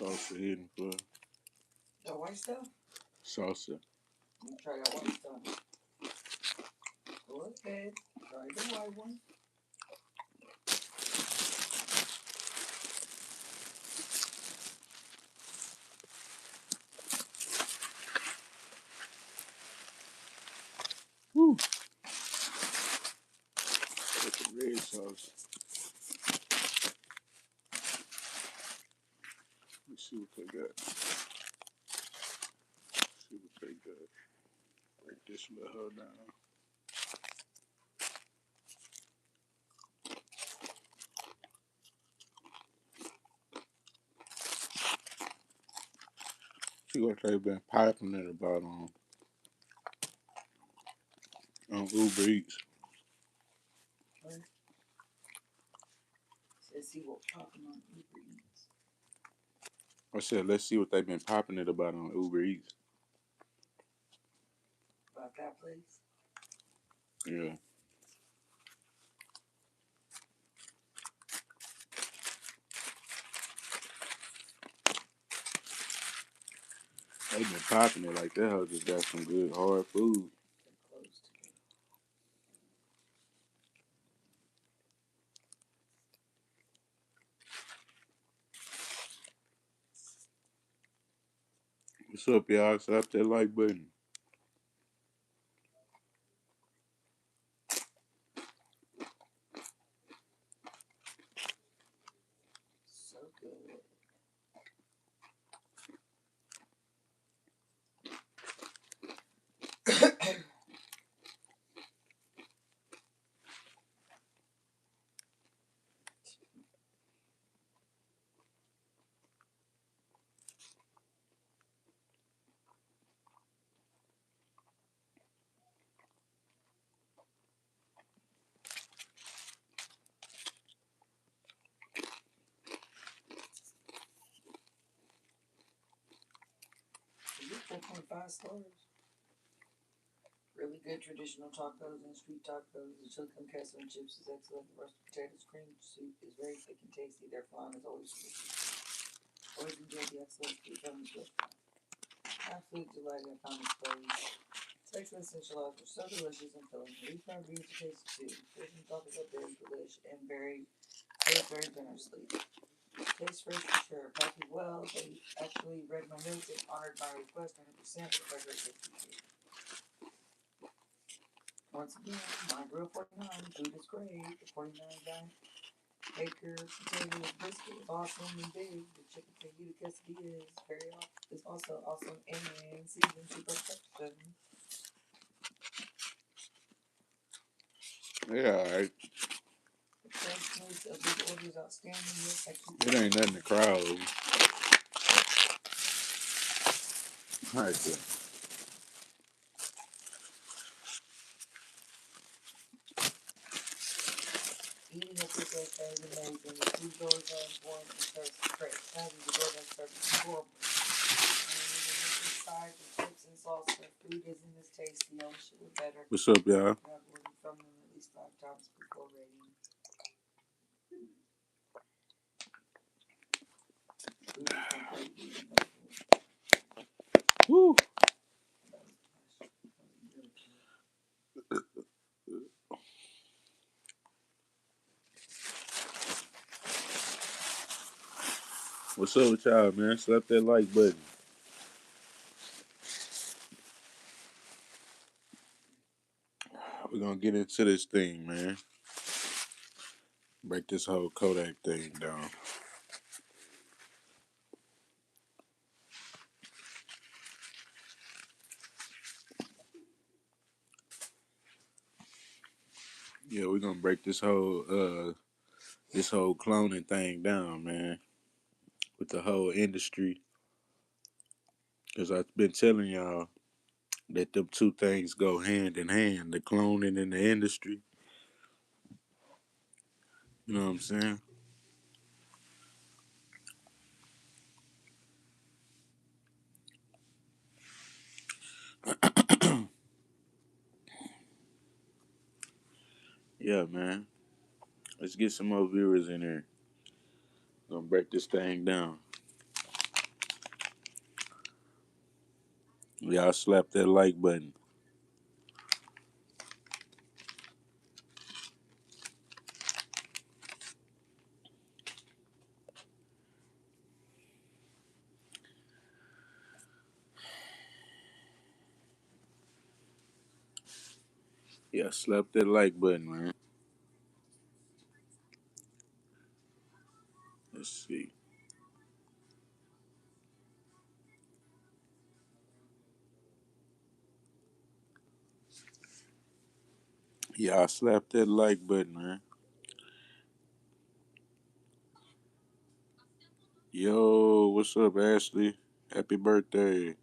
salsa hidden for The white stuff? salsa. Let me try that white stuff. Go ahead. Try the white one. Woo. That's the red sauce. Let's see what they got. See what they got. Break this little hole down. See what they've been piping it about on Uber Eats. Right. Let's see what's popping on Uber Eats. I said, let's see what they've been popping it about on Uber Eats. About that place? Yeah. They've been popping it like that hoe just got some good hard food. They're close together. What's up, y'all? Slap that like button. So good. Is it 4.5 stars? Really good traditional tacos and street tacos. The chili con queso and chips is excellent. The roasted potatoes cream soup is very thick and tasty. Their flan is always delicious. Always enjoyed the excellent food from this restaurant. Absolute delight I found this place. Texas enchiladas are so delicious and filling. Leaf margaritas are tasty too. Fish and tacos are very delicious and very generously. Tastes fresh for sure. Packed well. They actually read my notes and honored my request 100%, which I greatly appreciate. Once again, my grill 49, food is great. The 49 guy, Baker potato brisket is awesome and big. The chicken fajita quesadilla is also awesome and seasoned to perfection. Yeah, alright. The freshness of this order is outstanding. Yes, I keep It ain't nothing to cry over. Alright, then. eating at this restaurant is amazing. The food is always on point and service is great. Sadly, the DoorDash service is horrible. Sides and chips and salsa. Food isn't as tasty. I wish it were better. What's up, y'all? I've ordered from them at least 5 times before rating. Food is completely amazing. Woo! What's up with y'all, man? Slap that like button. We're gonna get into this thing, man. Break this whole Kodak thing down. Yeah, we're gonna break this whole cloning thing down, man. With the whole industry. Cause I've been telling y'all that them two things go hand in hand, the cloning and the industry. You know what I'm saying? Yeah, man. Let's get some more viewers in here. Gonna break this thing down. Y'all slap that like button. Yeah, slap that like button, man. Let's see. Y'all slap that like button, man. Yo, what's up, Ashley? Happy birthday.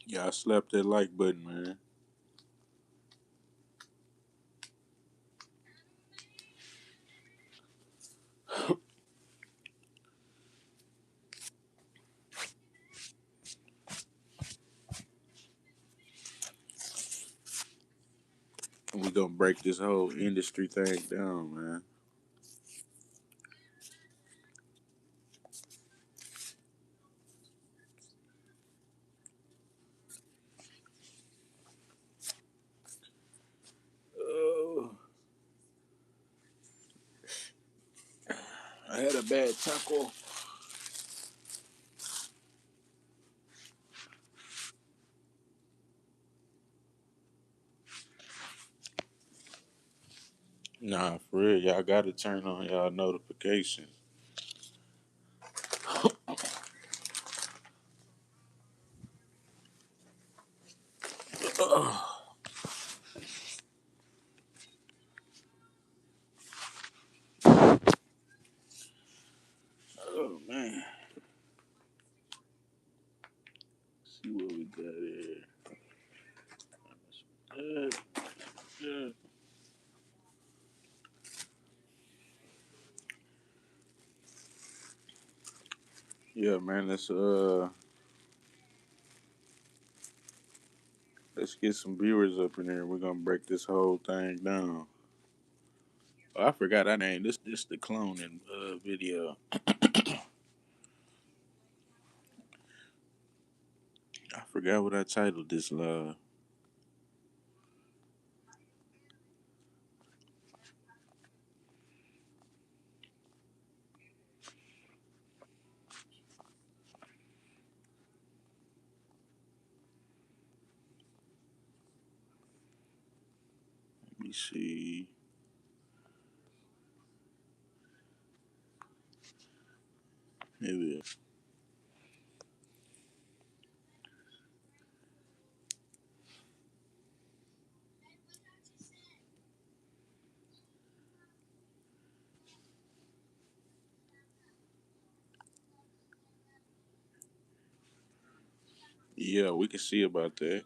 Y'all slap that like button, man. We gonna break this whole industry thing down, man. Oh, I had a bad taco. Nah, for real, y'all gotta turn on y'all notifications. Oh, oh man. See what we got here. Yeah. Yeah, man. Let's get some viewers up in here. We're gonna break this whole thing down. Oh, I forgot I named this the cloning video. I forgot what I titled this live. Let me see. Maybe. Yeah, we can see about that.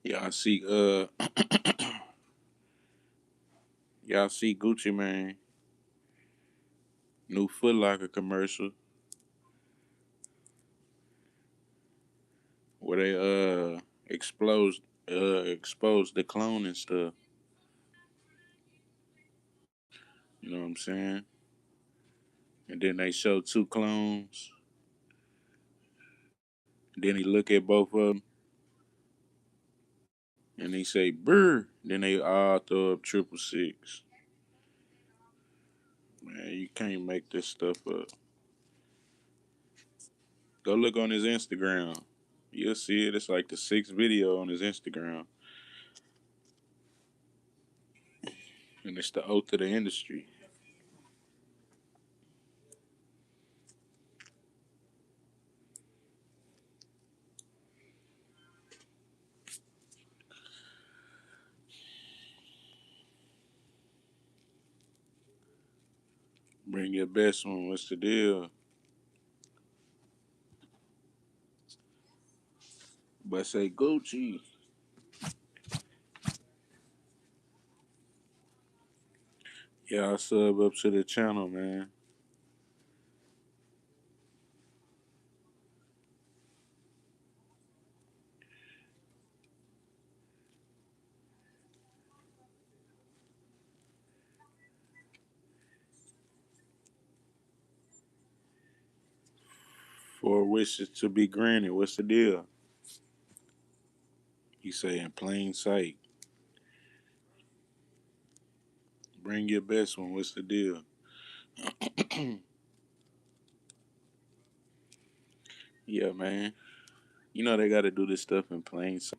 Y'all see y'all see Gucci Man new Foot Locker commercial where they exposed the clone and stuff. You know what I'm saying? And then they show two clones. Then he look at both of them and he say "brr." Then they all throw up 666. Man, you can't make this stuff up. Go look on his Instagram. You'll see it. It's like the sixth video on his Instagram, and it's the oath of the industry. Bring your best one. What's the deal? But say Gucci. Yeah, I sub up to the channel, man. Four wishes to be granted. What's the deal? You say in plain sight. Bring your best one. What's the deal? Yeah, man. You know they got to do this stuff in plain sight.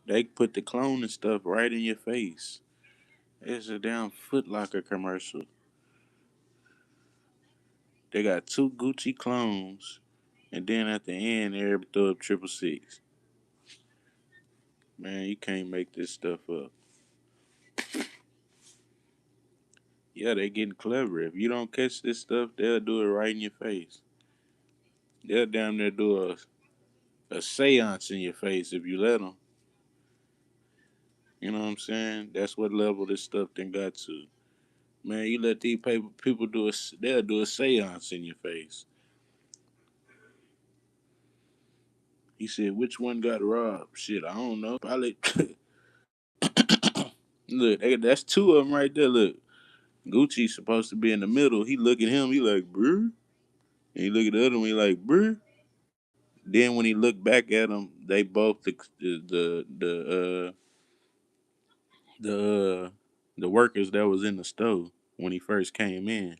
They put the clone and stuff right in your face. It's a damn Foot Locker commercial. They got two Gucci clones, and then at the end, everybody throw up triple six. Man, you can't make this stuff up. Yeah, they getting clever. If you don't catch this stuff, they'll do it right in your face. They'll damn near do a seance in your face if you let them. You know what I'm saying? That's what level this stuff then got to. Man, you let these people do they'll do a seance in your face. He said, which one got robbed? Shit, I don't know. Probably. Look, that's two of them right there. Look, Gucci's supposed to be in the middle. He look at him, he like, bruh. And he look at the other one, he like, bruh. Then when he looked back at him, they both the the workers that was in the store when he first came in,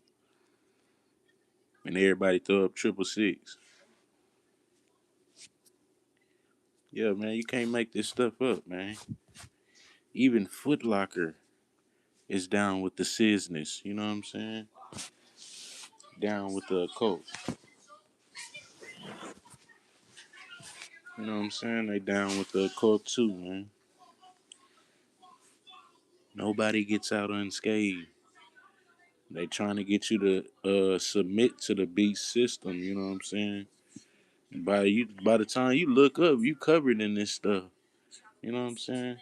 and everybody throw up triple six. Yeah, man, you can't make this stuff up, man. Even Foot Locker is down with the sizness. You know what I'm saying? Down with the occult. You know what I'm saying? They down with the occult too, man. Nobody gets out unscathed. They trying to get you to submit to the beast system. You know what I'm saying? By the time you look up, you covered in this stuff. You know what I'm saying?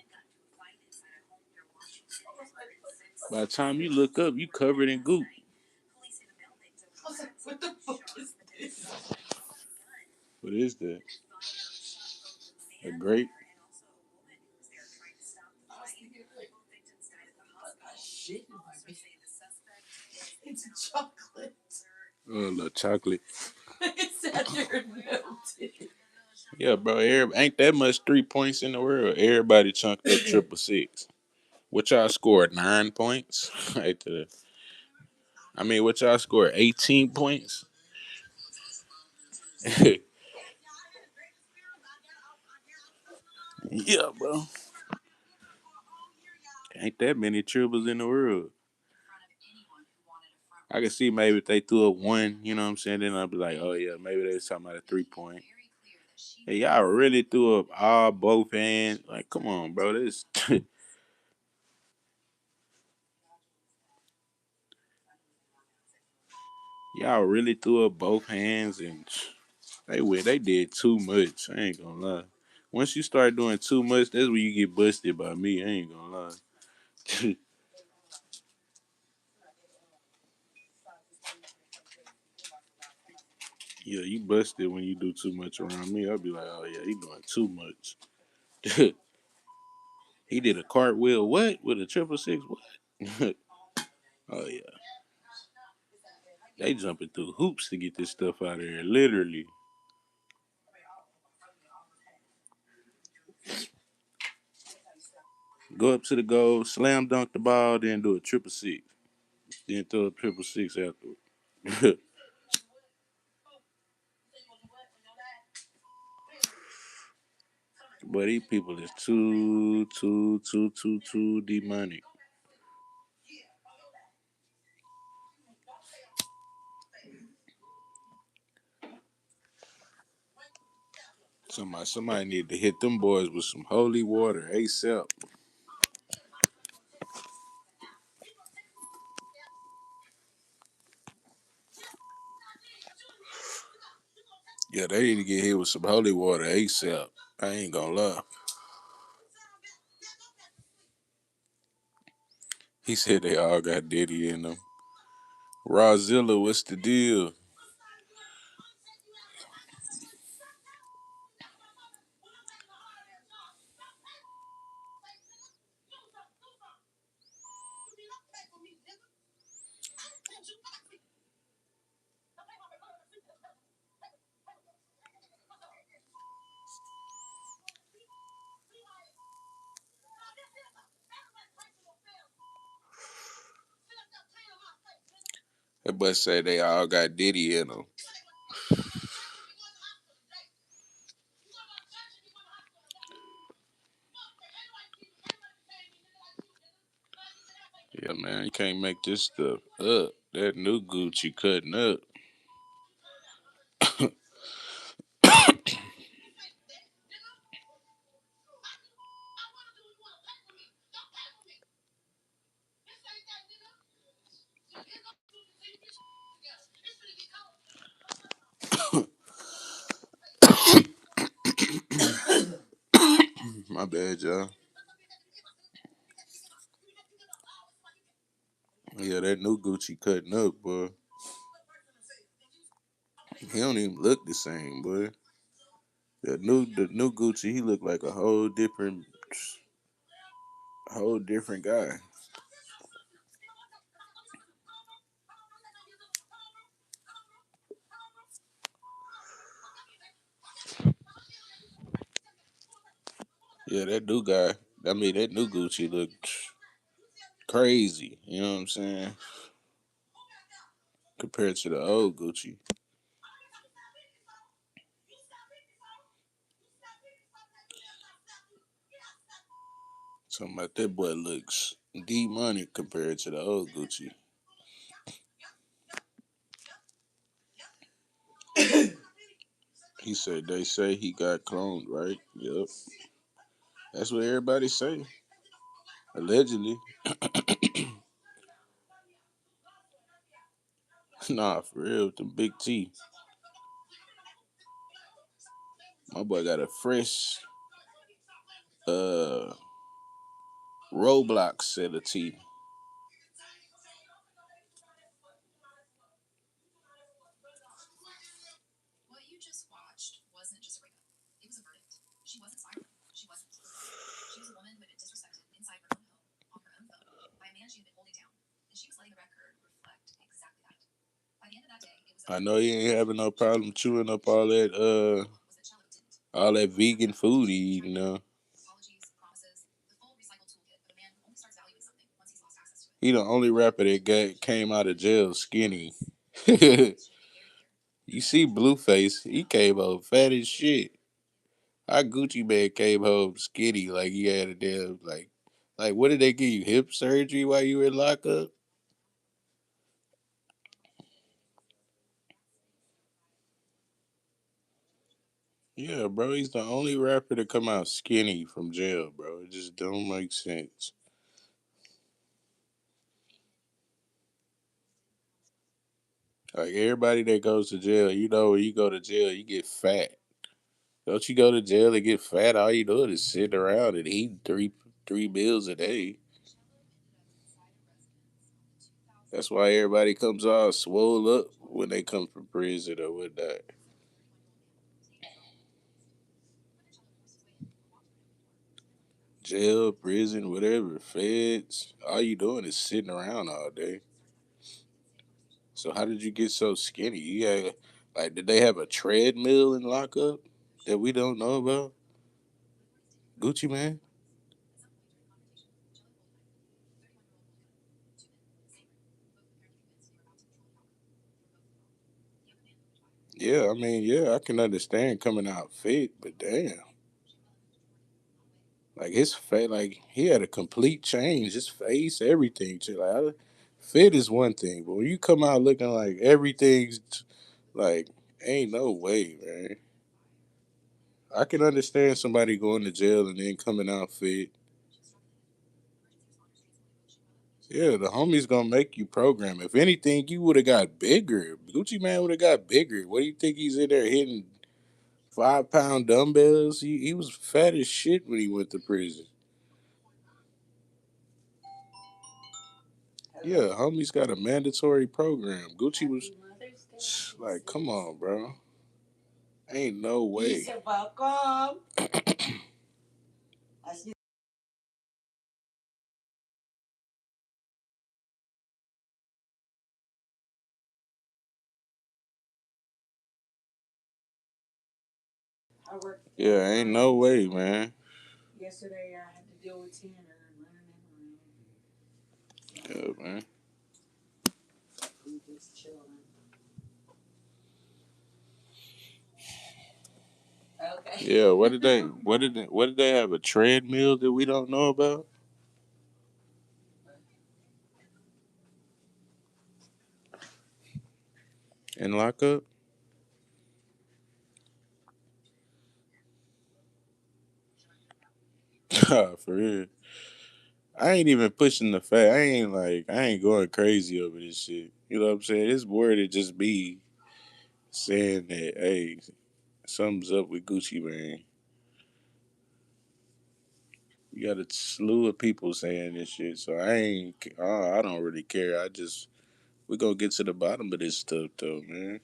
By the time you look up, you covered in goop. I was like, what the fuck is this? What is that? A grape? I was thinking, like, shit in my face. It's chocolate. Oh, the chocolate. It's sat there and melted. Yeah, bro. Ain't that much 3 points in the world. Everybody chunked up triple six. What y'all scored 9 points? I mean, what y'all scored 18 points? Yeah, bro. Ain't that many triples in the world. I can see maybe if they threw up one, you know what I'm saying? Then I'd be like, oh yeah, maybe they was talking about a 3 point. Hey, y'all really threw up all both hands. Like, come on, bro. This y'all really threw up both hands and they did too much. I ain't gonna lie. Once you start doing too much, that's when you get busted by me. I ain't gonna lie. Yeah, you busted when you do too much around me. I'll be like, oh yeah, he doing too much. He did a cartwheel. What with a triple six? What? Oh yeah, they jumping through hoops to get this stuff out of here. Literally, go up to the goal, slam dunk the ball, then do a triple six, then throw a triple six afterward. But these people is too demonic. Somebody need to hit them boys with some holy water ASAP. Yeah, they need to get hit with some holy water ASAP. I ain't gonna lie. He said they all got Diddy in them. Rozilla, what's the deal? That boy say they all got Diddy in them. Yeah, man, you can't make this stuff up. That new Gucci cutting up. My bad, y'all. Yeah, that new Gucci cutting up, boy. He don't even look the same, boy. The new Gucci, he look like a whole different guy. Yeah, that new guy. I mean, that new Gucci look crazy. You know what I'm saying? Compared to the old Gucci. Something like that boy looks D-money compared to the old Gucci. He said they say he got cloned, right? Yep. That's what everybody say. Allegedly. Nah, for real, with the big T. My boy got a fresh uh Roblox set of teeth. I know he ain't having no problem chewing up all that vegan food he eating now. He the only rapper that came out of jail skinny. You see Blueface, he came home fat as shit. Our Gucci man came home skinny like he had a damn like what did they give you, hip surgery while you were in lockup? Yeah, bro, he's the only rapper to come out skinny from jail, bro. It just don't make sense. Like everybody that goes to jail, when you go to jail, you get fat. Don't you go to jail and get fat? All you doing is sitting around and eating three meals a day. That's why everybody comes all swole up when they come from prison or whatnot. Jail, prison, whatever, feds. All you doing is sitting around all day. So how did you get so skinny? You had did they have a treadmill in lockup that we don't know about? Gucci man. Yeah, I mean, yeah, I can understand coming out fit, but damn, like his face, like he had a complete change. His face, everything. Fit is one thing, but when you come out looking like everything's like, ain't no way, man. I can understand somebody going to jail and then coming out fit. Yeah, the homie's gonna make you program. If anything, you would have got bigger. Gucci man would have got bigger. What do you think he's in there hitting 5 pound dumbbells? He was fat as shit when he went to prison. Yeah, homie's got a mandatory program. Gucci was like, come on, bro. Ain't no way. Yeah, ain't no way, man. Yesterday I had to deal with Tanner and running him around. Yeah, man. just chilling. Okay. Yeah, what did they have a treadmill that we don't know about and lock up? For real. I ain't even pushing the fact. I ain't going crazy over this shit. You know what I'm saying? It's more than just me saying that, hey, something's up with Gucci man. You got a slew of people saying this shit, so I don't really care. We gonna get to the bottom of this stuff though, man.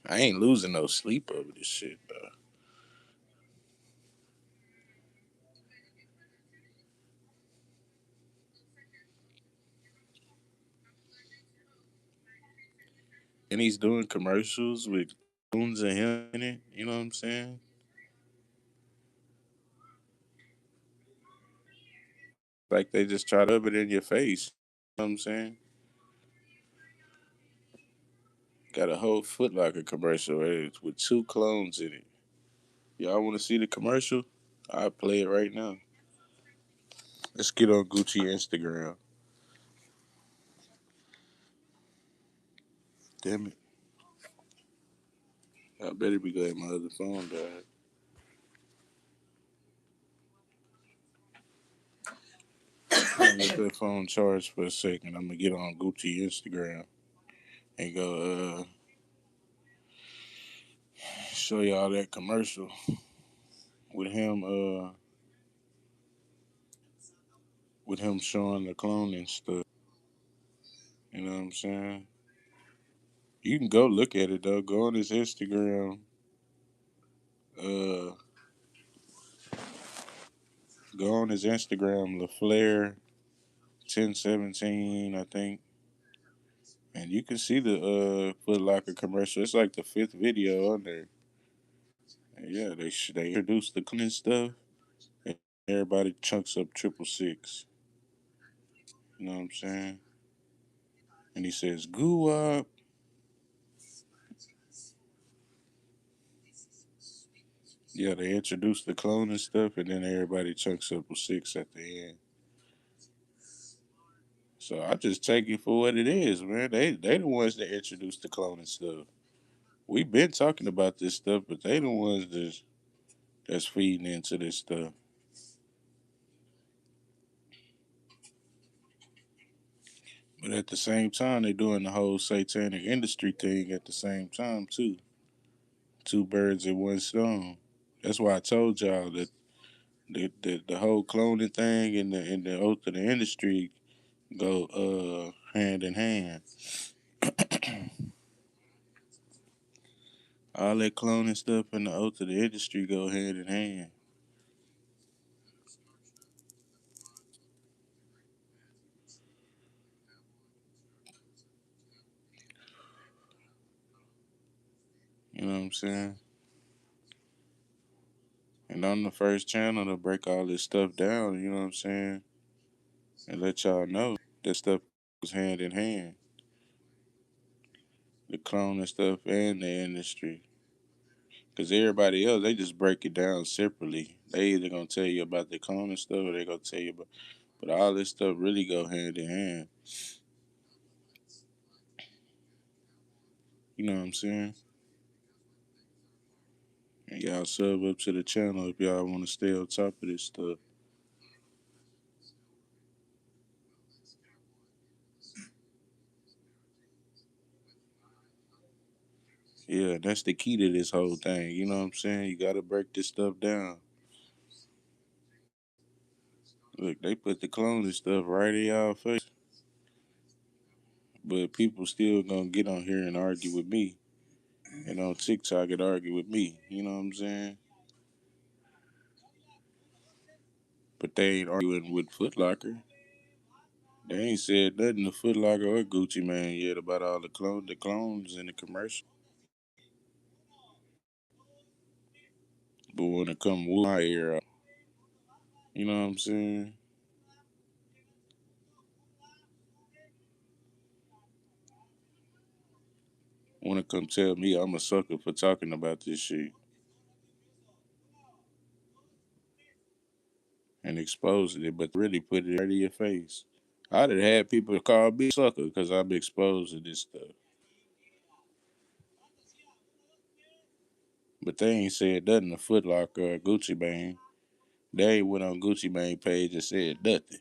I ain't losing no sleep over this shit though. And he's doing commercials with tunes and him in it. You know what I'm saying? Like they just try to rub it in your face. You know what I'm saying? Got a whole Foot Locker commercial with two clones in it. Y'all want to see the commercial? I'll play it right now. Let's get on Gucci Instagram. Damn it. I better be glad my other phone died. Let that phone charge for a second. I'm gonna get on Gucci Instagram and go show y'all that commercial with him showing the cloning stuff. You know what I'm saying? You can go look at it though. Go on his Instagram. Uh, Go on his Instagram, LaFlair 1017, I think, and you can see the Foot Locker commercial. It's like the fifth video on there. And yeah, they introduced the cleaning stuff, and everybody chunks up 666. You know what I'm saying? And he says, "Goo up." Yeah, they introduced the cloning stuff, and then everybody chunks up with six at the end. So I just take it for what it is, man. They the ones that introduced the cloning stuff. We've been talking about this stuff, but they the ones that's feeding into this stuff. But at the same time, they doing the whole satanic industry thing at the same time too. Two birds in one stone. That's why I told y'all that the whole cloning thing and the oath of the industry go hand in hand. All that cloning stuff and the oath of the industry go hand in hand. You know what I'm saying? And on the first channel to break all this stuff down, you know what I'm saying? And let y'all know that stuff goes hand in hand. The cloning stuff and the industry. Because everybody else, they just break it down separately. They either gonna tell you about the cloning stuff or they gonna tell you about, but all this stuff really go hand in hand. You know what I'm saying? And y'all sub up to the channel if y'all want to stay on top of this stuff. Yeah, that's the key to this whole thing. You know what I'm saying? You gotta break this stuff down. Look, they put the cloning stuff right in y'all face, but people still gonna get on here and argue with me, and on TikTok and argue with me. You know what I'm saying? But they ain't arguing with Foot Locker. They ain't said nothing to Foot Locker or Gucci Man yet about all the clones in the commercial. But when it come with my ear out, you know what I'm saying? wanna come tell me I'm a sucker for talking about this shit and exposing it, but really put it right in your face. I'd have had people call me a sucker because I'm exposing this stuff. But they ain't said nothing to Foot Locker or Gucci Mane. They ain't went on Gucci Mane page and said nothing.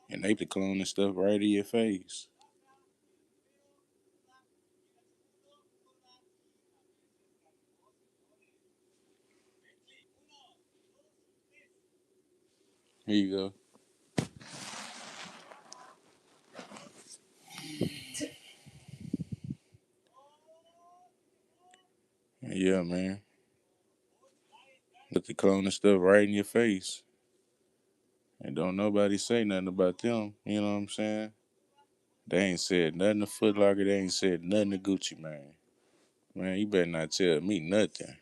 And they put the cloning stuff right in your face. Here you go. Yeah, man. Put the cloning stuff right in your face. And don't nobody say nothing about them. You know what I'm saying? They ain't said nothing to Foot Locker. They ain't said nothing to Gucci Mane. Man, you better not tell me nothing.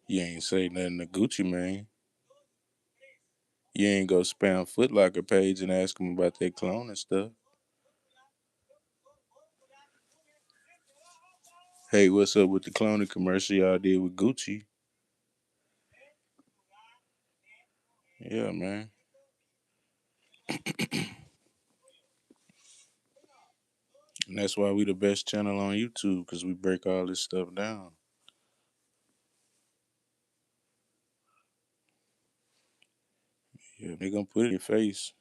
You ain't say nothing to Gucci Mane. You ain't go spam Foot Locker page and ask them about their cloning stuff. Hey, what's up with the cloning commercial y'all did with Gucci? Yeah, man. And that's why we the best channel on YouTube, because we break all this stuff down. Yeah, they gonna put it in your face.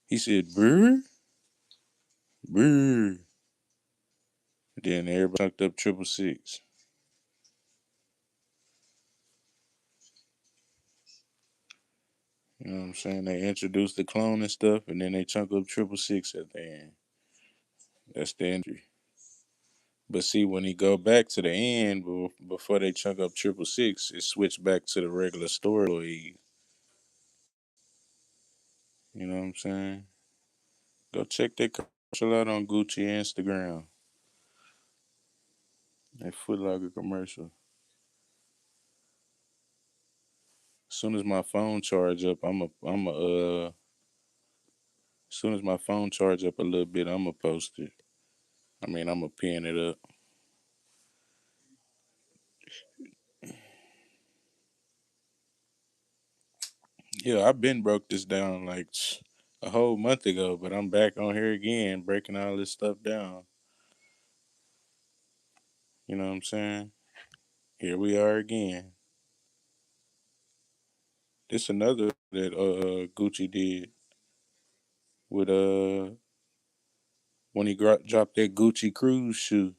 He said, brr, brr. Then everybody tucked up 666. You know what I'm saying? They introduced the clone and stuff, and then they chunk up 666 at the end. That's the entry. But see, when he go back to the end, before they chunk up 666, it switched back to the regular story. You know what I'm saying? Go check that commercial out on Gucci Instagram. That Foot Locker commercial. As soon as my phone charge up, as soon as my phone charge up a little bit, I'ma post it. I mean, I'ma pin it up. Yeah, I've been broke this down like a whole month ago, but I'm back on here again, breaking all this stuff down. You know what I'm saying? Here we are again. This another that Gucci did with when he dropped that Gucci cruise shoe.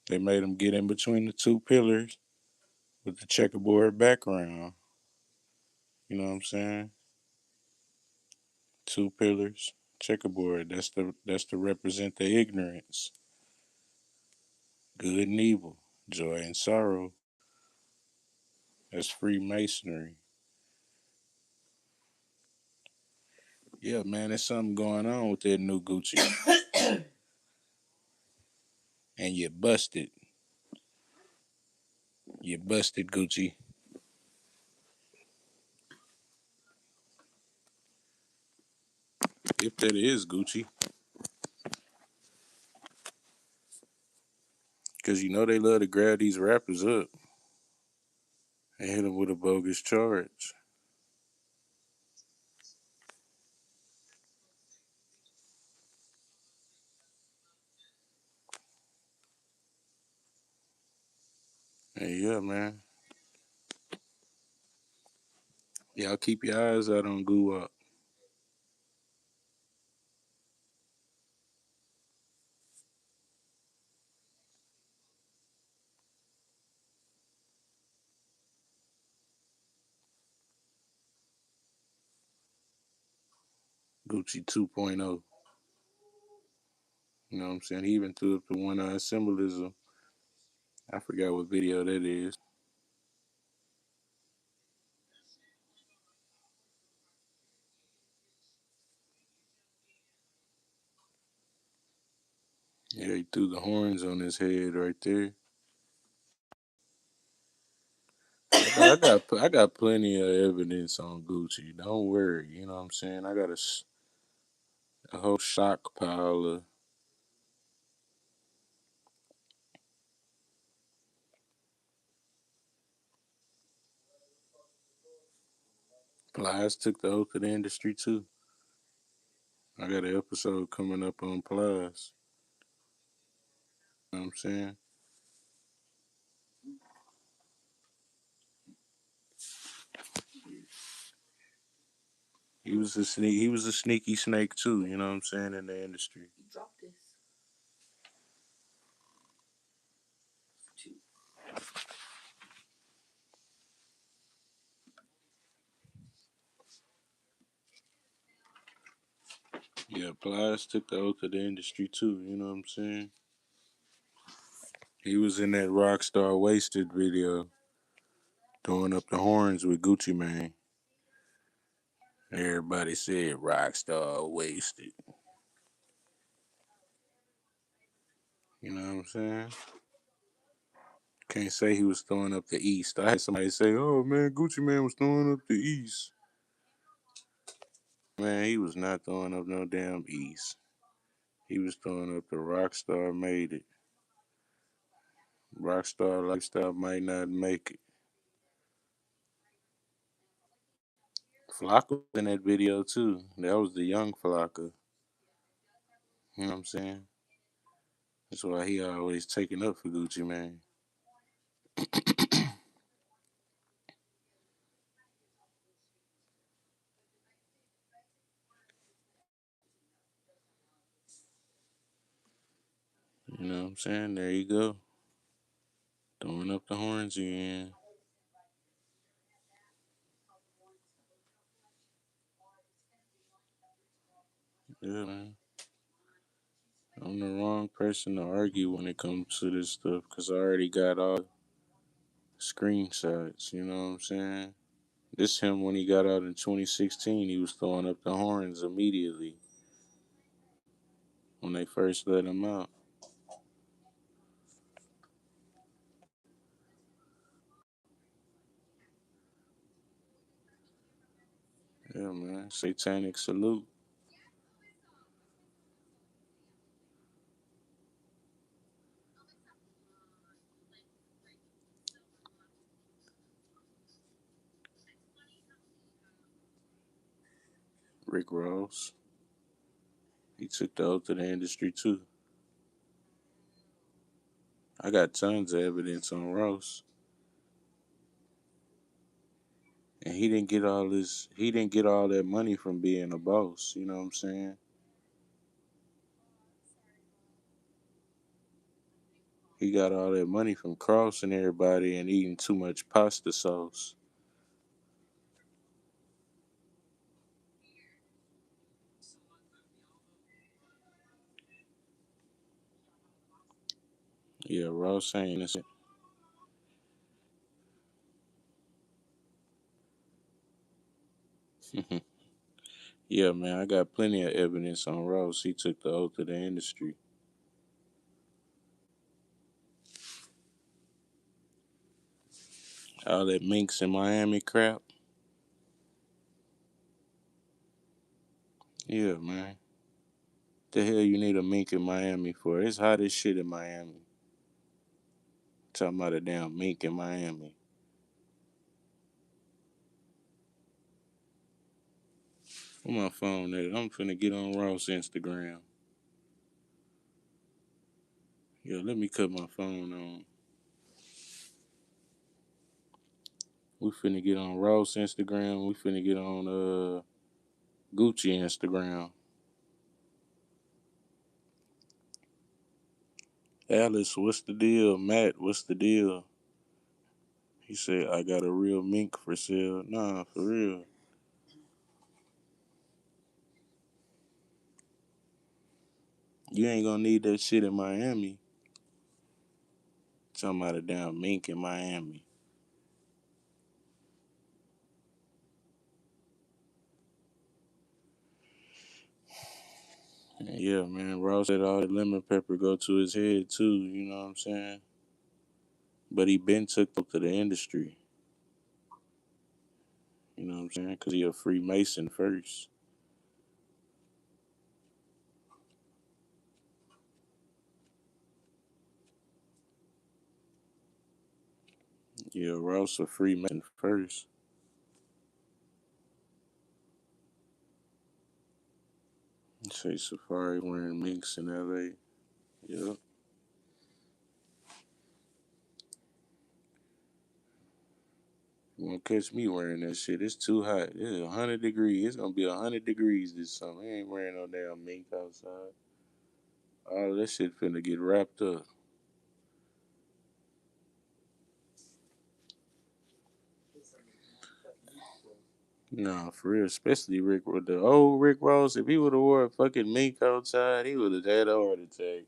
They made him get in between the two pillars with the checkerboard background. You know what I'm saying? Two pillars, checkerboard. That's to represent the ignorance, good and evil, joy and sorrow. That's Freemasonry. Yeah, man, there's something going on with that new Gucci. And you busted. You busted Gucci. If that is Gucci. Because you know they love to grab these rappers up and hit them with a bogus charge. And yeah, man. Y'all keep your eyes out on Goo Up. Gucci 2.0. You know what I'm saying? He even threw up the one symbolism. I forgot what video that is. Yeah, he threw the horns on his head right there. I got plenty of evidence on Gucci. Don't worry. You know what I'm saying? I got a whole stockpile of. Plies took the oath of the industry too. I got an episode coming up on Plies. You know what I'm saying? He was a sneaky snake too, you know what I'm saying, in the industry. You dropped this. Two. Yeah, Plies took the oath of the industry too, you know what I'm saying? He was in that Rockstar Wasted video, throwing up the horns with Gucci Mane. Everybody said Rockstar Wasted. You know what I'm saying? Can't say he was throwing up the East. I had somebody say, "Oh man, Gucci Mane was throwing up the East." Man, he was not throwing up no damn East. He was throwing up the Rockstar made it. Rockstar lifestyle might not make it. Flocka was in that video too. That was the young Flocka. You know what I'm saying? That's why he always taking up for Gucci Mane. You know what I'm saying? There you go. Throwing up the horns again. Yeah, man. I'm the wrong person to argue when it comes to this stuff because I already got all screenshots. You know what I'm saying? This him when he got out in 2016. He was throwing up the horns immediately when they first let him out. Yeah, man. Satanic salute. Rick Ross. He took the oath of the industry too. I got tons of evidence on Ross. And he didn't get all that money from being a boss, you know what I'm saying? He got all that money from crossing everybody and eating too much pasta sauce. Yeah, Ross ain't innocent. Yeah, man, I got plenty of evidence on Ross. He took the oath of the industry. All that minks in Miami crap. Yeah, man. The hell you need a mink in Miami for? It's hot as shit in Miami. Talking about a damn mink in Miami. On my phone, nigga. I'm finna get on Ross Instagram. Yo, let me cut my phone on. We finna get on Ross Instagram. We finna get on Gucci Instagram. Alice, what's the deal? Matt, what's the deal? He said, I got a real mink for sale. Nah, for real. You ain't gonna need that shit in Miami. Talking about a damn mink in Miami. Yeah, man. Ross said all that lemon pepper go to his head too. You know what I'm saying? But he been took up to the industry. You know what I'm saying? Because he a Freemason first. Yeah, Ross a Freemason first. Say Safari wearing minks in LA. Yep. You won't catch me wearing that shit. It's too hot. It's 100 degrees. It's gonna be 100 degrees this summer. I ain't wearing no damn mink outside. All that shit finna get wrapped up. Nah, for real. Especially Rick with the old Rick Ross. If he would have wore a fucking mink outside, he would have had a heart attack.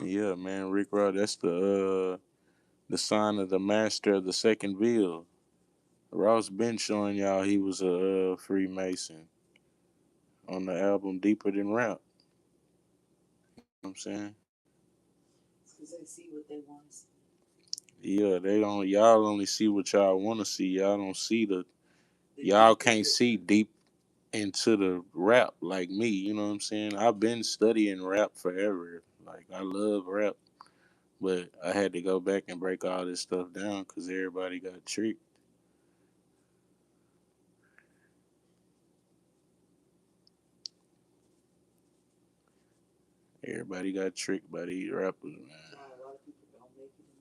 Yeah, man, Rick Ross. That's the sign of the master of the second bill. Ross been showing y'all he was a Freemason on the album Deeper Than Rap. You know what I'm saying? It's because they see what they want to see. Yeah, they don't. Y'all only see what y'all want to see. Y'all don't see The Y'all deeper can't see picture. deep into the rap like me. You know what I'm saying? I've been studying rap forever. Like I love rap, but I had to go back and break all this stuff down because everybody got tricked. Everybody got tricked by these rappers, That's man. why a lot of people don't make it in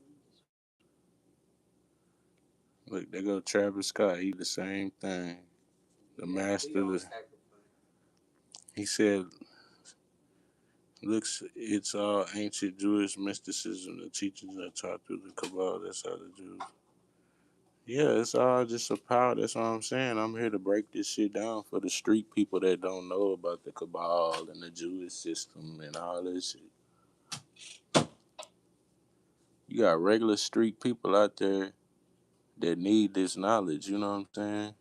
the industry. Look, they go Travis Scott. He the same thing. The master. Sacrifice. He said, "Looks, it's all ancient Jewish mysticism. The teachings are taught through the Kabbalah. That's how the Jews." Yeah, it's all just a power. That's what I'm saying. I'm here to break this shit down for the street people that don't know about the Cabal and the Jewish system and all this shit. You got regular street people out there that need this knowledge. You know what I'm saying?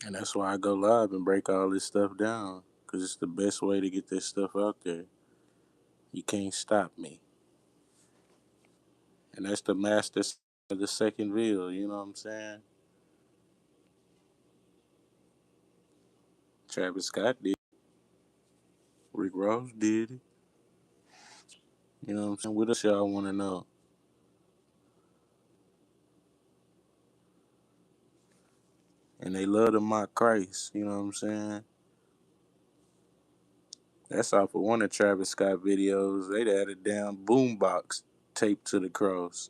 And that's why I go live and break all this stuff down. Because it's the best way to get this stuff out there. You can't stop me. And that's the master of the second veil. You know what I'm saying? Travis Scott did. Rick Ross did it. You know what I'm saying? What else y'all want to know? And they love to mock Christ. You know what I'm saying? That's off of one of Travis Scott videos. They had a damn boombox taped to the cross.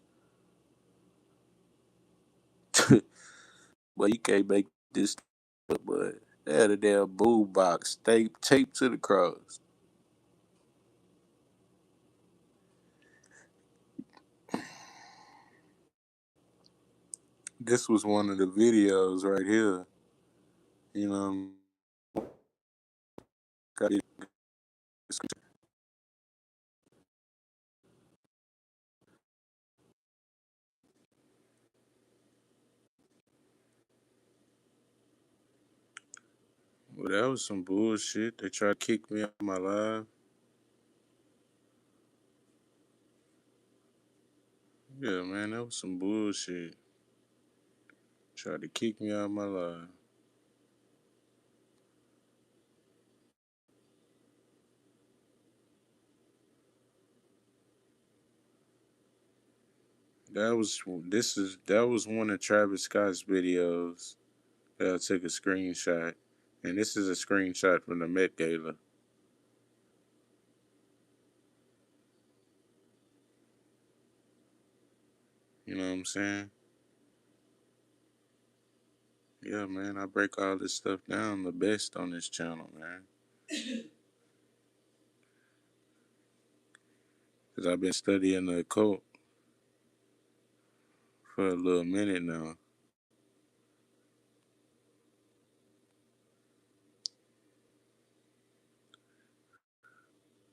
But you can't make this up, but they had a damn boombox taped to the cross. This was one of the videos right here. You know, well, that was some bullshit. They tried to kick me out of my live. Yeah, man, that was some bullshit. Tried to kick me out of my live. That was one of Travis Scott's videos that I took a screenshot, and this is a screenshot from the Met Gala. You know what I'm saying? Yeah, man, I break all this stuff down the best on this channel, man. Cause I've been studying the occult for a little minute now.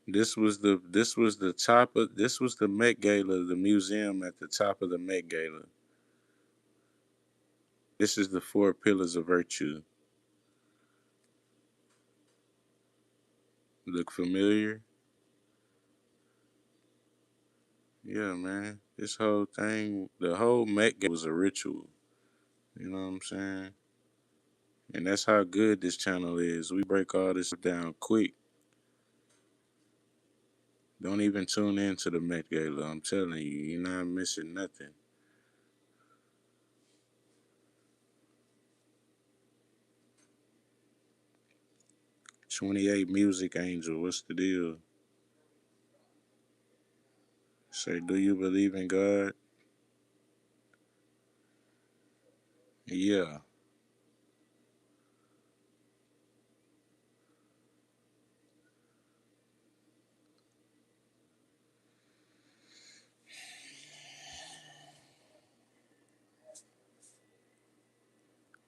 This was the Met Gala, the museum at the top of the Met Gala. This is the four pillars of virtue. Look familiar? Yeah, man. This whole thing, the whole Met Gala was a ritual. You know what I'm saying? And that's how good this channel is. We break all this down quick. Don't even tune in to the Met Gala. I'm telling you, you're not missing nothing. 28 Music Angel, what's the deal? Say, do you believe in God? Yeah.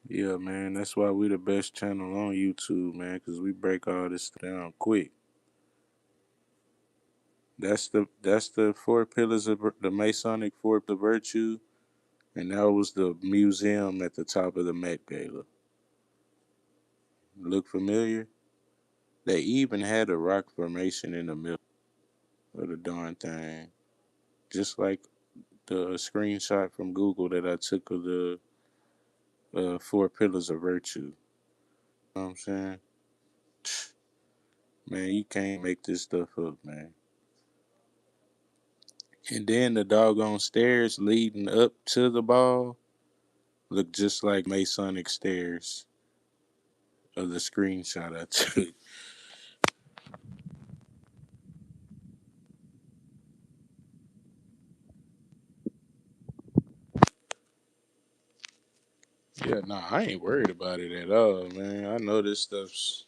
Yeah, man. That's why we the best channel on YouTube, man, because we break all this down quick. That's the four pillars of the Masonic four pillars of virtue, and that was the museum at the top of the Met Gala. Look familiar? They even had a rock formation in the middle of the darn thing, just like the screenshot from Google that I took of the four pillars of virtue. You know what I'm saying? Man, you can't make this stuff up, man. And then the doggone stairs leading up to the ball look just like Masonic stairs of the screenshot I took. Yeah, nah, I ain't worried about it at all, man. I know this stuff's.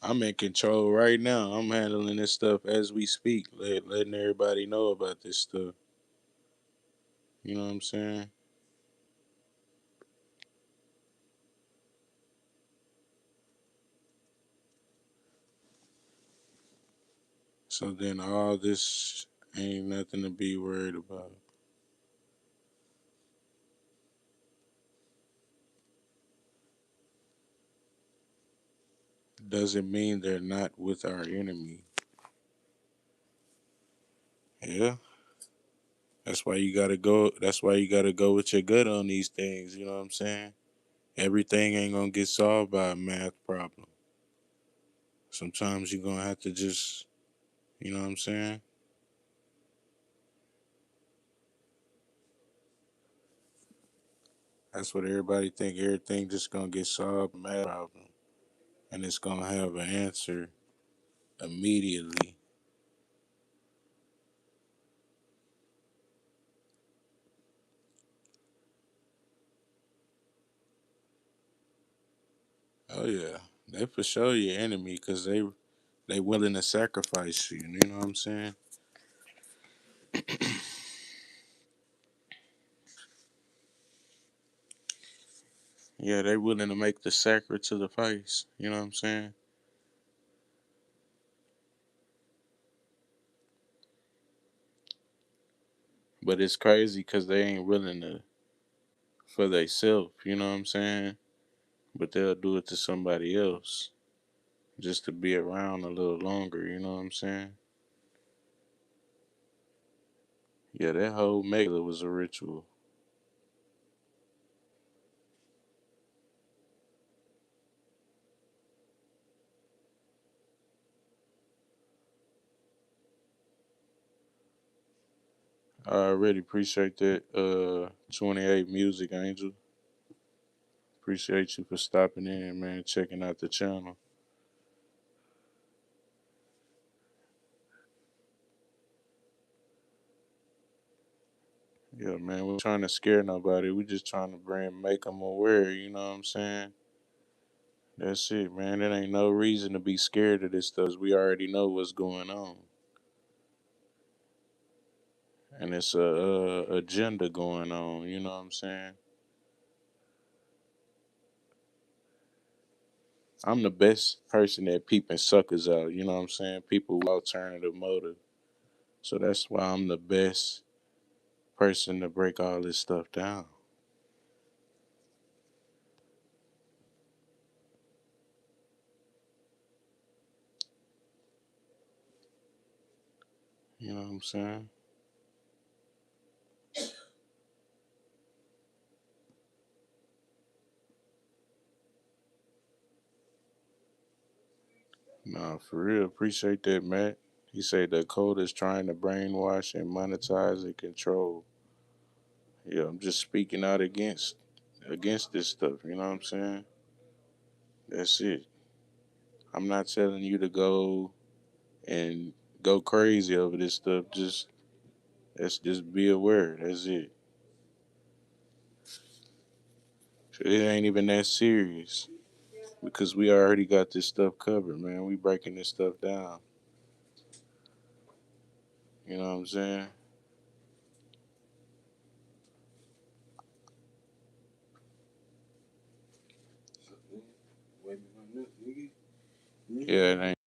I'm in control right now. I'm handling this stuff as we speak, letting everybody know about this stuff. You know what I'm saying? So then all this ain't nothing to be worried about. Doesn't mean they're not with our enemy. Yeah. That's why you gotta go. That's why you gotta go with your gut on these things. You know what I'm saying? Everything ain't gonna get solved by a math problem. Sometimes you're gonna have to just, you know what I'm saying? That's what everybody think. Everything just gonna get solved by a math problem, and it's gonna have an answer immediately. Oh yeah, they for sure your enemy because they willing to sacrifice you. You know what I'm saying? Yeah, they willing to make the sacrifice to the face. You know what I'm saying? But it's crazy because they ain't willing to for themselves. You know what I'm saying? But they'll do it to somebody else just to be around a little longer. You know what I'm saying? Yeah, that whole megala was a ritual. I already appreciate that. 28 Music Angel. Appreciate you for stopping in, man. Checking out the channel. Yeah, man. We're trying to scare nobody. We just trying to make them aware. You know what I'm saying? That's it, man. There ain't no reason to be scared of this stuff. We already know what's going on, and it's a agenda going on. You know what I'm saying? I'm the best person at peeping suckers out. You know what I'm saying? People with alternative motive. So that's why I'm the best person to break all this stuff down. You know what I'm saying? Nah, for real. Appreciate that, Matt. He said the code is trying to brainwash and monetize and control. Yeah, I'm just speaking out against this stuff. You know what I'm saying? That's it. I'm not telling you to go and go crazy over this stuff. Let's just be aware. That's it. It ain't even that serious because we already got this stuff covered, man. We breaking this stuff down. You know what I'm saying? Yeah, it ain't.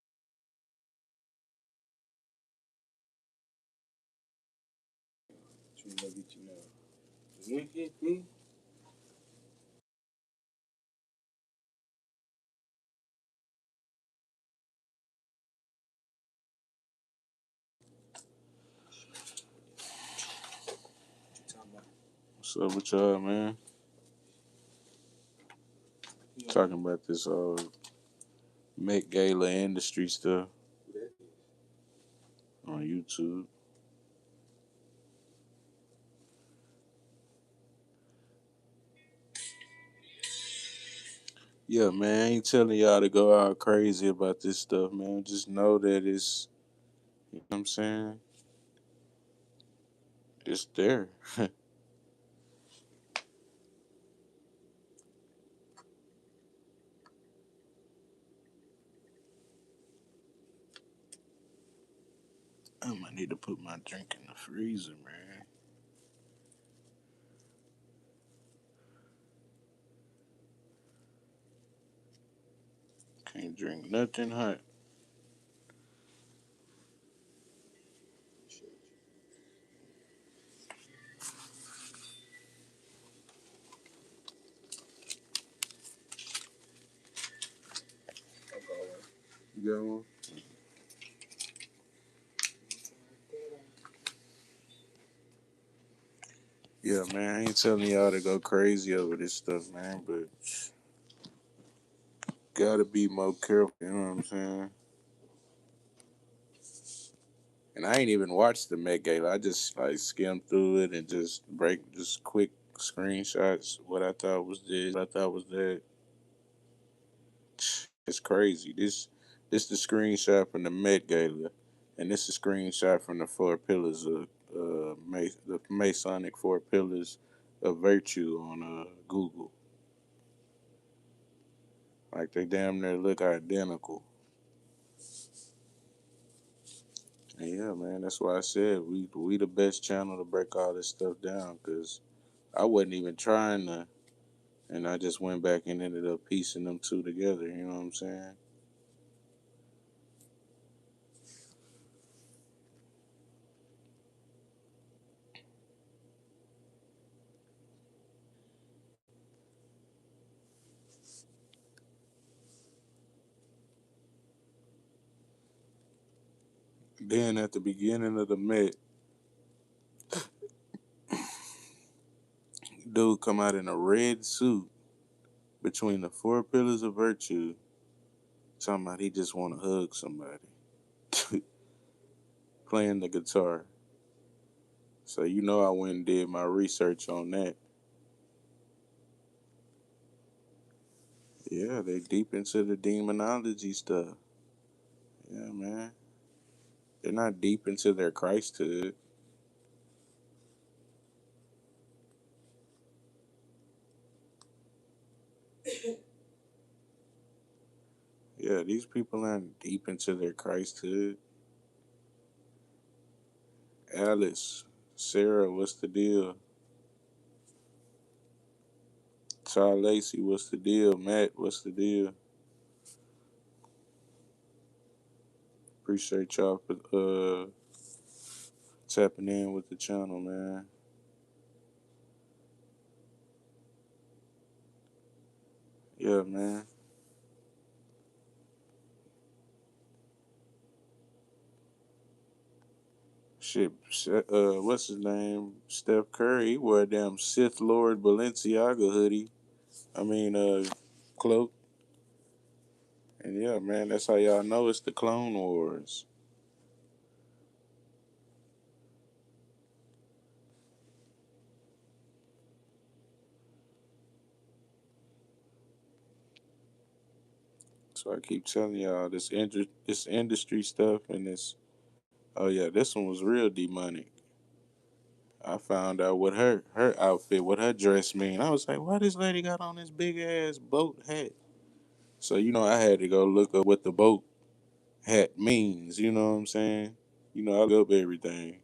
What's up with y'all, man? Talking about this Met Gala industry stuff on YouTube. Yeah, man, I ain't telling y'all to go out crazy about this stuff, man. Just know that you know what I'm saying? It's there. I might need to put my drink in the freezer, man. Can't drink nothing hot. You got one? Yeah, man, I ain't telling y'all to go crazy over this stuff, man, but gotta be more careful, you know what I'm saying? And I ain't even watched the Met Gala. I just like skimmed through it and just break just quick screenshots. What I thought was this, what I thought was that. It's crazy. This the screenshot from the Met Gala, and this is a screenshot from the four pillars of the Masonic four pillars of virtue on Google. Like they damn near look identical. And yeah, man, that's why I said we the best channel to break all this stuff down. Cause I wasn't even trying to, and I just went back and ended up piecing them two together. You know what I'm saying? Then at the beginning of the Met, dude come out in a red suit between the four pillars of virtue, talking about he just want to hug somebody, playing the guitar. So you know I went and did my research on that. Yeah, they deep into the demonology stuff. Yeah, man. They're not deep into their Christhood. Yeah, these people aren't deep into their Christhood. Alice, Sarah, what's the deal? Ty Lacey, what's the deal? Matt, what's the deal? Appreciate y'all for tapping in with the channel, man. Yeah, man. Shit, what's his name? Steph Curry. He wore a damn Sith Lord Balenciaga hoodie. I mean, cloak. And yeah, man, that's how y'all know it's the Clone Wars. So I keep telling y'all this industry stuff and this. Oh yeah, this one was real demonic. I found out what her outfit, what her dress mean. I was like, why this lady got on this big ass boat hat? So I had to go look up what the boat hat means. You know what I'm saying? I look up everything.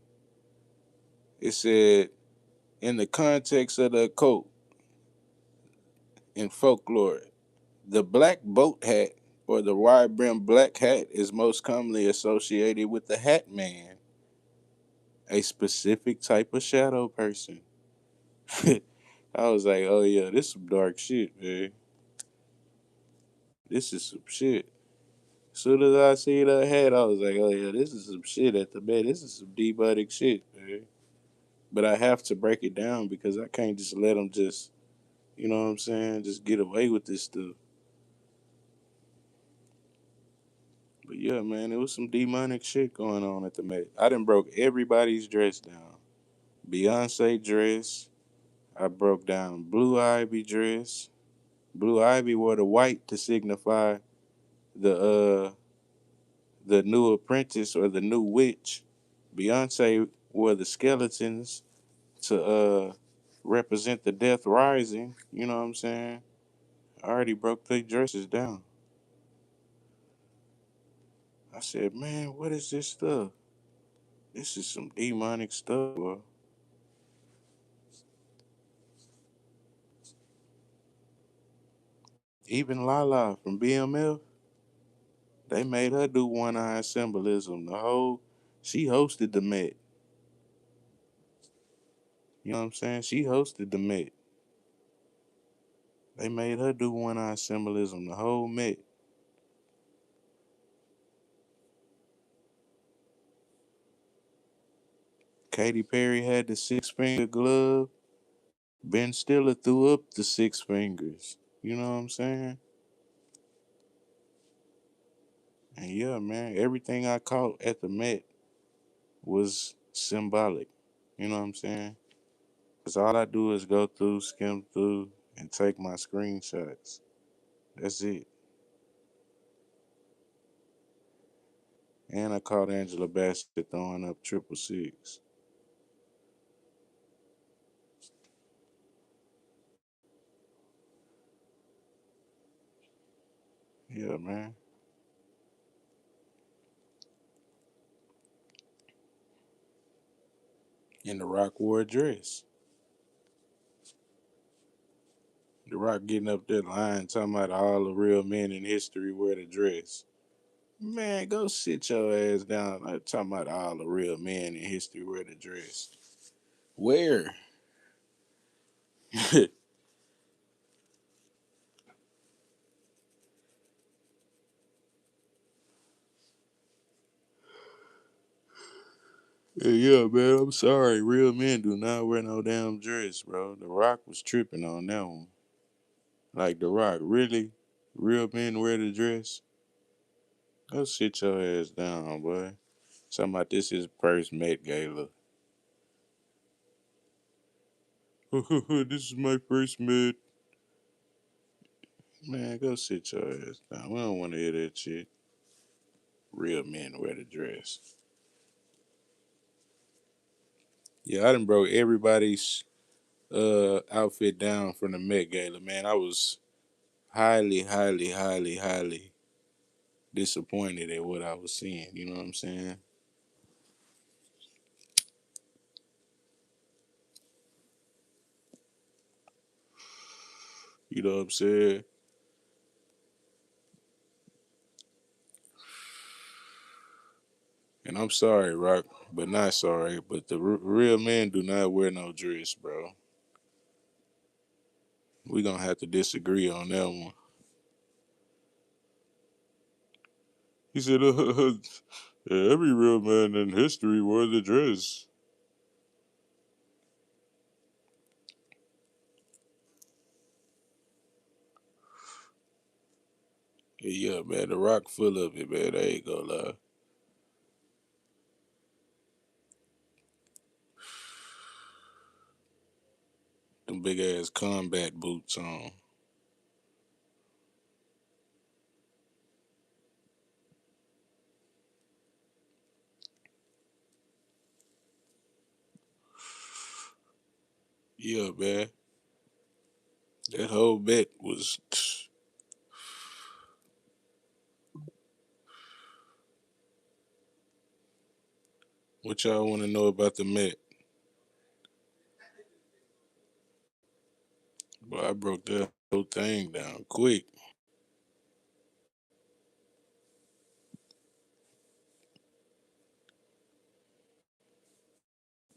It said in the context of the occult in folklore, the black boat hat or the wide brimmed black hat is most commonly associated with the hat man, a specific type of shadow person. I was like, oh yeah, this some dark shit, man. This is some shit. As soon as I see that hat, I was like, oh yeah, this is some shit at the man. This is some demonic shit, man. But I have to break it down because I can't just let them just, you know what I'm saying, just get away with this stuff. But yeah, man, it was some demonic shit going on at the Met. I done broke everybody's dress down. Beyonce dress. I broke down Blue Ivy dress. Blue Ivy wore the white to signify the the new apprentice or the new witch. Beyonce wore the skeletons to represent the death rising. You know what I'm saying? I already broke their dresses down. I said, man, what is this stuff? This is some demonic stuff, bro. Even Lala from BMF, they made her do one eye symbolism. She hosted the Met. You know what I'm saying? She hosted the Met. They made her do one eye symbolism. The whole Met. Katy Perry had the six finger glove. Ben Stiller threw up the six fingers. You know what I'm saying? And yeah, man, everything I caught at the Met was symbolic. You know what I'm saying? Because all I do is go through, skim through, and take my screenshots. That's it. And I caught Angela Bassett throwing up triple six. Yeah, man. In the Rock wore a dress. The Rock getting up that line talking about all the real men in history wear the dress. Man, go sit your ass down. I'm talking about all the real men in history wear the dress. Where? Yeah, man, I'm sorry. Real men do not wear no damn dress, bro. The Rock was tripping on that one. Like, The Rock, really? Real men wear the dress? Go sit your ass down, boy. Talking about this is first Met Gala. This is my first Met. Man, go sit your ass down. We don't want to hear that shit. Real men wear the dress. Yeah, I done broke everybody's outfit down from the Met Gala, man. I was highly, highly, highly, highly disappointed at what I was seeing. You know what I'm saying? You know what I'm saying? And I'm sorry, Rock, but not sorry. But the real men do not wear no dress, bro. We gonna have to disagree on that one. He said, Yeah, every real man in history wore the dress. Yeah, man, the rock full of it, man. I ain't gonna lie. Them big ass combat boots on. Yeah, man. That whole bet was. What y'all want to know about the Met? But I broke that whole thing down quick.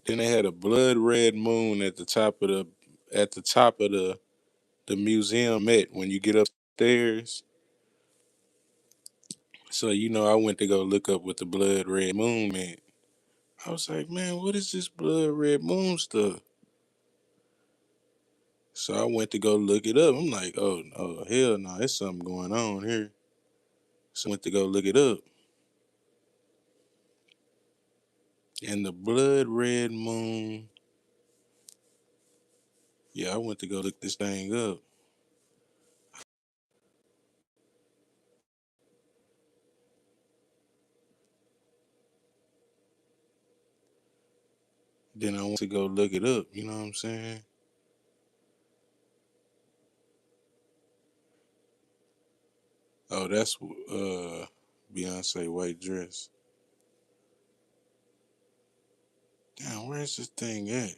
Then they had a blood red moon at the top of the museum Met when you get upstairs. So I went to go look up what the blood red moon meant. I was like, man, what is this blood red moon stuff? So I went to go look it up. I'm like, oh hell no, there's something going on here. So I went to go look it up. And the blood red moon, yeah, I went to go look this thing up. Then I went to go look it up, you know what I'm saying? Oh, that's Beyonce white dress. Damn, where's this thing at?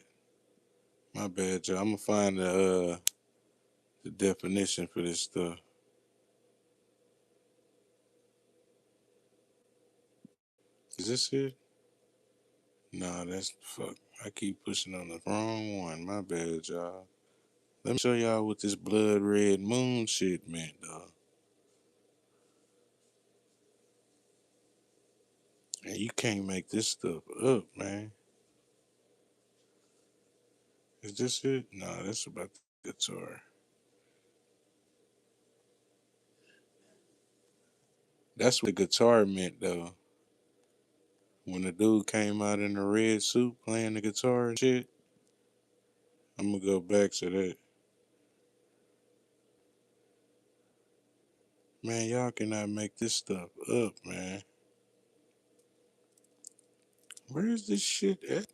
My bad, y'all. I'm gonna find the definition for this stuff. Is this it? Nah, that's fuck. I keep pushing on the wrong one. My bad, y'all. Let me show y'all what this blood red moon shit meant, though. And you can't make this stuff up, man. Is this it? Nah, that's about the guitar. That's what the guitar meant, though. When the dude came out in the red suit playing the guitar and shit, I'm gonna go back to that. Man, y'all cannot make this stuff up, man. Where is this shit at?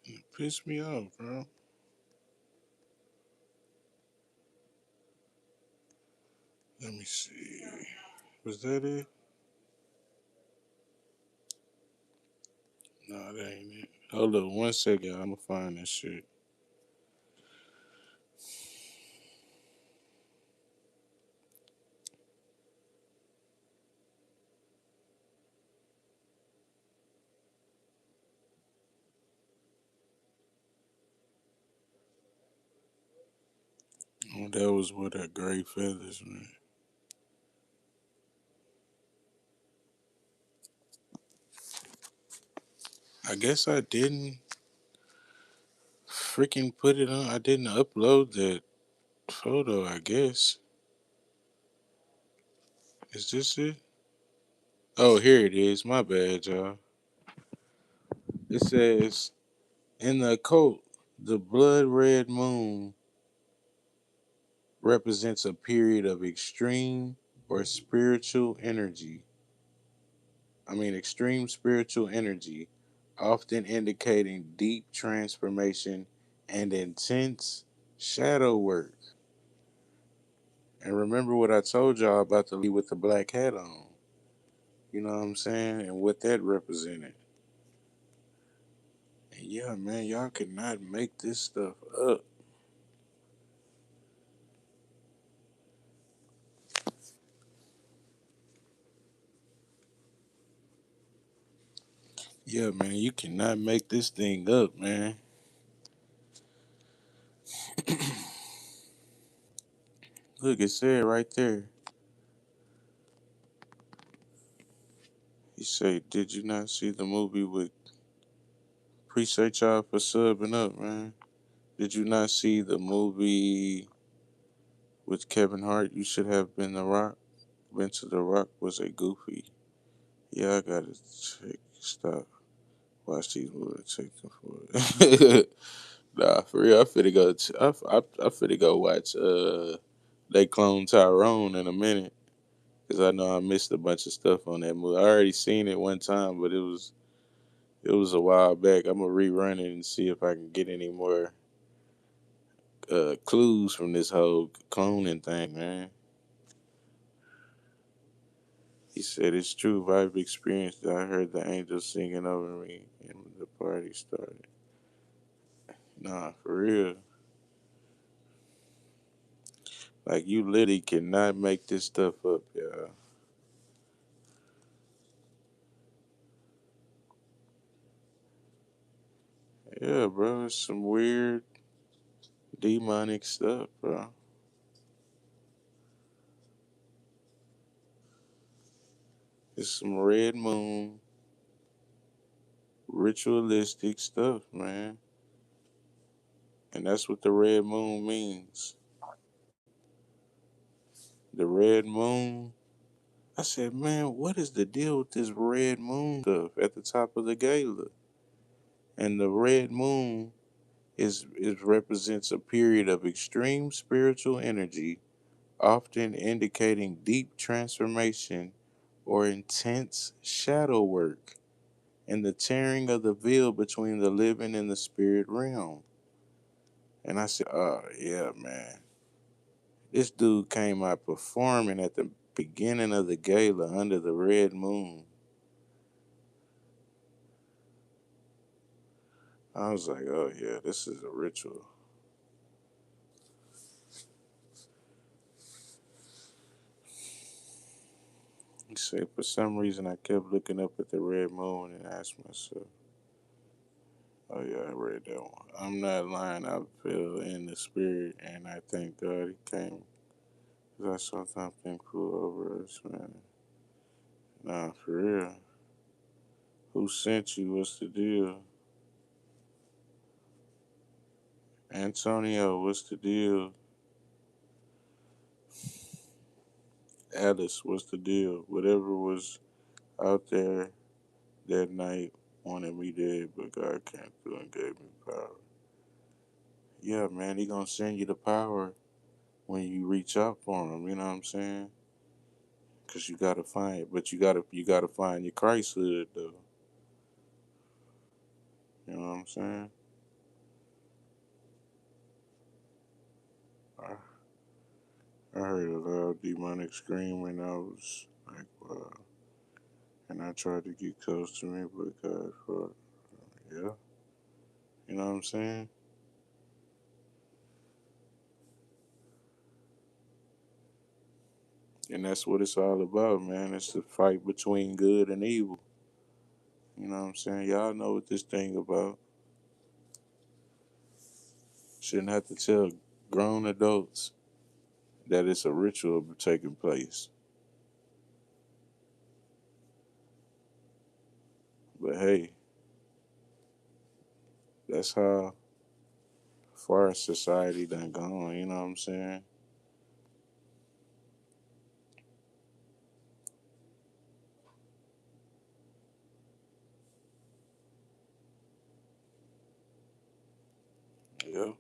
It pissed me off, bro. Let me see. Was that it? No, that ain't it. Hold up 1 second. I'm gonna find this shit. Oh, that was with that gray feathers, man. I guess I didn't freaking put it on. I didn't upload that photo, I guess. Is this it? Oh, here it is. My bad, y'all. It says, in the occult, the blood red moon represents a period of extreme or spiritual energy. Extreme spiritual energy, often indicating deep transformation and intense shadow work. And remember what I told y'all about the lady with the black hat on. You know what I'm saying? And what that represented. And yeah, man, y'all cannot make this stuff up. Yeah, man, you cannot make this thing up, man. Look, it said right there. He said, "Did you not see the movie with?" Appreciate y'all for subbing up, man. Did you not see the movie with Kevin Hart? You should have been the Rock. Been to the Rock was a goofy. Yeah, I gotta check. Stop. Watch these movies. Check them for it. Nah, for real. I finna go. I finna go watch. They clone Tyrone in a minute because I know I missed a bunch of stuff on that movie. I already seen it one time, but it was a while back. I'm gonna rerun it and see if I can get any more clues from this whole cloning thing, man. He said it's true. I've experienced it. I heard the angels singing over me, and the party started. Nah, for real. Like you literally cannot make this stuff up, y'all. Yeah, bro, it's some weird demonic stuff, bro. It's some red moon ritualistic stuff, man. And that's what the red moon means. The red moon. I said, man, what is the deal with this red moon stuff at the top of the gala? And the red moon is represents a period of extreme spiritual energy, often indicating deep transformation or intense shadow work and the tearing of the veil between the living and the spirit realm. And I said, oh, yeah, man. This dude came out performing at the beginning of the gala under the red moon. I was like, oh, yeah, this is a ritual. He said, for some reason, I kept looking up at the red moon and asked myself, oh, yeah, I read that one. I'm not lying. I feel in the spirit, and I thank God he came. Because I saw something cool over us, man. Nah, for real. Who sent you? What's the deal? Antonio, what's the deal? Alice, what's the deal? Whatever was out there that night wanted me dead, but God came through and gave me power. Yeah, man, he gonna send you the power when you reach out for him. You know what I'm saying? Cause you gotta find, but you gotta find your Christhood though. You know what I'm saying? I, I heard a loud demonic scream and I was like, wow. And I tried to get close to me, but God fought. Yeah, you know what I'm saying? And that's what it's all about, man. It's the fight between good and evil. You know what I'm saying? Y'all know what this thing about. Shouldn't have to tell grown adults that it's a ritual taking place. But hey, that's how far society done gone. You know what I'm saying? Yep.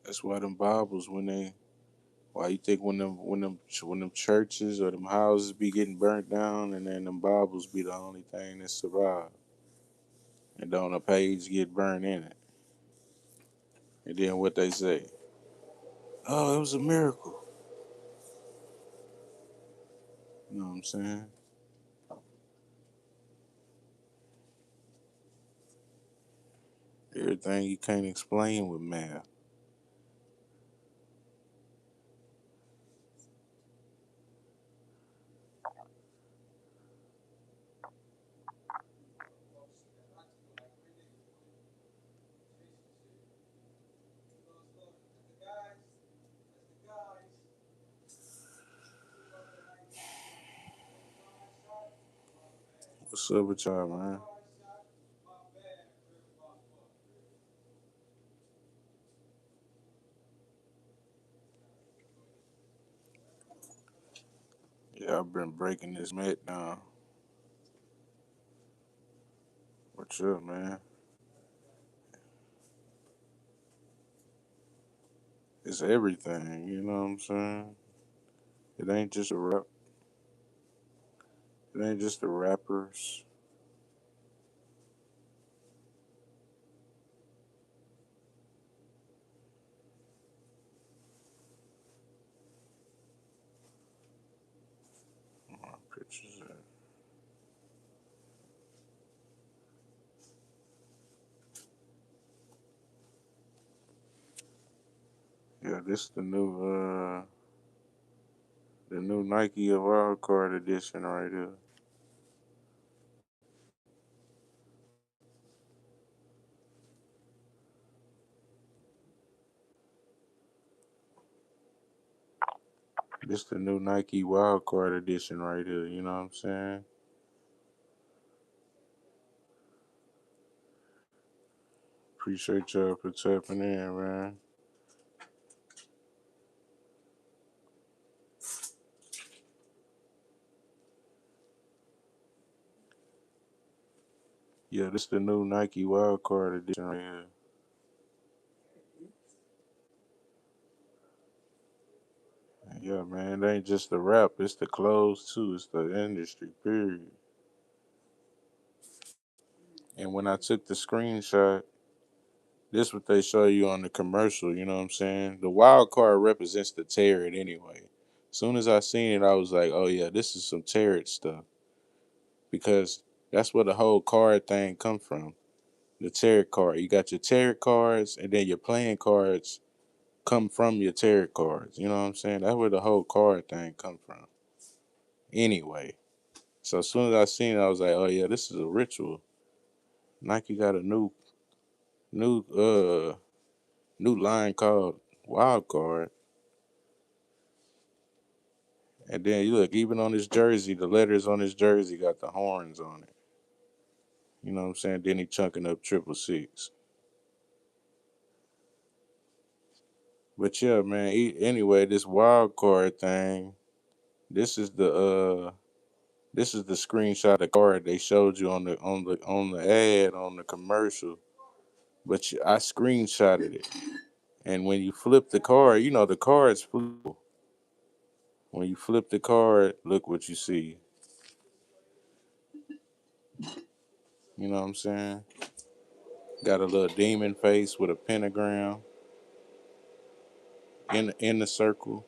That's why them Bibles when they why you think when them churches or them houses be getting burnt down and then them Bibles be the only thing that survive and don't a page get burned in it. And then what they say? Oh, it was a miracle. You know what I'm saying? Everything you can't explain with math. What's up with y'all, man? Yeah, I've been breaking this mat down. What's up, man? It's everything, you know what I'm saying? It ain't just a rap. It ain't just the rappers. My pictures. Yeah, this the new Nike of Wild Card edition right here. This the new Nike Wild Card edition right here. You know what I'm saying? Appreciate y'all for tapping in, man. Yeah, this the new Nike Wild Card edition right here. Yeah, man, it ain't just the rap, it's the clothes too. It's the industry, period. And when I took the screenshot, this what they show you on the commercial, you know what I'm saying? The wild card represents the tarot anyway. Soon as I seen it, I was like, oh yeah, this is some tarot stuff. Because that's where the whole card thing come from. The tarot card. You got your tarot cards and then your playing cards come from your tarot cards. You know what I'm saying? That's where the whole card thing come from. Anyway. So as soon as I seen it, I was like, oh yeah, this is a ritual. Nike got a new new line called Wild Card. And then you look, even on his jersey, the letters on his jersey got the horns on it. You know what I'm saying? Then he chunking up 666. But yeah, man. Anyway, this wild card thing. This is the screenshot of the card they showed you on the ad on the commercial. But I screenshotted it, and when you flip the card, you know the card's flippable. When you flip the card, look what you see. You know what I'm saying? Got a little demon face with a pentagram in the circle,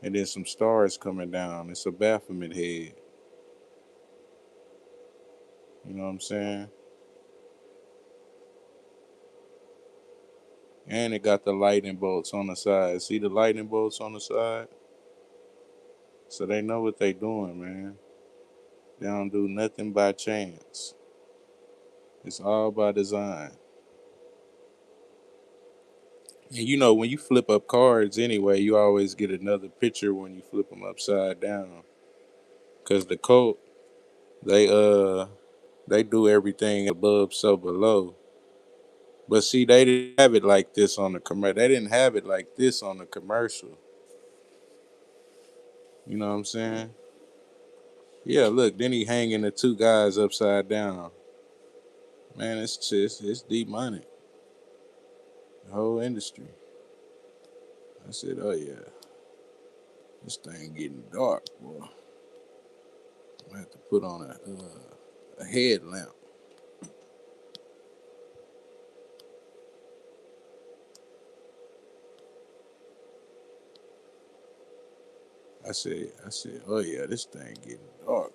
and then some stars coming down. It's a Baphomet head. You know what I'm saying? And it got the lightning bolts on the side. See the lightning bolts on the side? So they know what they doing, man. They don't do nothing by chance. It's all by design. And you know, when you flip up cards anyway, you always get another picture when you flip them upside down. Cause the code, they they do everything above so below. But see, they didn't have it like this on the commercial. They didn't have it like this on the commercial. You know what I'm saying? Yeah, look, then he hanging the two guys upside down. Man, it's deep money. The whole industry. I said, oh yeah, this thing getting dark, boy. I have to put on a headlamp. I said, oh yeah, this thing getting dark.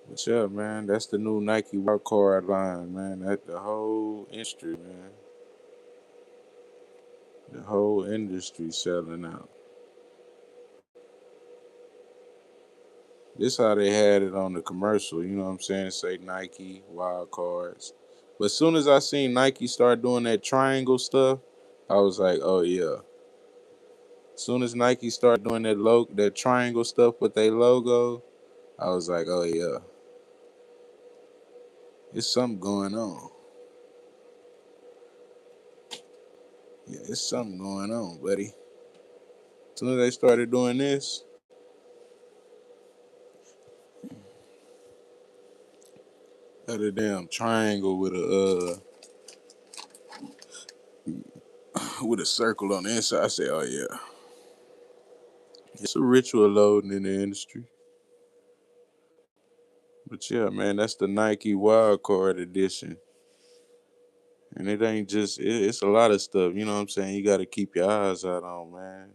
But yeah, man, that's the new Nike Wild Card line, man. That the whole industry, man. The whole industry selling out. This how they had it on the commercial. You know what I'm saying? Say Nike wild cards. But as soon as I seen Nike start doing that triangle stuff, I was like, oh yeah. As soon as Nike started doing that triangle stuff with their logo, I was like, oh yeah, it's something going on. Yeah, it's something going on, buddy. As soon as they started doing this, that a damn triangle with with a circle on the inside, I said, oh yeah, it's a ritual loading in the industry. But yeah, man, that's the Nike Wild Card edition. And it ain't just it's a lot of stuff, you know what I'm saying? You gotta keep your eyes out on, man.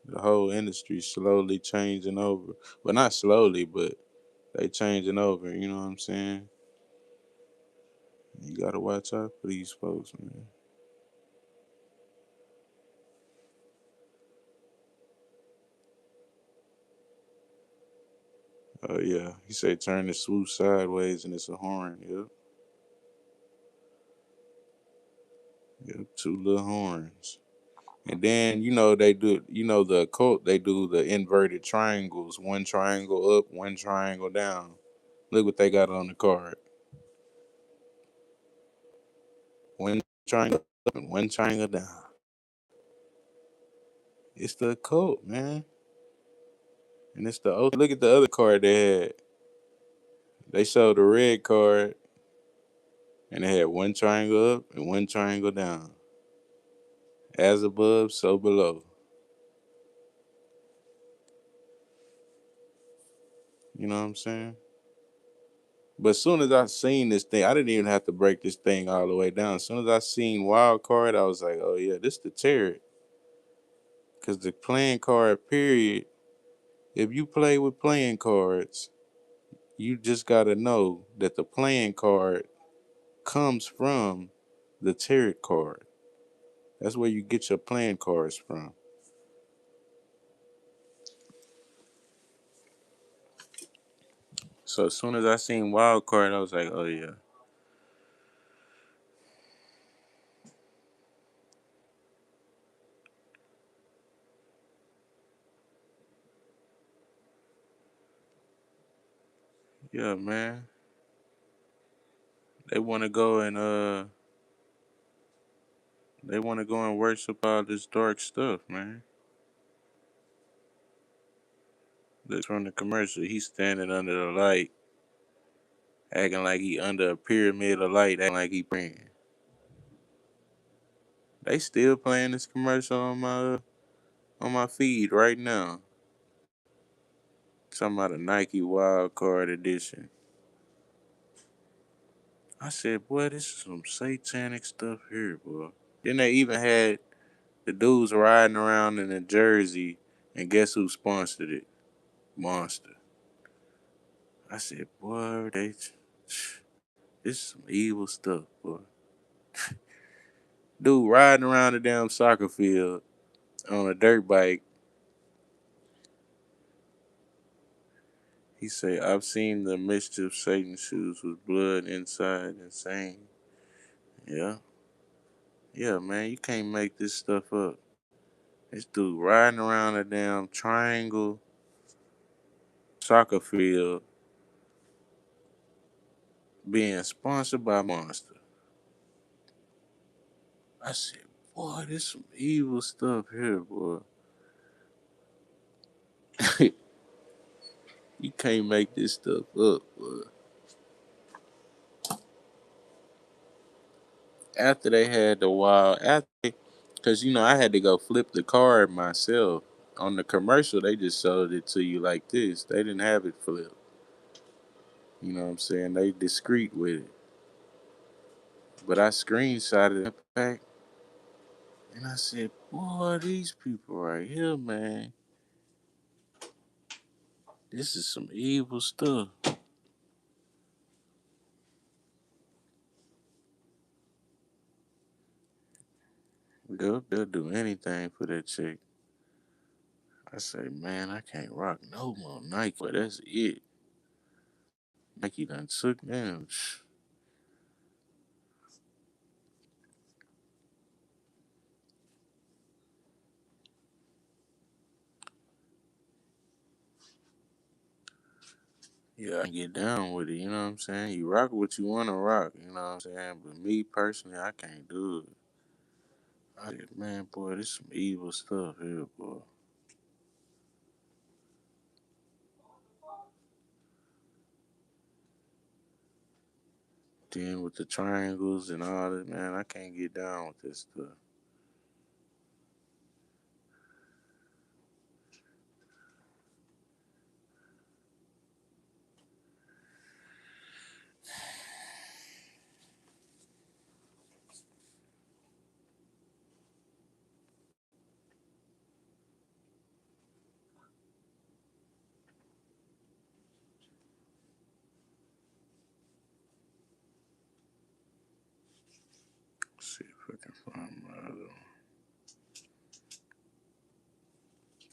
The whole industry slowly changing over. Well, not slowly, but they changing over, you know what I'm saying? You gotta watch out for these folks, man. Oh yeah. He said turn the swoop sideways and it's a horn. Yep. Yep. Two little horns. And then they do the occult, they do the inverted triangles. One triangle up, one triangle down. Look what they got on the card. One triangle up and one triangle down. It's the occult, man. And it's the look at the other card they had. They showed the red card and they had one triangle up and one triangle down. As above, so below. You know what I'm saying? But as soon as I seen this thing, I didn't even have to break this thing all the way down. As soon as I seen wild card, I was like, oh yeah, this the tarot. Cause the playing card period, if you play with playing cards, you just gotta know that the playing card comes from the tarot card. That's where you get your playing cards from. So as soon as I seen wild card, I was like, oh yeah. Yeah, man. They wanna go and they wanna go and worship all this dark stuff, man. Look from the commercial, he's standing under the light, acting like he under a pyramid of light, acting like he praying. They still playing this commercial on my feed right now. Talking about a Nike Wild Card edition. I said, boy, this is some satanic stuff here, boy. Then they even had the dudes riding around in a jersey, and guess who sponsored it? Monster. I said, boy, this is some evil stuff, boy. Dude riding around the damn soccer field on a dirt bike. He said, I've seen the mischief Satan shoes with blood inside insane. Yeah. Yeah, man, you can't make this stuff up. This dude riding around a damn triangle soccer field being sponsored by Monster. I said, boy, this some evil stuff here, boy. You can't make this stuff up, boy. After they had the wild, because I had to go flip the card myself. On the commercial, they just sold it to you like this. They didn't have it flipped. You know what I'm saying? They discreet with it. But I screenshotted the pack and I said, boy, these people right here, man, this is some evil stuff. They'll do anything for that chick. I say, man, I can't rock no more Nike, but that's it. Nike done took them. Yeah, I can get down with it, you know what I'm saying? You rock what you want to rock, you know what I'm saying? But me personally, I can't do it. I said, man, boy, this some evil stuff here, boy. Then with the triangles and all that, man, I can't get down with this stuff. Let's see if I can find my other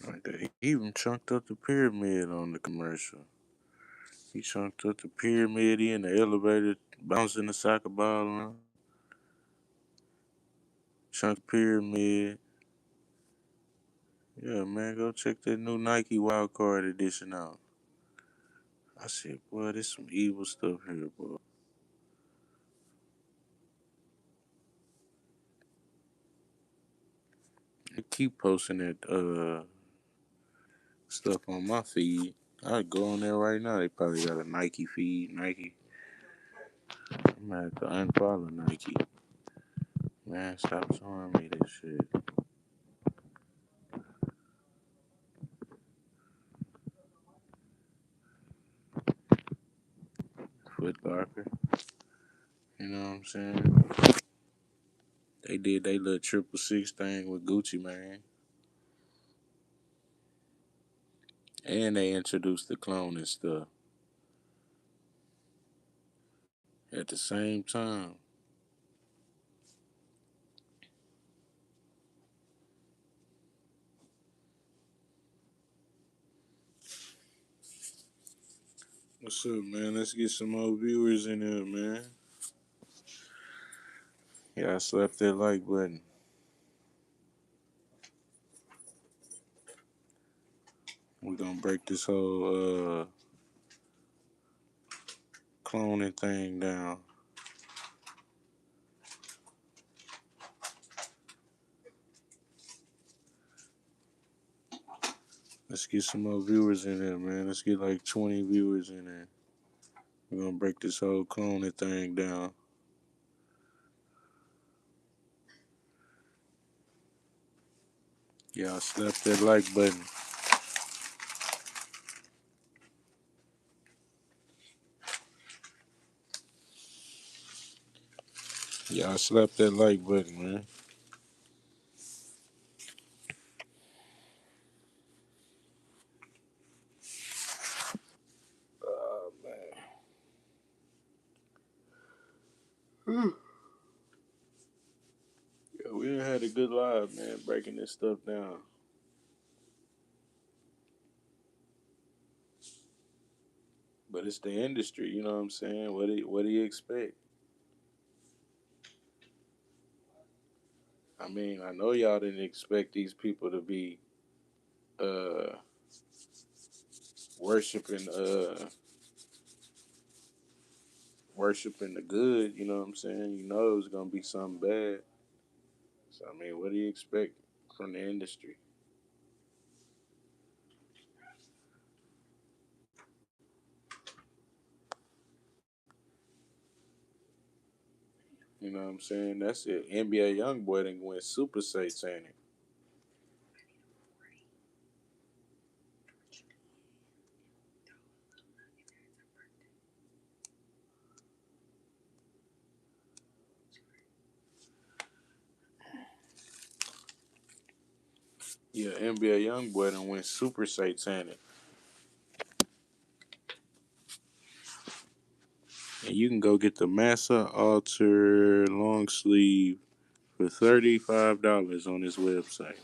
one. Like that. He even chunked up the pyramid on the commercial. He chunked up the pyramid in the elevator, bouncing the soccer ball around. Chunk pyramid. Yeah, man, go check that new Nike Wild Card edition out. I said, boy, this some evil stuff here, boy. They keep posting that stuff on my feed. I'd go on there right now. They probably got a Nike feed. Nike. I'm gonna have to unfollow Nike. Man, stop showing me this shit. Foot Locker. You know what I'm saying? They did they little 666 thing with Gucci, man. And they introduced the cloning stuff at the same time. What's up, man? Let's get some more viewers in here, man. Yeah, I slapped that like button. We're gonna break this whole cloning thing down. Let's get some more viewers in there, man. Let's get like 20 viewers in there. We're gonna break this whole cloning thing down. Yeah, slap that like button. Yeah, slap that like button, man. Oh man. Yeah, we done had a good live, man, breaking this stuff down. But it's the industry, you know what I'm saying? What do you expect? I mean, I know y'all didn't expect these people to be uh worshiping worshiping the good, you know what I'm saying? You know it was gonna be something bad. So I mean, what do you expect from the industry? You know what I'm saying? That's it. NBA YoungBoy done went super satanic. Yeah, NBA YoungBoy done went super satanic. And you can go get the Massa Alter long sleeve for $35 on his website.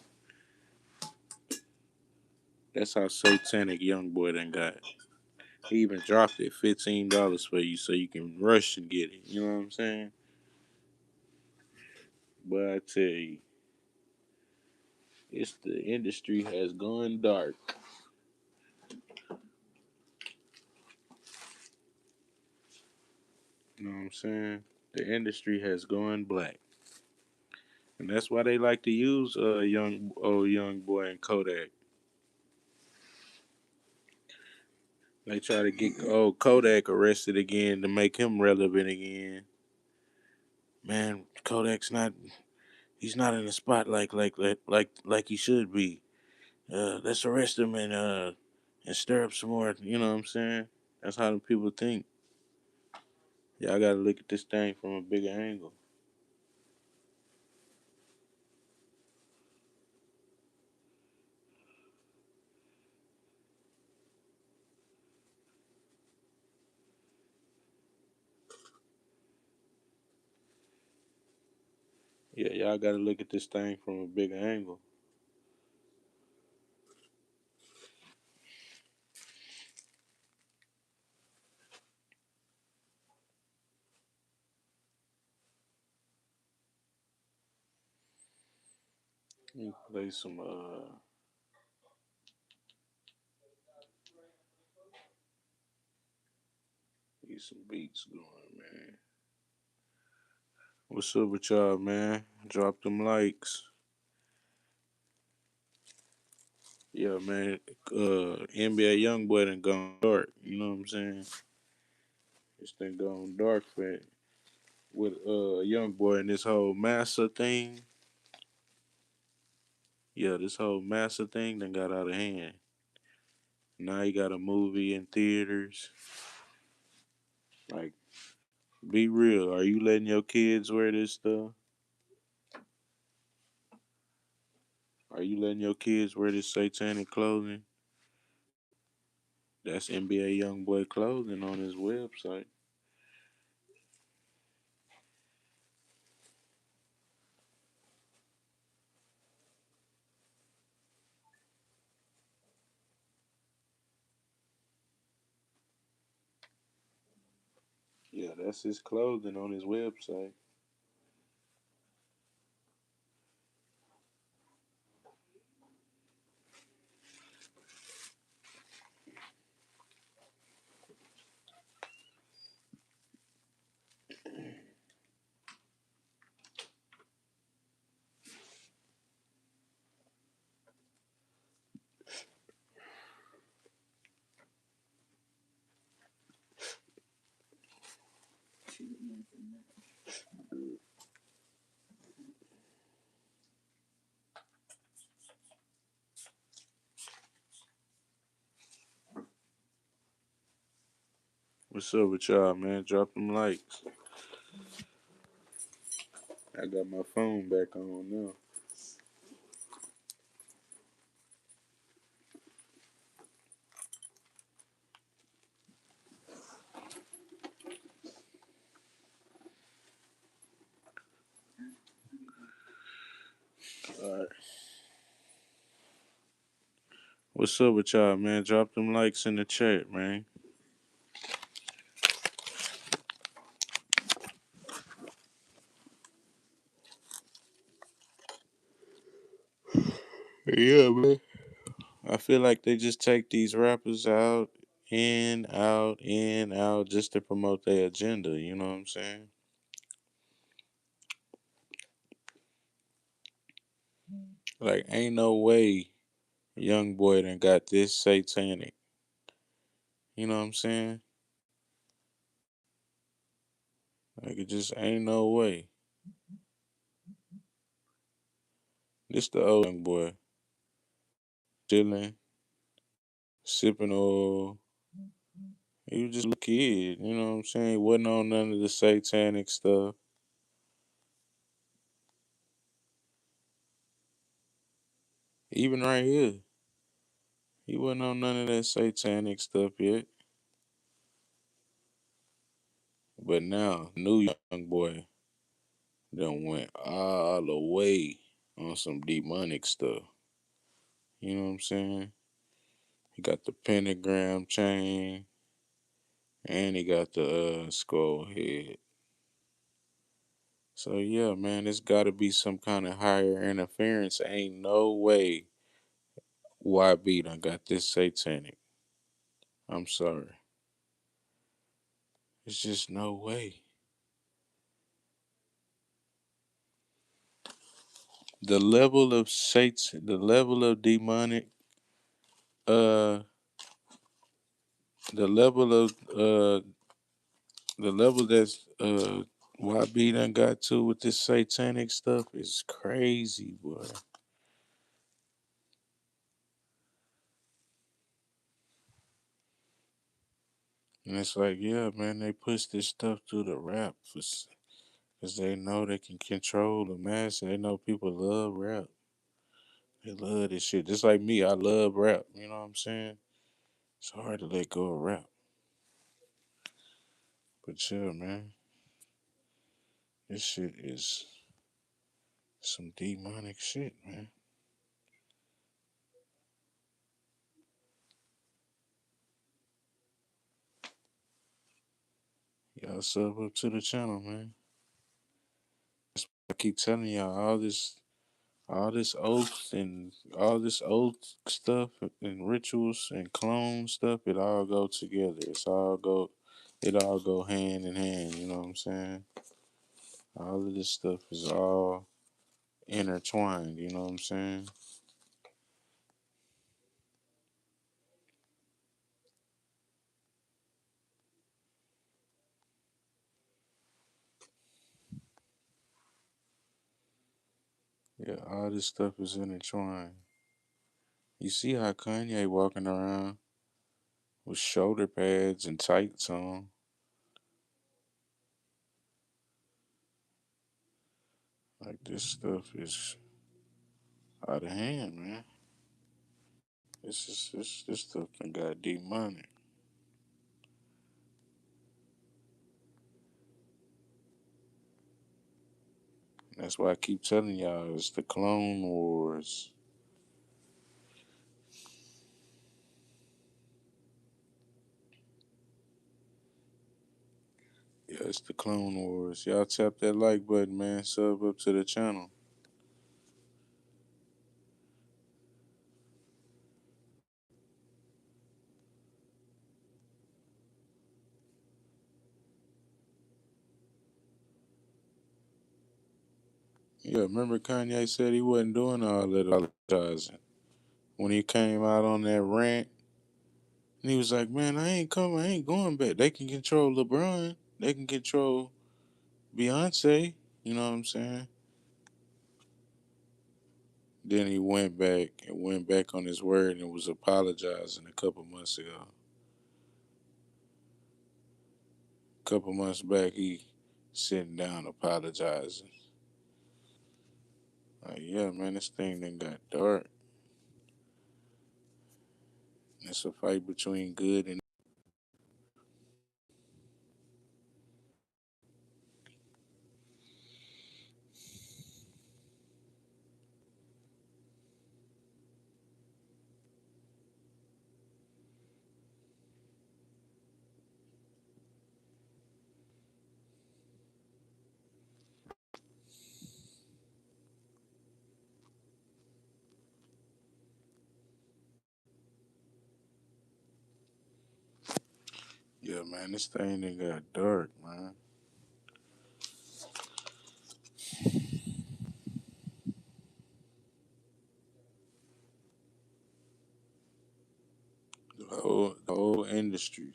That's how satanic YoungBoy done got. He even dropped it $15 for you so you can rush and get it. You know what I'm saying? But I tell you, it's the industry has gone dark. You know what I'm saying? The industry has gone black. And that's why they like to use young boy and Kodak. They try to get old Kodak arrested again to make him relevant again. Man, Kodak's not he's not in the spotlight like he should be. Let's arrest him and stir up some more. You know what I'm saying? That's how the people think. Y'all gotta look at this thing from a bigger angle. Yeah, y'all gotta look at this thing from a bigger angle. Let me play get some beats going, man. What's up with y'all, man? Drop them likes. Yeah, man. NBA YoungBoy done gone dark. You know what I'm saying? It's done gone dark for with young boy and this whole massa thing. Yeah, this whole massa thing done got out of hand. Now you got a movie in theaters. Like, be real. Are you letting your kids wear this stuff? Are you letting your kids wear this satanic clothing? That's NBA YoungBoy clothing on his website. Yeah, that's his clothing on his website. What's up with y'all, man? Drop them likes. I got my phone back on now. All right. What's up with y'all, man? Drop them likes in the chat, man. Yeah, man. I feel like they just take these rappers out, in, out, just to promote their agenda. You know what I'm saying? Like, ain't no way young boy done got this satanic. You know what I'm saying? Like, it just ain't no way. This the old young boy chilling, sipping oil. He was just a little kid. You know what I'm saying? He wasn't on none of the satanic stuff. Even right here, he wasn't on none of that satanic stuff yet. But now, new young boy done went all the way on some demonic stuff. You know what I'm saying? He got the pentagram chain. and he got the skull head. So yeah, man, it's got to be some kind of higher interference. Ain't no way YB done got this satanic. I'm sorry, it's just no way. The level of Satan, the level of demonic, uh, the level of the level that's YB done got to with this satanic stuff is crazy, boy. And it's like, yeah, man, they push this stuff through the rap because they know they can control the mass. They know people love rap. They love this shit. Just like me, I love rap. You know what I'm saying? It's hard to let go of rap. But yeah, man, this shit is some demonic shit, man. Y'all sub up to the channel, man. I keep telling y'all all this oath and all this oath stuff and rituals and clone stuff, it all go together. It all go hand in hand, you know what I'm saying? All of this stuff is all intertwined, you know what I'm saying? Yeah, all this stuff is intertwined. You see how Kanye walking around with shoulder pads and tights on? Like this stuff is out of hand, man. This stuff done got demonic. That's why I keep telling y'all it's the Clone Wars. Yeah, it's the Clone Wars. Y'all tap that like button, man. Sub up to the channel. Yeah, remember Kanye said he wasn't doing all that apologizing when he came out on that rant. And he was like, "Man, I ain't coming. I ain't going back. They can control LeBron. They can control Beyonce. You know what I'm saying?" Then he went back on his word and was apologizing a couple months ago. A couple months back, he sitting down apologizing. Like, yeah, man, this thing then got dark. It's a fight between good and yeah, man, this thing then got dark, man. The whole industry,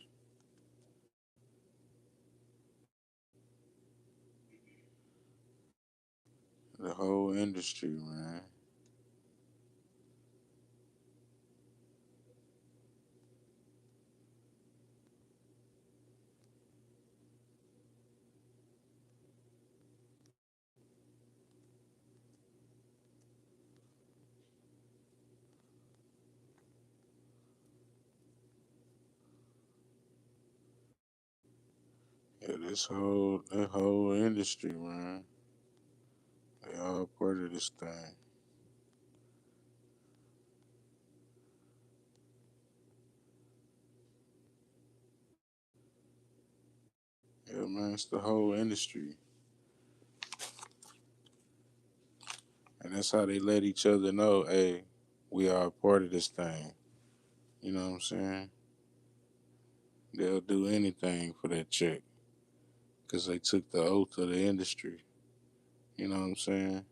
the whole industry, man. Yeah, that whole industry, man. They all part of this thing. Yeah, man, it's the whole industry. And that's how they let each other know, hey, we are a part of this thing. You know what I'm saying? They'll do anything for that check because they took the oath of the industry. You know what I'm saying?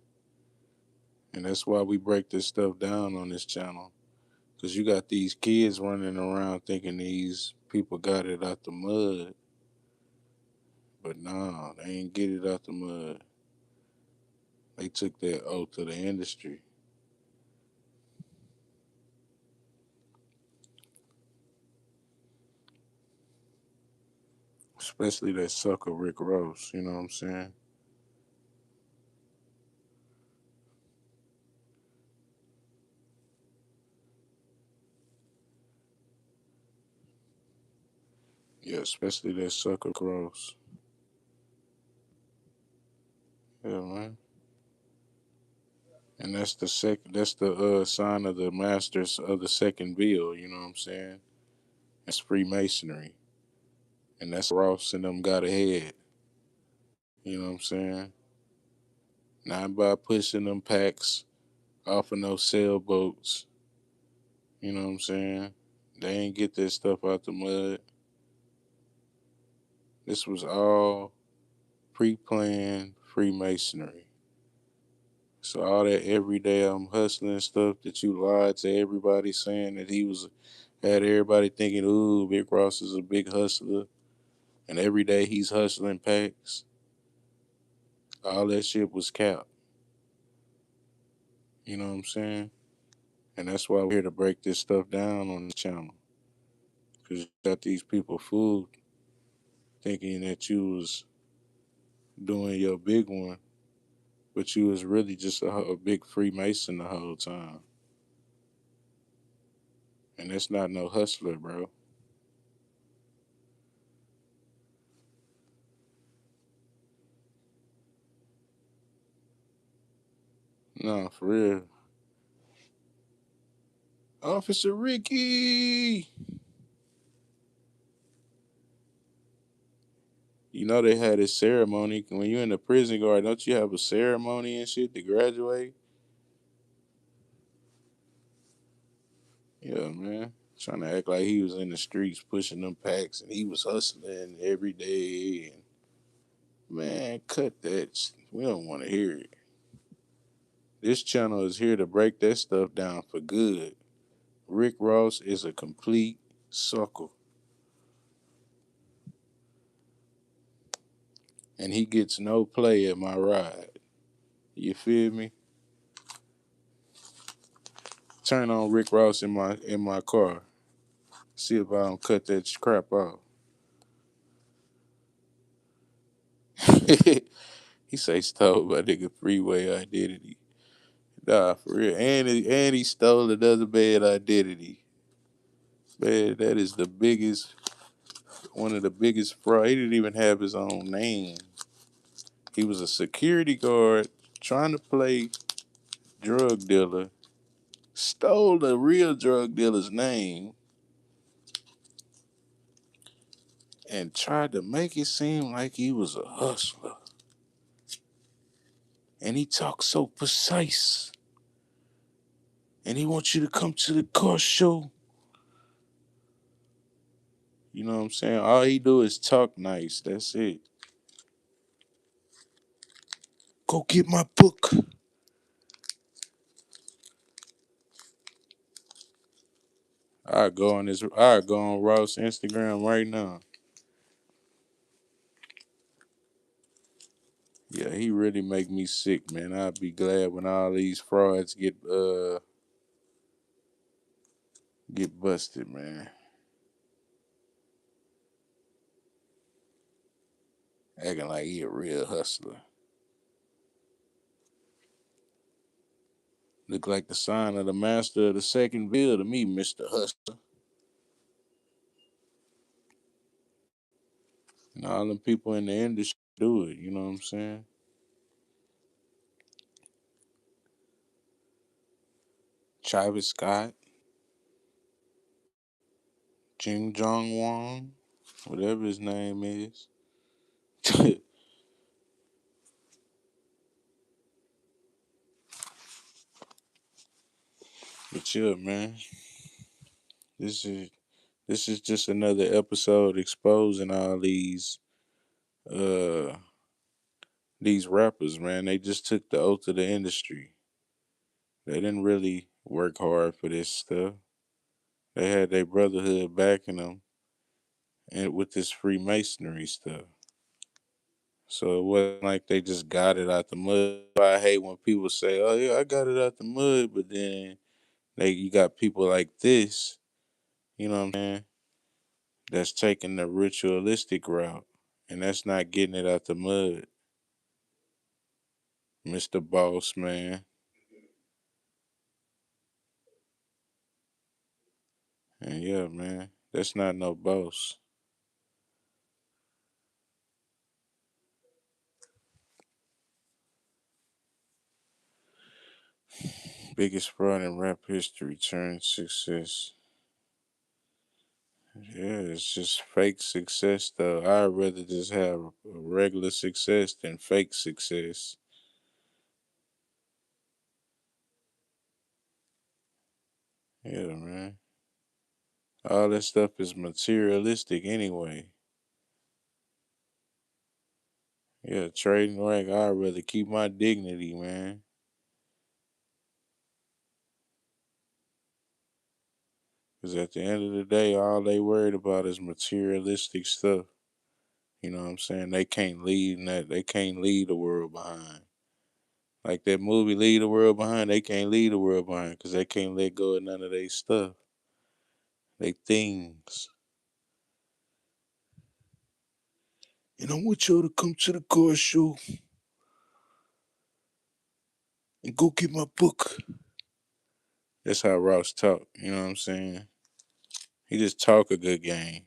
And that's why we break this stuff down on this channel. Because you got these kids running around thinking these people got it out the mud. But nah, they ain't get it out the mud. They took that oath of the industry. Especially that sucker Rick Ross. You know what I'm saying? Yeah, especially that sucker Ross. Yeah, man. And that's the second. That's the sign of the masters of the second bill. You know what I'm saying? That's Freemasonry, and that's Ross and them got ahead. You know what I'm saying? Not by pushing them packs off of no sailboats. You know what I'm saying? They ain't get that stuff out the mud. This was all pre-planned Freemasonry. So all that everyday hustling stuff that you lied to everybody saying that he was had everybody thinking, ooh, Big Ross is a big hustler, and every day he's hustling packs. All that shit was cap. You know what I'm saying? And that's why we're here to break this stuff down on the channel. Because you got these people fooled thinking that you was doing your big one, but you was really just a big Freemason the whole time. And that's not no hustler, bro. No, for real. Officer Ricky! You know they had a ceremony. When you're in the prison guard, don't you have a ceremony and shit to graduate? Yeah, man. Trying to act like he was in the streets pushing them packs and he was hustling every day. And man, cut that. We don't want to hear it. This channel is here to break that stuff down for good. Rick Ross is a complete sucker. And he gets no play at my ride. You feel me? Turn on Rick Ross in my car. See if I don't cut that crap off. He say stole my nigga freeway identity. Nah, for real. And he stole another man identity. Man, that is the biggest, one of the biggest fraud. He didn't even have his own name. He was a security guard trying to play drug dealer. Stole the real drug dealer's name and tried to make it seem like he was a hustler. And he talks so precise. And he wants you to come to the car show. You know what I'm saying? All he do is talk nice. That's it. Go get my book. I go on Ross Instagram right now. Yeah, he really make me sick, man. I'd be glad when all these frauds get busted, man. Acting like he a real hustler. Look like the sign of the master of the second bill to me, Mr. Hustler. And all them people in the industry do it, you know what I'm saying? Travis Scott, Jing Jong Wong, whatever his name is. But yeah, man, this is this is just another episode exposing all uh these rappers, man. They just took the oath of the industry. They didn't really work hard for this stuff. They had their brotherhood backing them, and with this Freemasonry stuff. So it wasn't like they just got it out the mud. I hate when people say, "Oh yeah, I got it out the mud," but then you got people like this, you know what I'm saying? That's taking the ritualistic route, and that's not getting it out the mud, Mr. Boss Man. And yeah, man, that's not no boss. Biggest fraud in rap history turned success. Yeah, it's just fake success though. I'd rather just have a regular success than fake success. Yeah, man. All that stuff is materialistic anyway. Yeah, trading rank, I'd rather keep my dignity, man. Because at the end of the day, all they worried about is materialistic stuff. You know what I'm saying? They can't leave the world behind. Like that movie Leave the World Behind, they can't leave the world behind because they can't let go of none of their stuff. They things. And I want y'all to come to the car show and go get my book. That's how Ross talk. You know what I'm saying? He just talk a good game.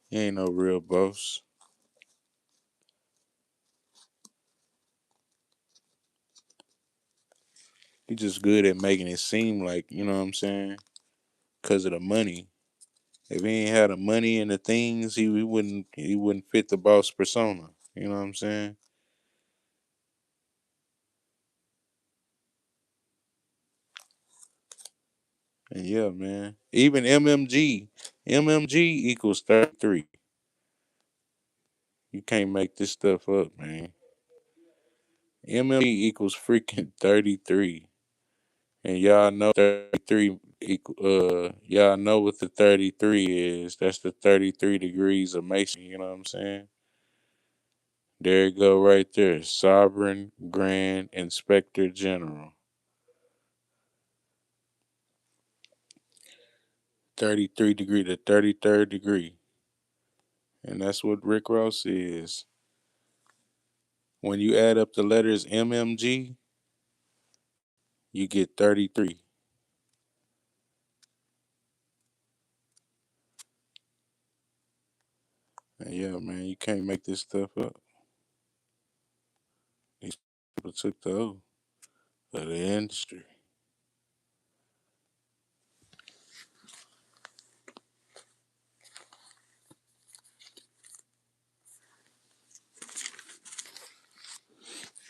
He ain't no real boss. He just good at making it seem like, you know what I'm saying? Because of the money. If he ain't had the money and the things, he wouldn't fit the boss persona. You know what I'm saying? And yeah, man. Even MMG equals 33. You can't make this stuff up, man. MMG equals freaking 33. And y'all know 33 y'all know what the 33 is. That's the 33 degrees of Mason, you know what I'm saying? There you go right there. Sovereign Grand Inspector General. 33 degree, the 33rd degree. And that's what Rick Ross is. When you add up the letters MMG, you get 33. And yeah, man, you can't make this stuff up. These people took the oath of the industry.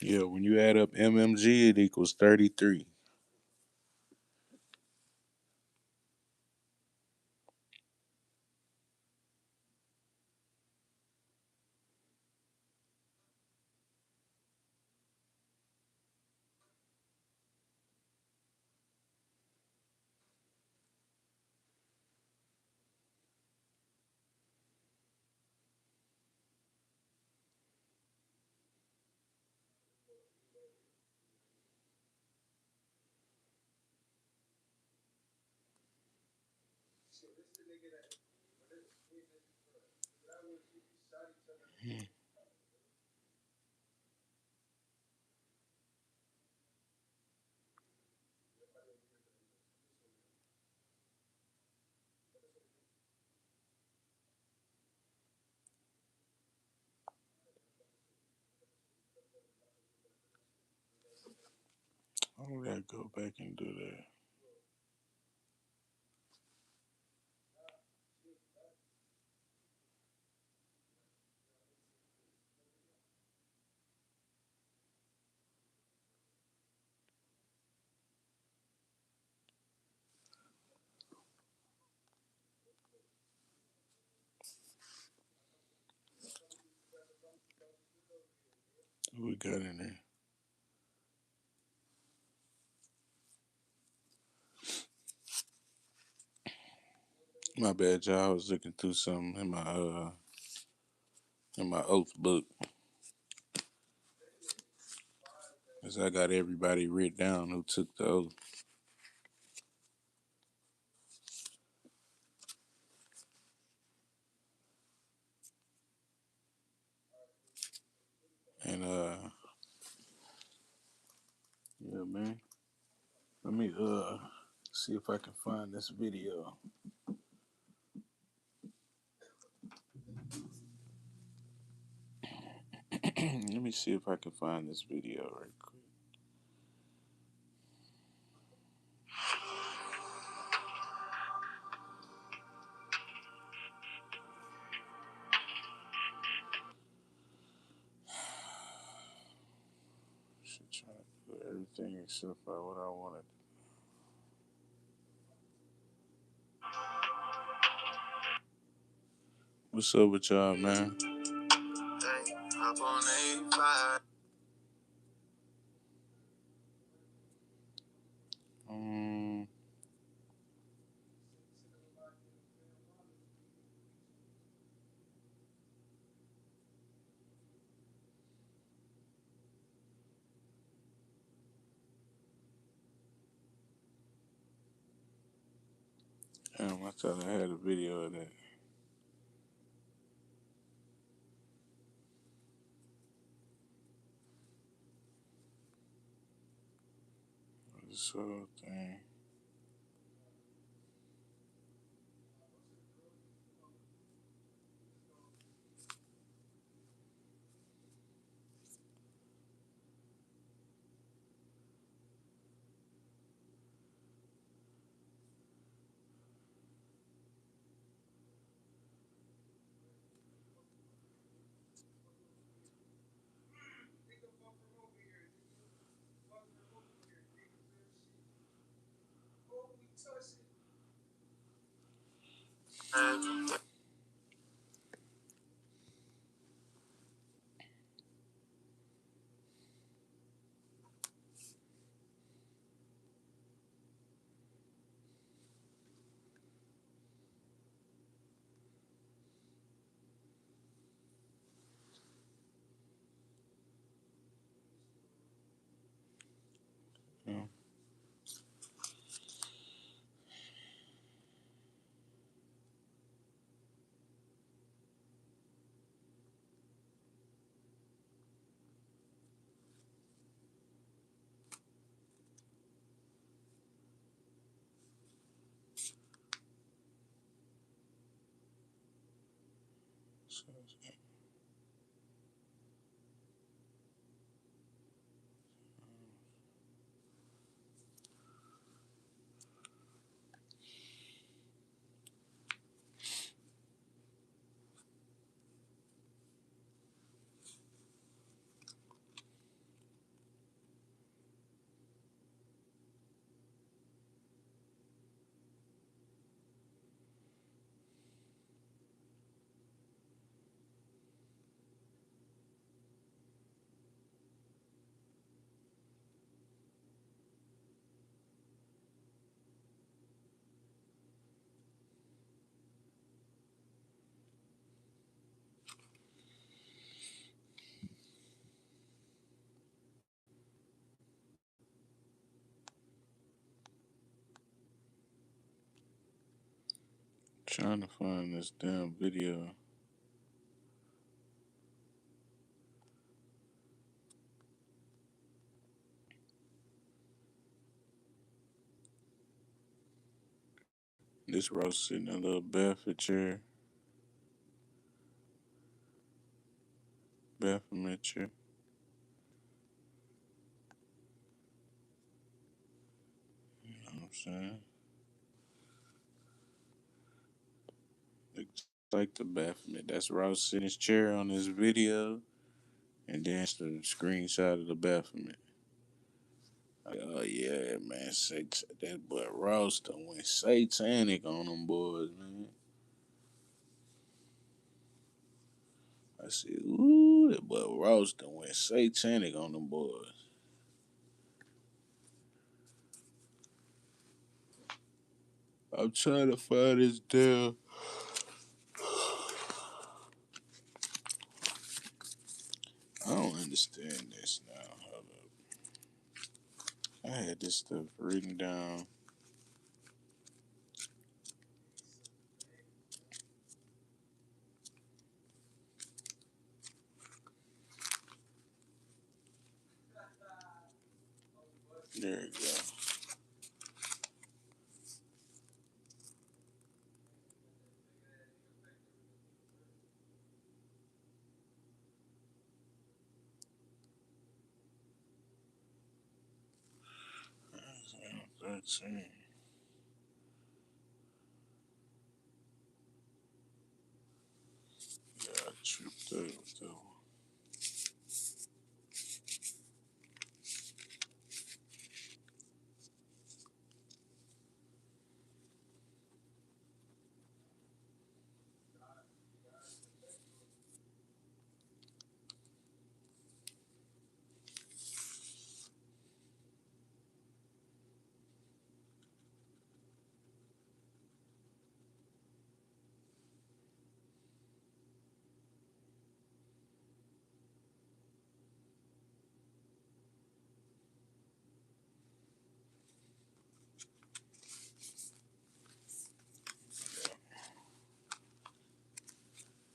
Yeah, when you add up MMG, it equals 33. I gotta go back and do that. What we got in there? My bad, y'all. I was looking through something in my oath book. Cause I got everybody written down who took the oath. And yeah, man. Let me see if I can find this video. Let me see if I can find this video right quick. Should try to do everything except for what I wanted. What's up with y'all, man? Hey, hop on A5. Damn, I thought I had a video of that. This whole thing. Yeah. So, trying to find this damn video. This roast sitting in a little barefoot chair. Baphomet chair. You know what I'm saying? Looks like the Baphomet. That's Ross sitting in his chair on this video. And then it's the screenshot of the Baphomet. Like, oh yeah, man. That boy Ross done went satanic on them boys, man. I said, ooh, But Ross done went satanic on them boys. I'm trying to find this damn. I don't understand this now. Hold up. I had this stuff written down. There we go. That's 13. Yeah, I tripped up with that one.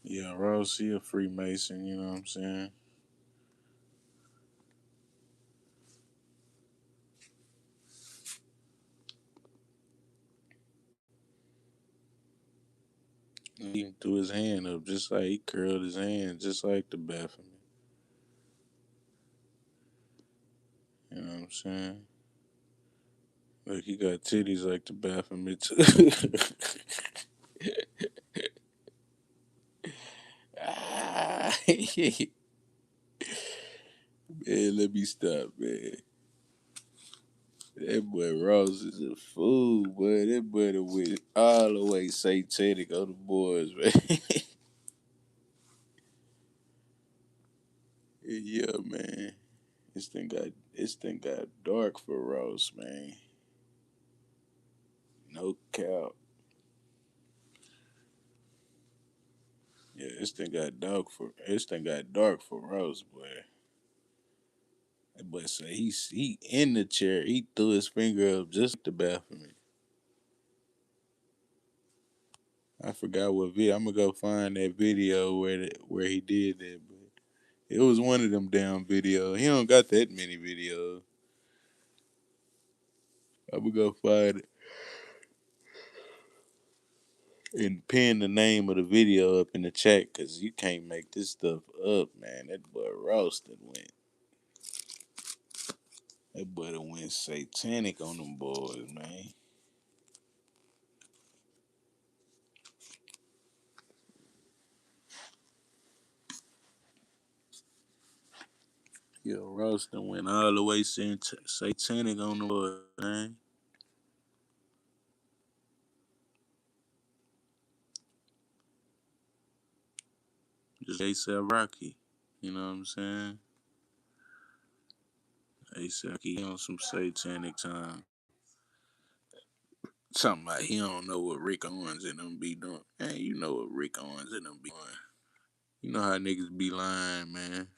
Yeah, Ross, he a Freemason, you know what I'm saying? He threw his hand up just like he curled his hand just like the Baphomet. You know what I'm saying? Like he got titties like the Baphomet too. Ah, man, let me stop, man. That boy Ross is a fool, boy. That boy done went all the way satanic on the boys, man. Yeah, man. This thing got dark for Ross, man. No cap. Yeah, this thing got dark for Ross, boy. That boy say he in the chair. He threw his finger up just like the Baphomet. I forgot what video. I'm gonna go find that video where he did that, but it was one of them damn videos. He don't got that many videos. I'm gonna go find it and pin the name of the video up in the chat because you can't make this stuff up, man. That boy Ralston went. That boy done went satanic on them boys, man. Yo, Ralston went all the way satanic on them boys, man. Just ASAP Rocky. You know what I'm saying? ASAP Rocky on some satanic time. Something like he don't know what Rick Owens and them be doing. Man, you know what Rick Owens and them be doing. You know how niggas be lying, man.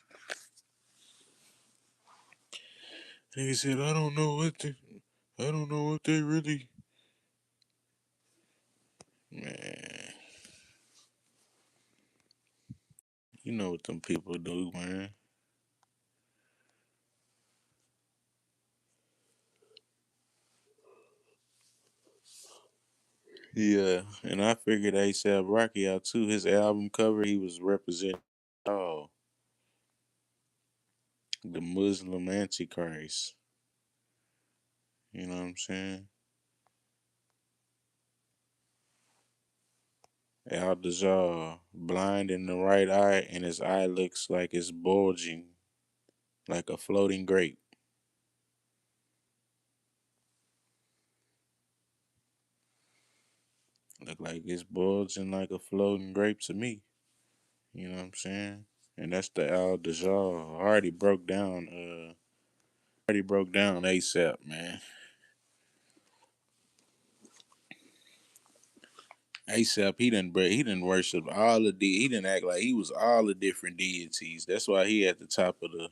Nigga said, I don't know what they really, man. You know what them people do, man. Yeah, and I figured ASAP Rocky out too. His album cover, he was representing oh the Muslim Antichrist. You know what I'm saying? Al blind in the right eye, and his eye looks like it's bulging like a floating grape. Look like it's bulging like a floating grape to me. You know what I'm saying? and that's the Al Dajjal. I already broke down. Already broke down ASAP, man. ASAP, he didn't worship all of the. He didn't act like he was all the different deities. That's why he at the top of the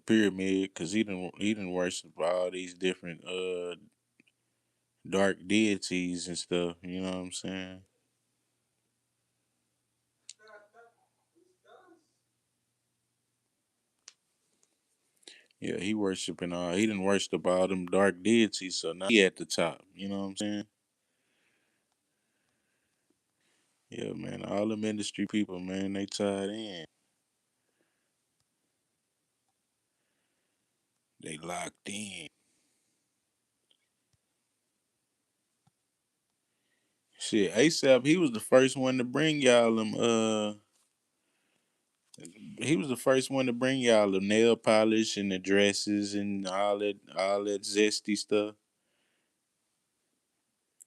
pyramid, cause he didn't worship all these different dark deities and stuff. You know what I'm saying? Yeah, he worshiping all. He didn't worship all them dark deities, so now he at the top. You know what I'm saying? Yeah, man. All them industry people, man, they tied in. They locked in. Shit, ASAP, he was the first one to bring y'all them. He was the first one to bring y'all the nail polish and the dresses and all that zesty stuff.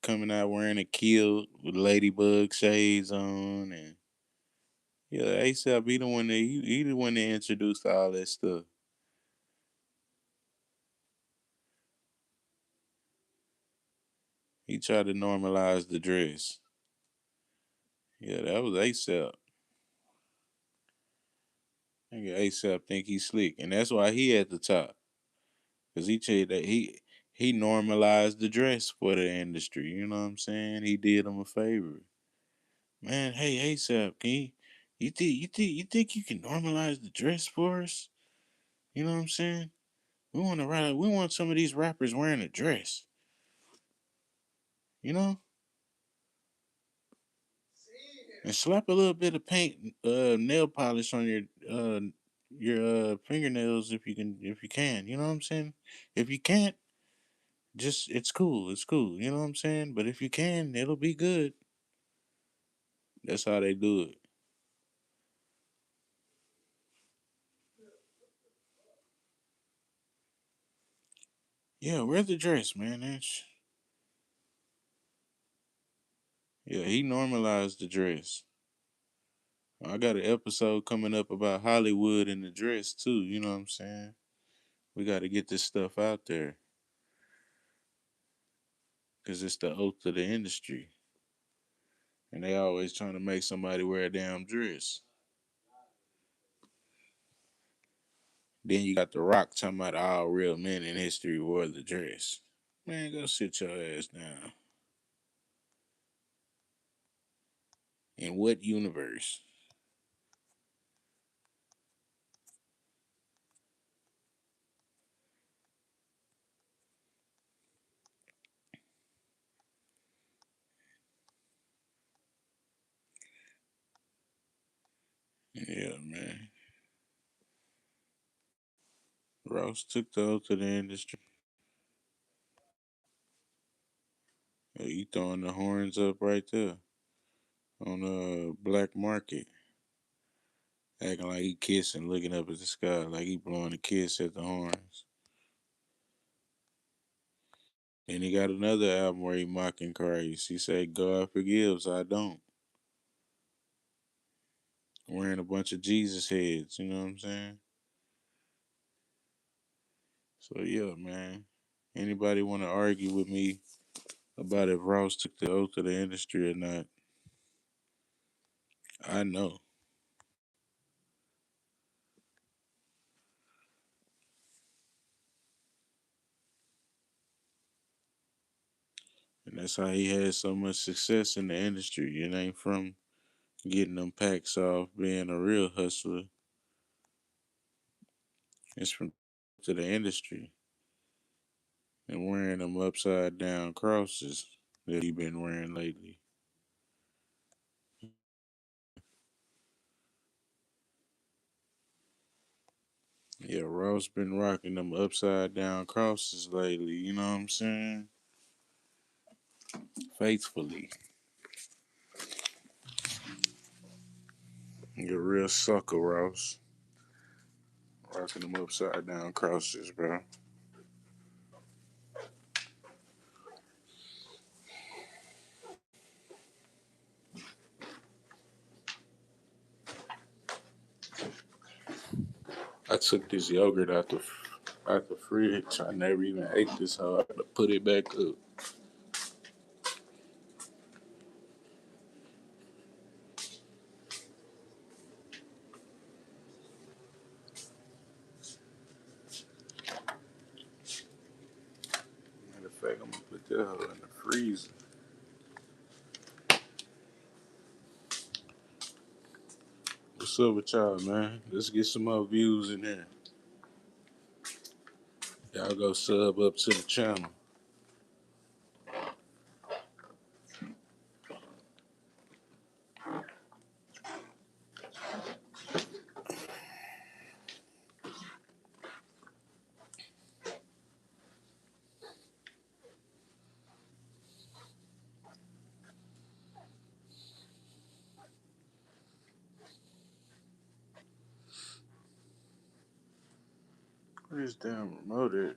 Coming out wearing a kilt with ladybug shades on, and yeah, ASAP, he the one that introduced all that stuff. He tried to normalize the dress. Yeah, that was ASAP. Nigga ASAP think he slick, and that's why he at the top. Cause he said that he normalized the dress for the industry. You know what I'm saying? He did him a favor. Man, hey ASAP, you think you can normalize the dress for us? You know what I'm saying? We want some of these rappers wearing a dress. You know, and slap a little bit of paint, nail polish on your fingernails if you can. You know what I'm saying? If you can't, just it's cool. It's cool. You know what I'm saying? But if you can, it'll be good. That's how they do it. Yeah, wear the dress, man. Yeah, he normalized the dress. I got an episode coming up about Hollywood and the dress too. You know what I'm saying? We got to get this stuff out there because it's the oath of the industry, and they always trying to make somebody wear a damn dress. Then you got The Rock talking about all real men in history wore the dress. Man, go sit your ass down. In what universe? Yeah, man. Ross took the oath of the industry. Oh, you throwing the horns up right there on the black market, acting like he kissing, looking up at the sky like he blowing a kiss at the horns. And he got another album where he mocking Christ. He said, "God forgives, I don't." Wearing a bunch of Jesus heads. You know what I'm saying? So yeah, man. Anybody want to argue with me about if Ross took the oath of the industry or not? I know, and that's how he had so much success in the industry. It ain't from getting them packs off, being a real hustler. It's from to the industry and wearing them upside down crosses that he been wearing lately. Yeah, Ross been rocking them upside down crosses lately. You know what I'm saying? Faithfully. You're a real sucker, Ross. Rocking them upside down crosses, bro. I took this yogurt out the fridge. I never even ate this, so I had to put it back up. Matter of fact, I'm gonna put that hoe in the freezer. What's up with y'all, man? Let's get some more views in here. Y'all go sub up to the channel. Where this damn remote at?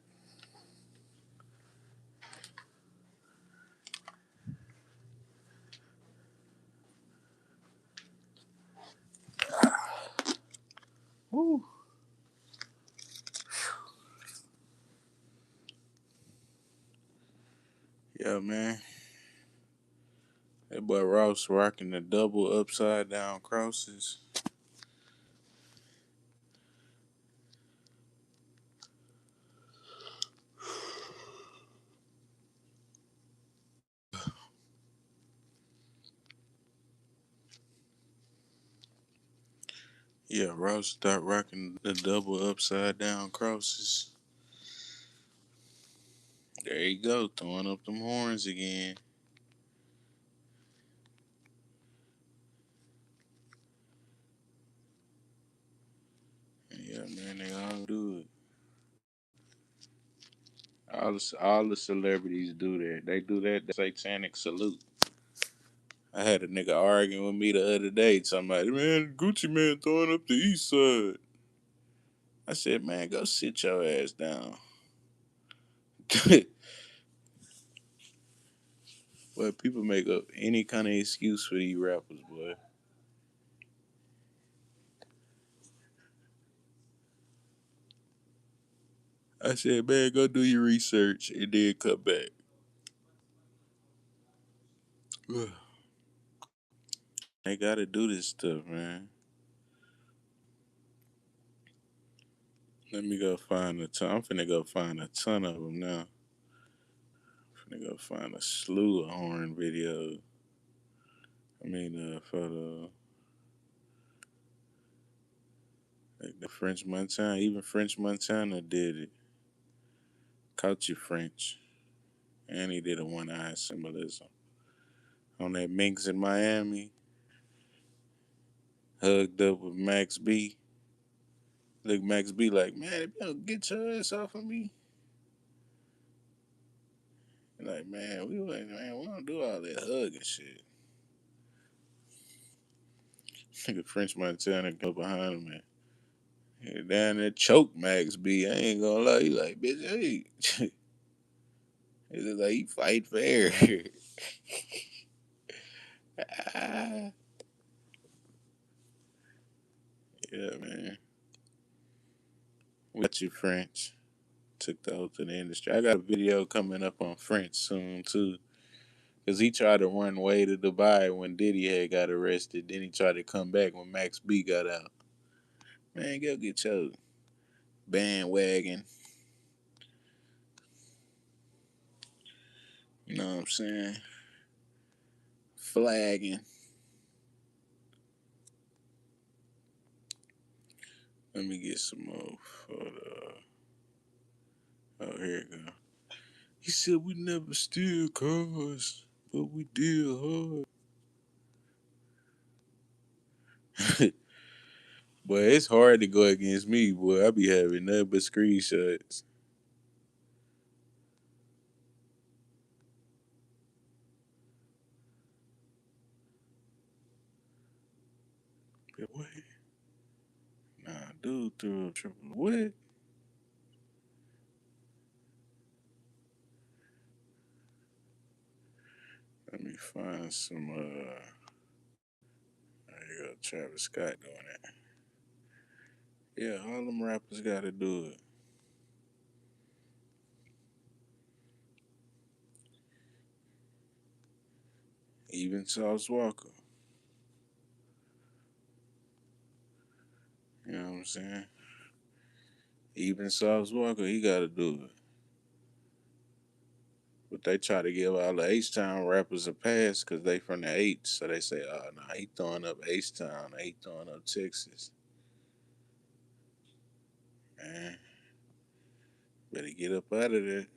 Woo. Yeah, man. That boy Ross rocking the double upside down crosses. Yeah, Ross start rocking the double upside down crosses. There you go, throwing up them horns again. Yeah, man, they all do it. All the celebrities do that. They do that satanic salute. I had a nigga arguing with me the other day, talking about, man, Gucci man throwing up the east side. I said, man, go sit your ass down. But people make up any kind of excuse for these rappers, boy. I said, man, go do your research and then come back. They gotta do this stuff, man. Let me go find a ton. I'm finna go find a ton of them now. I'm finna go find a slew of horn videos. I mean, photo. Like the French Montana, even French Montana did it. Caught you French. And he did a one eye symbolism. On that Minx in Miami, hugged up with Max B. Look, Max B like, man, if you don't get your ass off of me. Like, man, we don't do all that hugging shit. Nigga French Montana go behind him, man. Yeah, down there choke Max B. I ain't gonna lie. He like, bitch, hey. He look like he fight fair. Ah. Yeah, man. We got you, French. Took the oath to the industry. I got a video coming up on French soon, too. Because he tried to run way to Dubai when Diddy had got arrested. Then he tried to come back when Max B got out. Man, go get your bandwagon. You know what I'm saying? Flagging. Let me get some more photo. Oh, here it go. He said we never steal cars, but we deal hard. Boy, it's hard to go against me, boy. I be having nothing but screenshots. But what? Nah, dude threw a triple. What? Let me find some. There you go, Travis Scott doing that. Yeah, all them rappers gotta do it. Even Sauce Walker. You know what I'm saying? Even Sauce Walker, he gotta do it. But they try to give all the H Town rappers a pass because they from the H. So they say, oh, nah, he throwing up H Town. He throwing up Texas. Man, better get up out of there.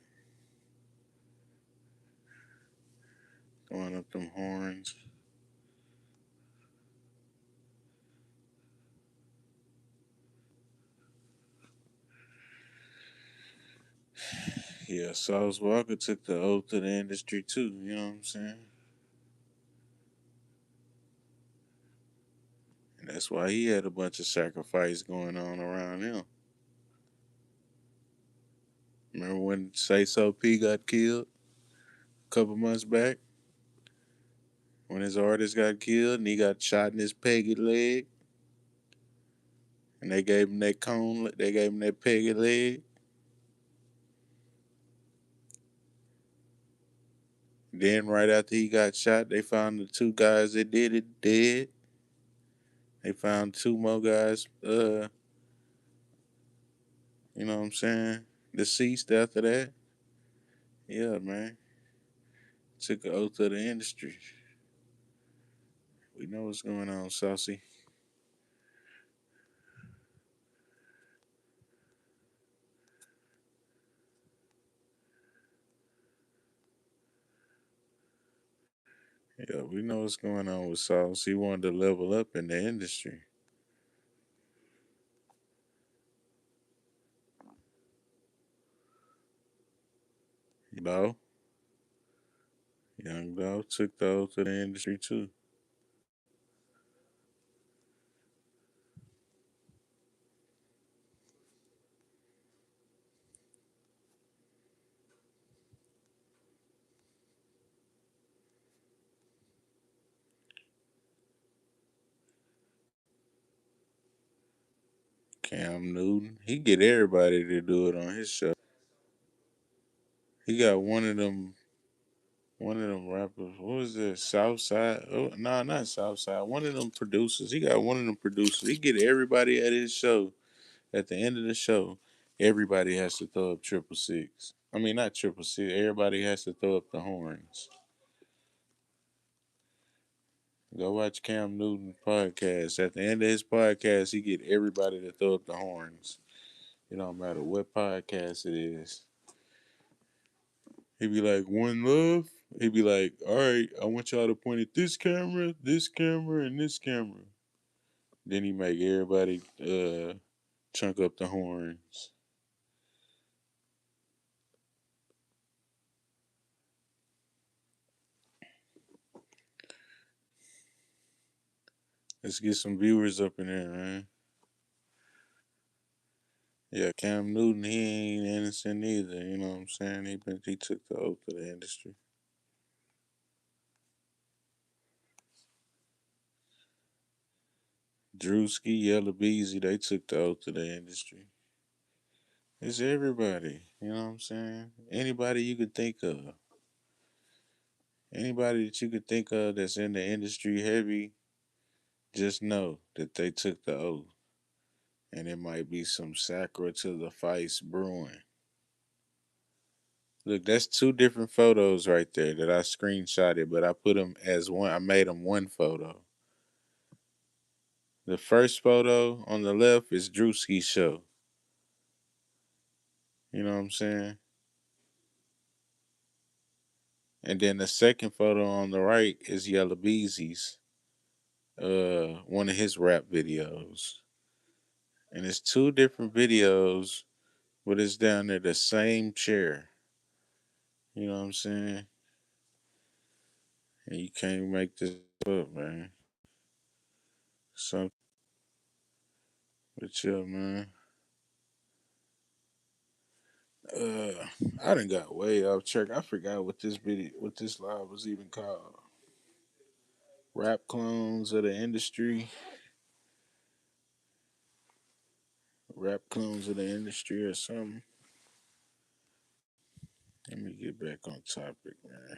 Throwing up them horns. Yeah, Sauce Walker took the oath to the industry too. You know what I'm saying? And that's why he had a bunch of sacrifice going on around him. Remember when Say So P got killed a couple months back? When his artist got killed and he got shot in his peggy leg, and they gave him that cone, they gave him that peggy leg. Then right after he got shot, they found the two guys that did it dead. They found two more guys, you know what I'm saying, deceased after that. Yeah, man. Took an oath of the industry. We know what's going on, Saucy. Yeah, we know what's going on with Sauce. He wanted to level up in the industry. Though, Young Though took the oath of the industry too. Cam Newton, he get everybody to do it on his show. He got one of them rappers. What was this? Southside? Oh, no, not Southside. One of them producers. He got one of them producers. He get everybody at his show. At the end of the show, everybody has to throw up triple six. I mean, not triple six. Everybody has to throw up the horns. Go watch Cam Newton podcast. At the end of his podcast, he get everybody to throw up the horns. It don't matter what podcast it is. He be like, one love. He be like, all right, I want y'all to point at this camera, and this camera. Then he make everybody chunk up the horns. Let's get some viewers up in there, man. Yeah, Cam Newton, he ain't innocent either. You know what I'm saying? He took the oath of the industry. Drewski, Yellow Beezy, they took the oath of the industry. It's everybody. You know what I'm saying? Anybody you could think of. Anybody that you could think of that's in the industry heavy, just know that they took the oath. And it might be some sacra to the vice brewing. Look, that's two different photos right there that I screenshotted, but I put them as one. I made them one photo. The first photo on the left is Drewski's show. You know what I'm saying? And then the second photo on the right is Yellow Beezy's, one of his rap videos. And it's two different videos, but it's down there the same chair. You know what I'm saying? And you can't make this up, man. So, but yeah, man. Uh, I done got way off track. I forgot what this live was even called. Rap clones of the industry. rap clones of the industry or something. Let me get back on topic, man.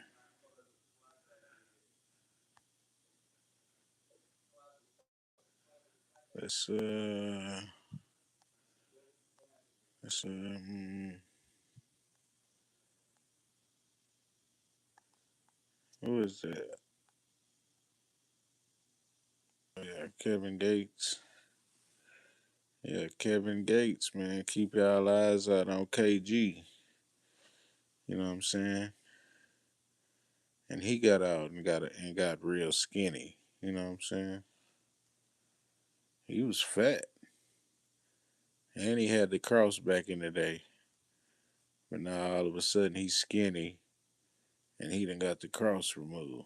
Let's uh, let's who is that? Yeah, Kevin Gates. Yeah, Kevin Gates, man. Keep y'all eyes out on KG. You know what I'm saying? And he got out and got real skinny. You know what I'm saying? He was fat, and he had the cross back in the day. But now all of a sudden he's skinny, and he done got the cross removed.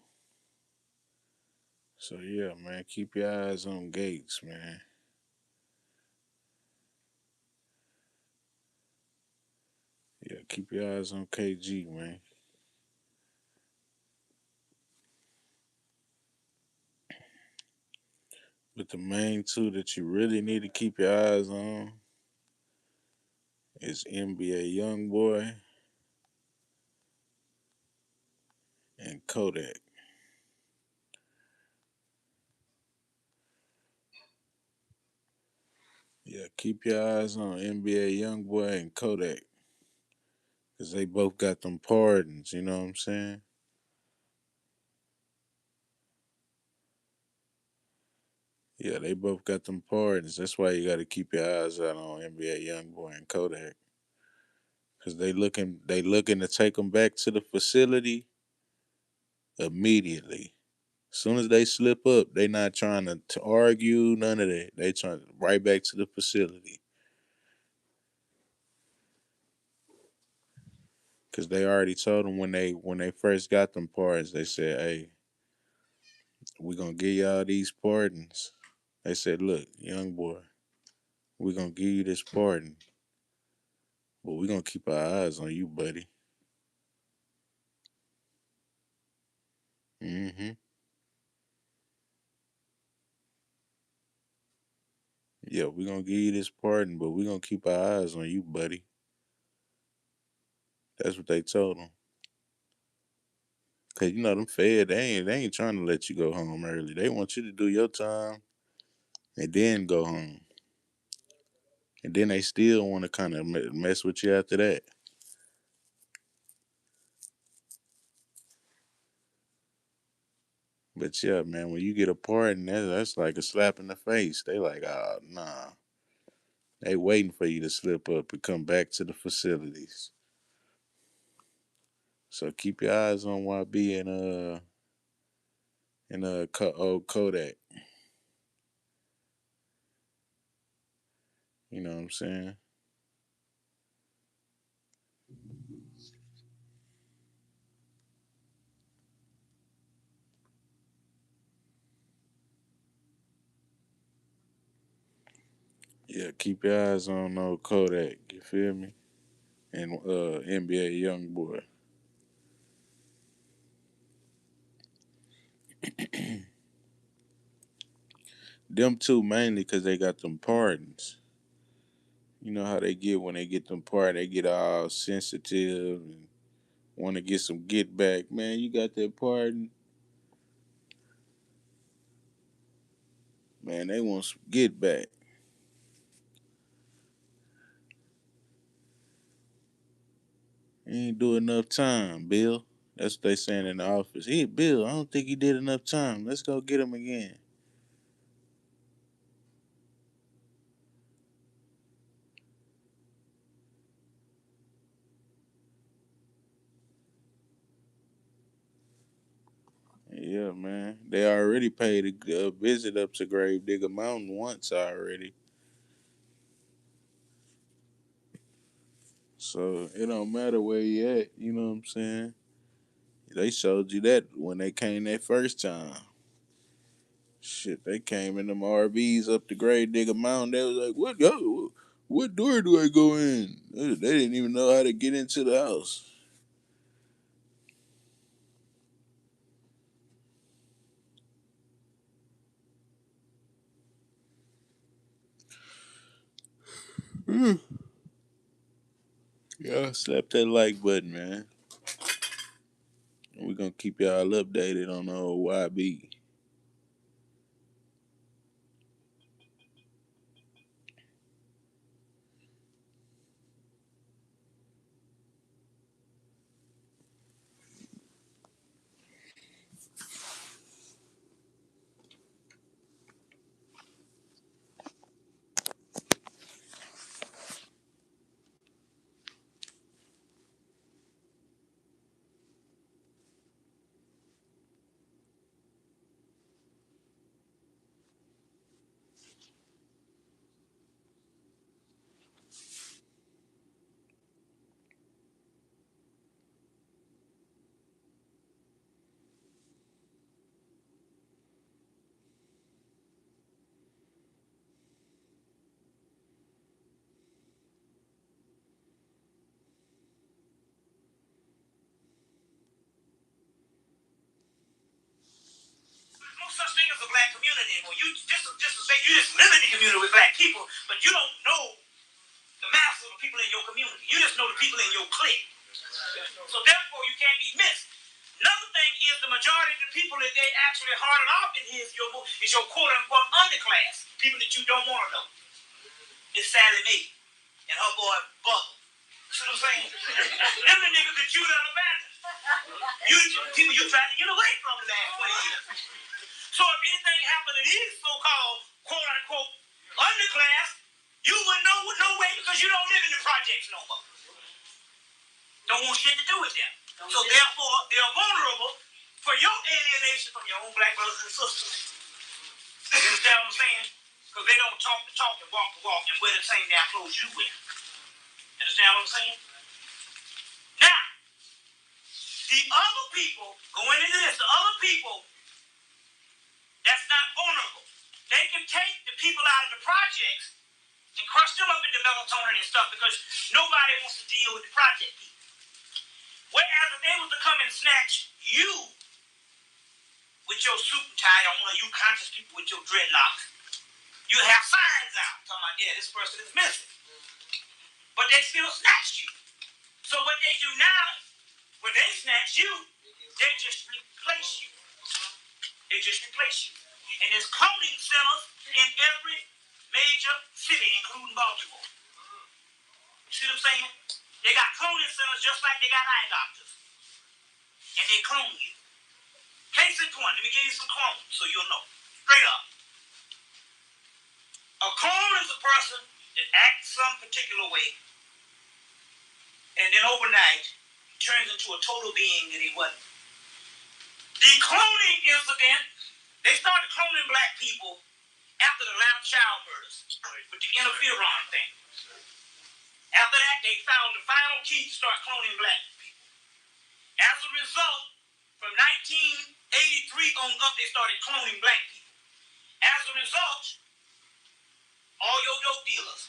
So yeah, man, keep your eyes on Gates, man. Yeah, keep your eyes on KG, man. But the main two that you really need to keep your eyes on is NBA YoungBoy and Kodak. Yeah, keep your eyes on NBA YoungBoy and Kodak, cause they both got them pardons. You know what I'm saying? Yeah, they both got them pardons. That's why you got to keep your eyes out on NBA YoungBoy and Kodak, cause they looking to take them back to the facility immediately. As soon as they slip up, they not trying to argue, none of that. They trying right back to the facility. Cause they already told them when they first got them pardons, they said, "Hey, we gonna give y'all these pardons." They said, "Look, young boy, we gonna give you this pardon, but we gonna keep our eyes on you, buddy." Hmm. Yeah, we gonna give you this pardon, but we gonna keep our eyes on you, buddy. That's what they told them. Cause you know them Fed, they ain't trying to let you go home early. They want you to do your time and then go home. And then they still want to kind of mess with you after that. But yeah, man, when you get a pardon, that's like a slap in the face. They like, oh nah, they waiting for you to slip up and come back to the facilities. So keep your eyes on YB and old Kodak. You know what I'm saying? Yeah, keep your eyes on old Kodak. You feel me? And NBA young boy. Them two mainly because they got them pardons. You know how they get when they get them pardons, they get all sensitive and want to get some get back. Man, you got that pardon. Man, they want some get back. He ain't do enough time, Bill. That's what they saying in the office. Hey, Bill, I don't think he did enough time. Let's go get him again. Yeah, man. They already paid a visit up to Grave Digger Mountain once already. So it don't matter where you at, you know what I'm saying? They showed you that when they came that first time. Shit, they came in them RVs up the Grave Digger Mountain. They was like, what door do I go in? They didn't even know how to get into the house. Y'all slap that like button, man. We're gonna keep y'all updated on the old YB. No such thing as a black community anymore. You just to say you just live in the community with black people, but you don't know the mass of the people in your community. You just know the people in your clique. So therefore, you can't be missed. Another thing is the majority of the people that they actually hearted off in here is your quote unquote underclass, people that you don't want to know. It's Sally Mae and her boy Bubba. See what I'm saying? Them the niggas that you done abandoned. You people you tried to get away from the last 20 years. So if anything happened to these so-called quote unquote underclass, you would know with no way because you don't live in the projects no more. Don't want shit to do with them. So therefore, they're vulnerable for your alienation from your own black brothers and sisters. You understand what I'm saying? Because they don't talk the talk and walk the walk and wear the same damn clothes you wear. You understand what I'm saying? Now, the other people, going into this, the other people that's not vulnerable, they can take the people out of the projects and crush them up into melatonin and stuff because nobody wants to deal with the project people. Whereas if they was to come and snatch you with your suit and tie on, or you conscious people with your dreadlocks, you have signs out talking about, yeah, this person is missing. But they still snatched you. So what they do now, when they snatch you, they just replace you. They just replace you. And there's cloning centers in every major city, including Baltimore. You see what I'm saying? They got cloning centers just like they got eye doctors. And they clone you. Case in point, let me give you some clones so you'll know. Straight up. A clone is a person that acts some particular way, and then overnight turns into a total being that he wasn't. The cloning incident, they started cloning black people after the Lamb Child murders with the interferon thing. After that, they found the final key to start cloning black people. As a result, from 1983 on up, they started cloning black people. As a result, all your dope dealers,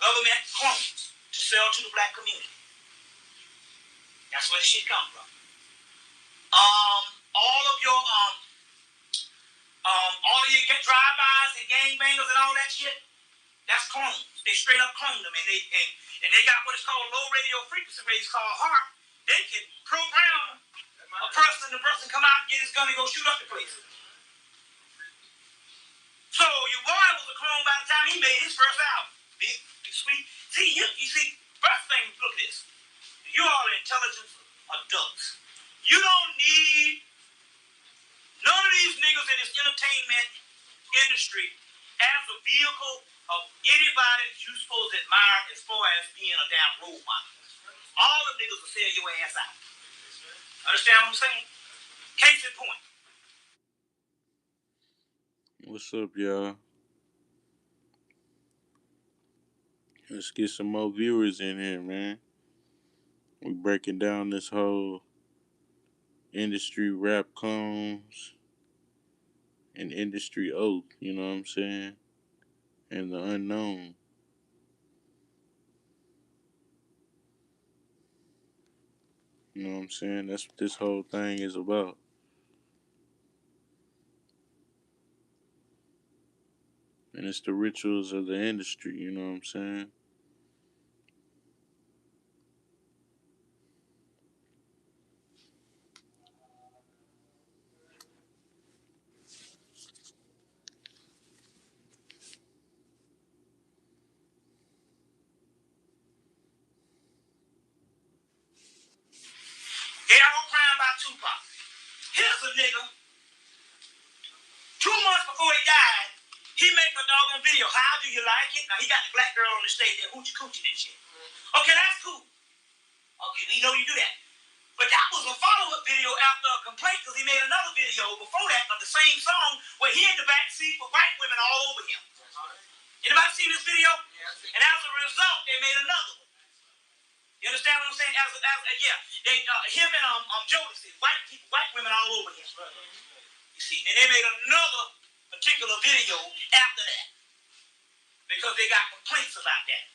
government clones to sell to the black community. That's where the shit comes from. All of your drive-bys and gangbangers and all that shit, that's clones. They straight up clone them, and they got what is called low radio frequency waves called HARP. They can program a person, the person come out and get his gun and go shoot up the place. So your boy was a clone by the time he made his first album. Big sweet. See, you see, first thing, look at this. You are intelligent adults. You don't need none of these niggas in this entertainment industry as a vehicle of anybody that you supposed to admire as far as being a damn role model. All the niggas will sell your ass out. Understand what I'm saying? Case in point. What's up, y'all? Let's get some more viewers in here, man. We breaking down this whole industry rap clones and industry oath, you know what I'm saying? And the unknown. You know what I'm saying? That's what this whole thing is about. And it's the rituals of the industry, you know what I'm saying? They all crying about Tupac. Here's a nigga, 2 months before he died, he make a doggone video. How do you like it? Now he got the black girl on the stage there hoochie coochie and shit. Okay, that's cool. Okay, we know you do that. But that was a follow-up video after a complaint because he made another video before that of the same song where he in the back seat with white women all over him. Anybody see this video? And as a result, they made another one. You understand what I'm saying? Him and Jodeci, white people, white women all over him. You see, and they made another particular video after that because they got complaints about that.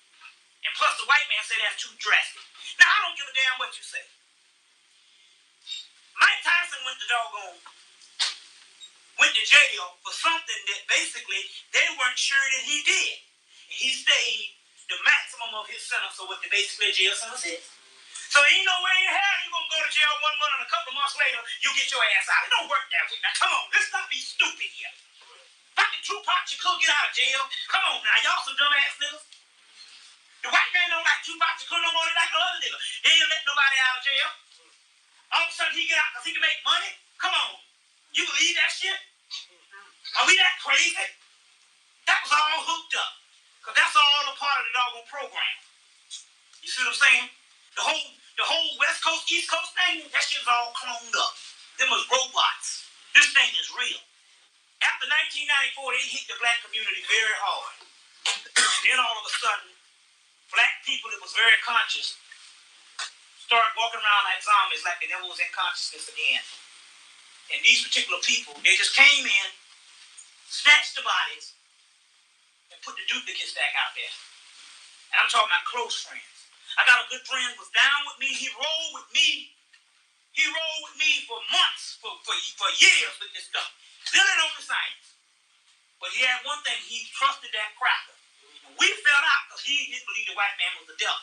And plus, the white man said that's too drastic. Now, I don't give a damn what you say. Mike Tyson went to jail for something that basically they weren't sure that he did. And he stayed the maximum of his sentence, or what the basically jail sentence is. So ain't no way in hell you gonna go to jail 1 month and a couple of months later you get your ass out. It don't work that way. Now come on, let's not be stupid here. Fucking Tupac, you could get out of jail. Come on now, y'all some dumbass niggas. The white man don't like Tupac, you could no more than like the other nigga. He ain't let nobody out of jail. All of a sudden he get out because he can make money? Come on. You believe that shit? Are we that crazy? That was all hooked up. Because that's all a part of the doggone program. You see what I'm saying? The whole West Coast, East Coast thing, that shit's all cloned up. Them was robots. This thing is real. After 1994, they hit the black community very hard. Then all of a sudden, black people that was very conscious start walking around like zombies, like they never was in consciousness again. And these particular people, they just came in, snatched the bodies, and put the duplicate stack out there. And I'm talking about close friends. I got a good friend who was down with me. He rolled with me. He rolled with me for months, for years with this stuff. Still ain't on the science. But he had one thing. He trusted that cracker. We fell out because he didn't believe the white man was the devil.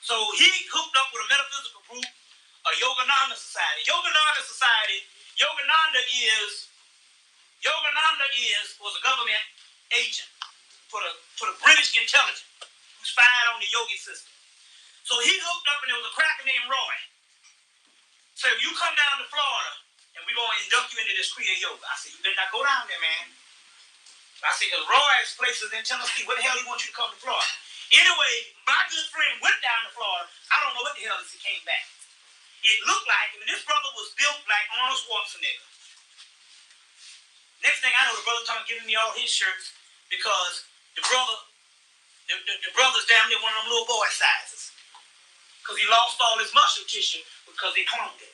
So he hooked up with a metaphysical group, a Yogananda Society. Yogananda was a government agent for the British intelligence who spied on the yogi system. So he hooked up and there was a cracker named Roy. So if you come down to Florida and we're going to induct you into this Kriya Yoga, I said, you better not go down there, man. I said, because Roy's place is in Tennessee. Where the hell he wants you to come to Florida? Anyway, my good friend went down to Florida. I don't know what the hell he came back. It looked like, this brother was built like Arnold Schwarzenegger. Next thing I know, the brother started giving me all his shirts because the brother's damn near one of them little boy sizes. Because he lost all his muscle tissue because they cloned it.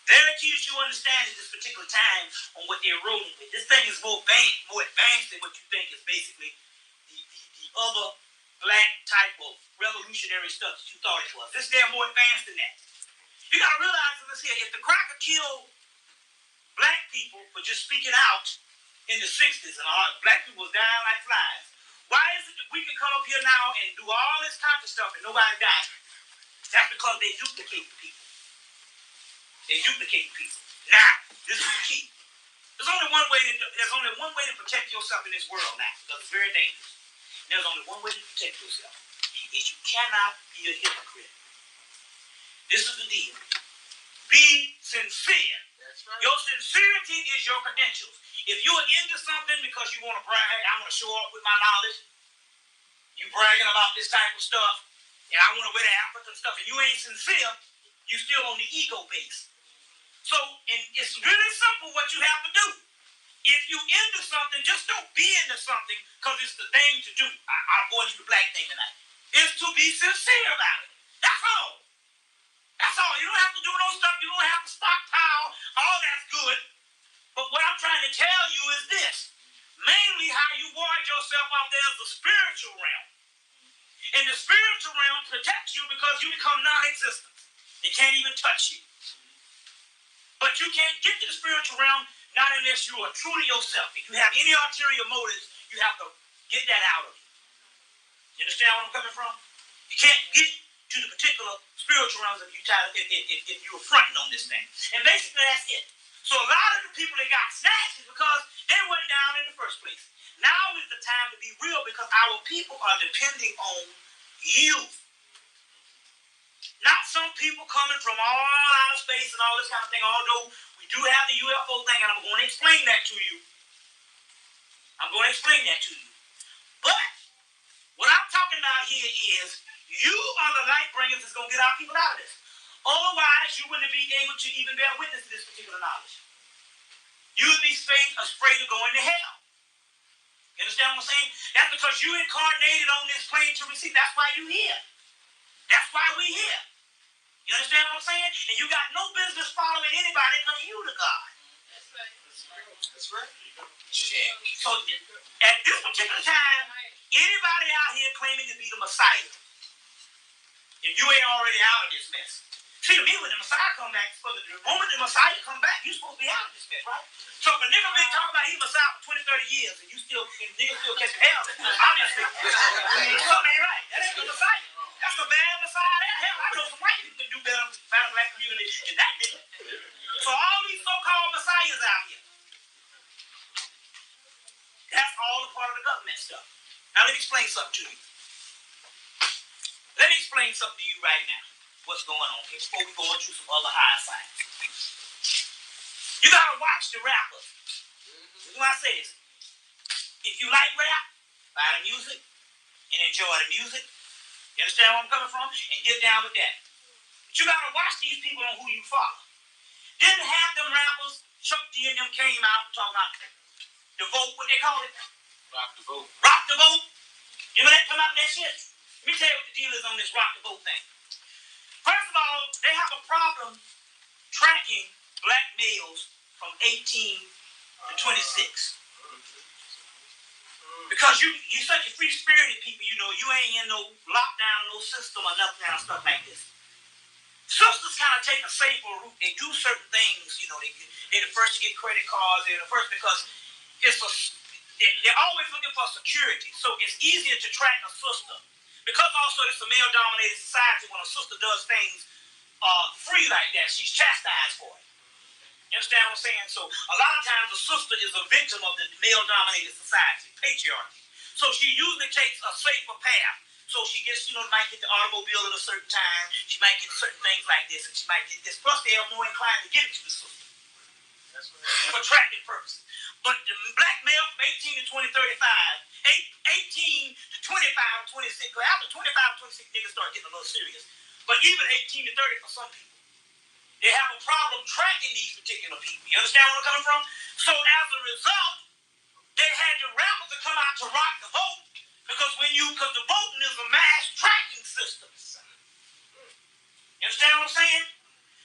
Very key that you understand at this particular time on what they're rolling with. This thing is more advanced than what you think is basically the other black type of revolutionary stuff that you thought it was. This damn more advanced than that. You gotta realize this here, if the cracker killed black people for just speaking out in the 60s and all, black people was dying like flies. Why is it that we can come up here now and do all this type of stuff and nobody dies? That's because they duplicate the people. They duplicate people. Now, this is the key. There's only one way to protect yourself in this world now, because it's very dangerous. And there's only one way to protect yourself. Is you cannot be a hypocrite. This is the deal. Be sincere. That's right. Your sincerity is your credentials. If you're into something because you want to brag, I want to show off with my knowledge, you bragging about this type of stuff, and I want to wear the African stuff, and you ain't sincere, you still on the ego base. So, and it's really simple what you have to do. If you into something, just don't be into something because it's the thing to do. I'll go into the black thing tonight. It's to be sincere about it. That's all. That's all. You don't have to do no stuff. You don't have to stockpile. All that's good. But what I'm trying to tell you is this. Mainly how you ward yourself out there is the spiritual realm. And the spiritual realm protects you because you become non-existent. It can't even touch you. But you can't get to the spiritual realm Not unless you are true to yourself. If you have any ulterior motives, you have to get that out of you. You understand where I'm coming from? You can't get to the particular spiritual realms if you're fronting on this thing. And basically that's it. So a lot of the people that got snatched is because they went down in the first place. Now is the time to be real because our people are depending on you. Not some people coming from all outer space and all this kind of thing, although we do have the UFO thing, and I'm going to explain that to you. But what I'm talking about here is you are the light bringers that's going to get our people out of this. Otherwise, you wouldn't be able to even bear witness to this particular knowledge. You would be afraid of going to hell. You understand what I'm saying? That's because you incarnated on this plane to receive. That's why you're here. That's why we're here. You understand what I'm saying? And you got no business following anybody because you the God. That's right. So at this particular time, anybody out here claiming to be the Messiah, and you ain't already out of this mess. See, to me, when the Messiah come back, the moment the Messiah come back, you supposed to be out of this mess, right? So if a nigga been talking about he Messiah for 20, 30 years, and niggas still catching hell, obviously, something ain't right. That ain't the Messiah. That's a bad Messiah there. Hell, I know some white people can do better by the black community than that nigga. So all these so-called Messiahs out here, that's all a part of the government stuff. Now let me explain something to you. Let me explain something to you right now. What's going on here before we go into some other higher science. You gotta watch the rappers. This is why I say this. If you like rap, buy the music and enjoy the music. You understand where I'm coming from? And get down with that. But you gotta watch these people on who you follow. Didn't have them rappers, Chuck D and them came out talking about the vote, what they call it? Rock the vote. Rock the vote. You know that come out that shit? Let me tell you what the deal is on this rock the vote thing. First of all, they have a problem tracking black males from 18 to 26. Because you're such a free-spirited people, you know, you ain't in no lockdown, no system or nothing kind of stuff like this. Sisters kind of take a safer route. They do certain things, you know, they're the first to get credit cards, they're the first because they're always looking for security. So it's easier to track a sister. Because also it's a male-dominated society, when a sister does things free like that, she's chastised for it. You understand what I'm saying? So a lot of times a sister is a victim of the male-dominated society, patriarchy. So she usually takes a safer path. So she gets, might get the automobile at a certain time. She might get certain things like this, and she might get this. Plus, they are more inclined to give it to the sister. That's right. For tracking purposes. But the black male from 18 to 20, 35, 18 to 25, 26, after 25, 26, niggas start getting a little serious. But even 18 to 30 for some people, they have a problem tracking these particular people. You understand where I'm coming from? So as a result, they had the rappers to come out to rock the vote because the voting is a mass tracking system. You understand what I'm saying?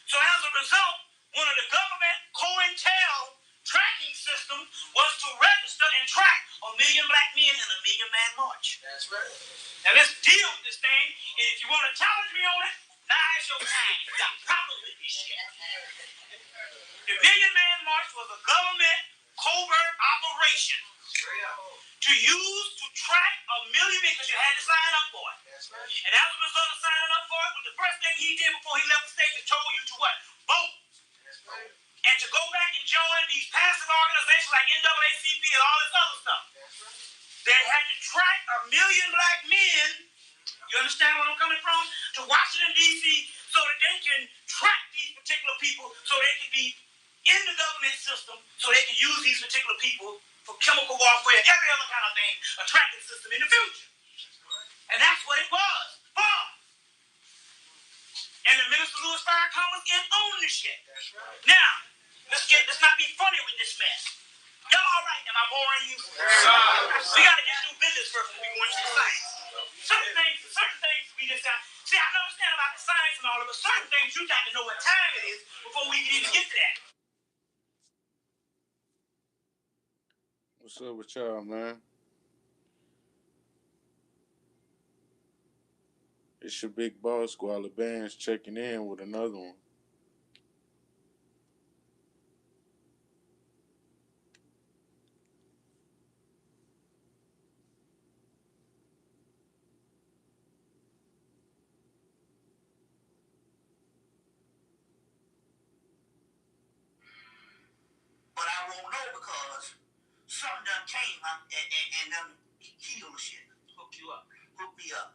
So as a result, one of the government COINTEL tracking systems was to register and track 1 million black men in a Million Man March. That's right. Now let's deal with this thing, and if you want to challenge me on it, now's your time. You got problems with this shit. The Million Man March was a government covert operation to use to track 1 million men because you had to sign up for it. That's right. And as a result of signing up for it, the first thing he did before he left the stage is told you to what? Vote. That's right. And to go back and join these passive organizations like NAACP and all this other stuff. That's right. They had to track 1 million black men, you understand where I'm coming from, to Washington, D.C. so that they can track these particular people so they can be in the government system so they can use these particular people for chemical warfare, every other kind of thing, a tracking system in the future. And that's what it was. And the Minister Louis Farrakhan was in on this shit. That's right. Now, let's not be funny with this mess. Y'all all right? Am I boring you? We got to get through business first before we go into the science. Certain things we just got. See, I understand about the science and all of it. Certain things you got to know what time it is before we can even get to that. What's up with y'all, man? It's your big boss, Squalor Bands, checking in with another one. don't know because something done came up and done killed the shit. Hook you up. Hook me up.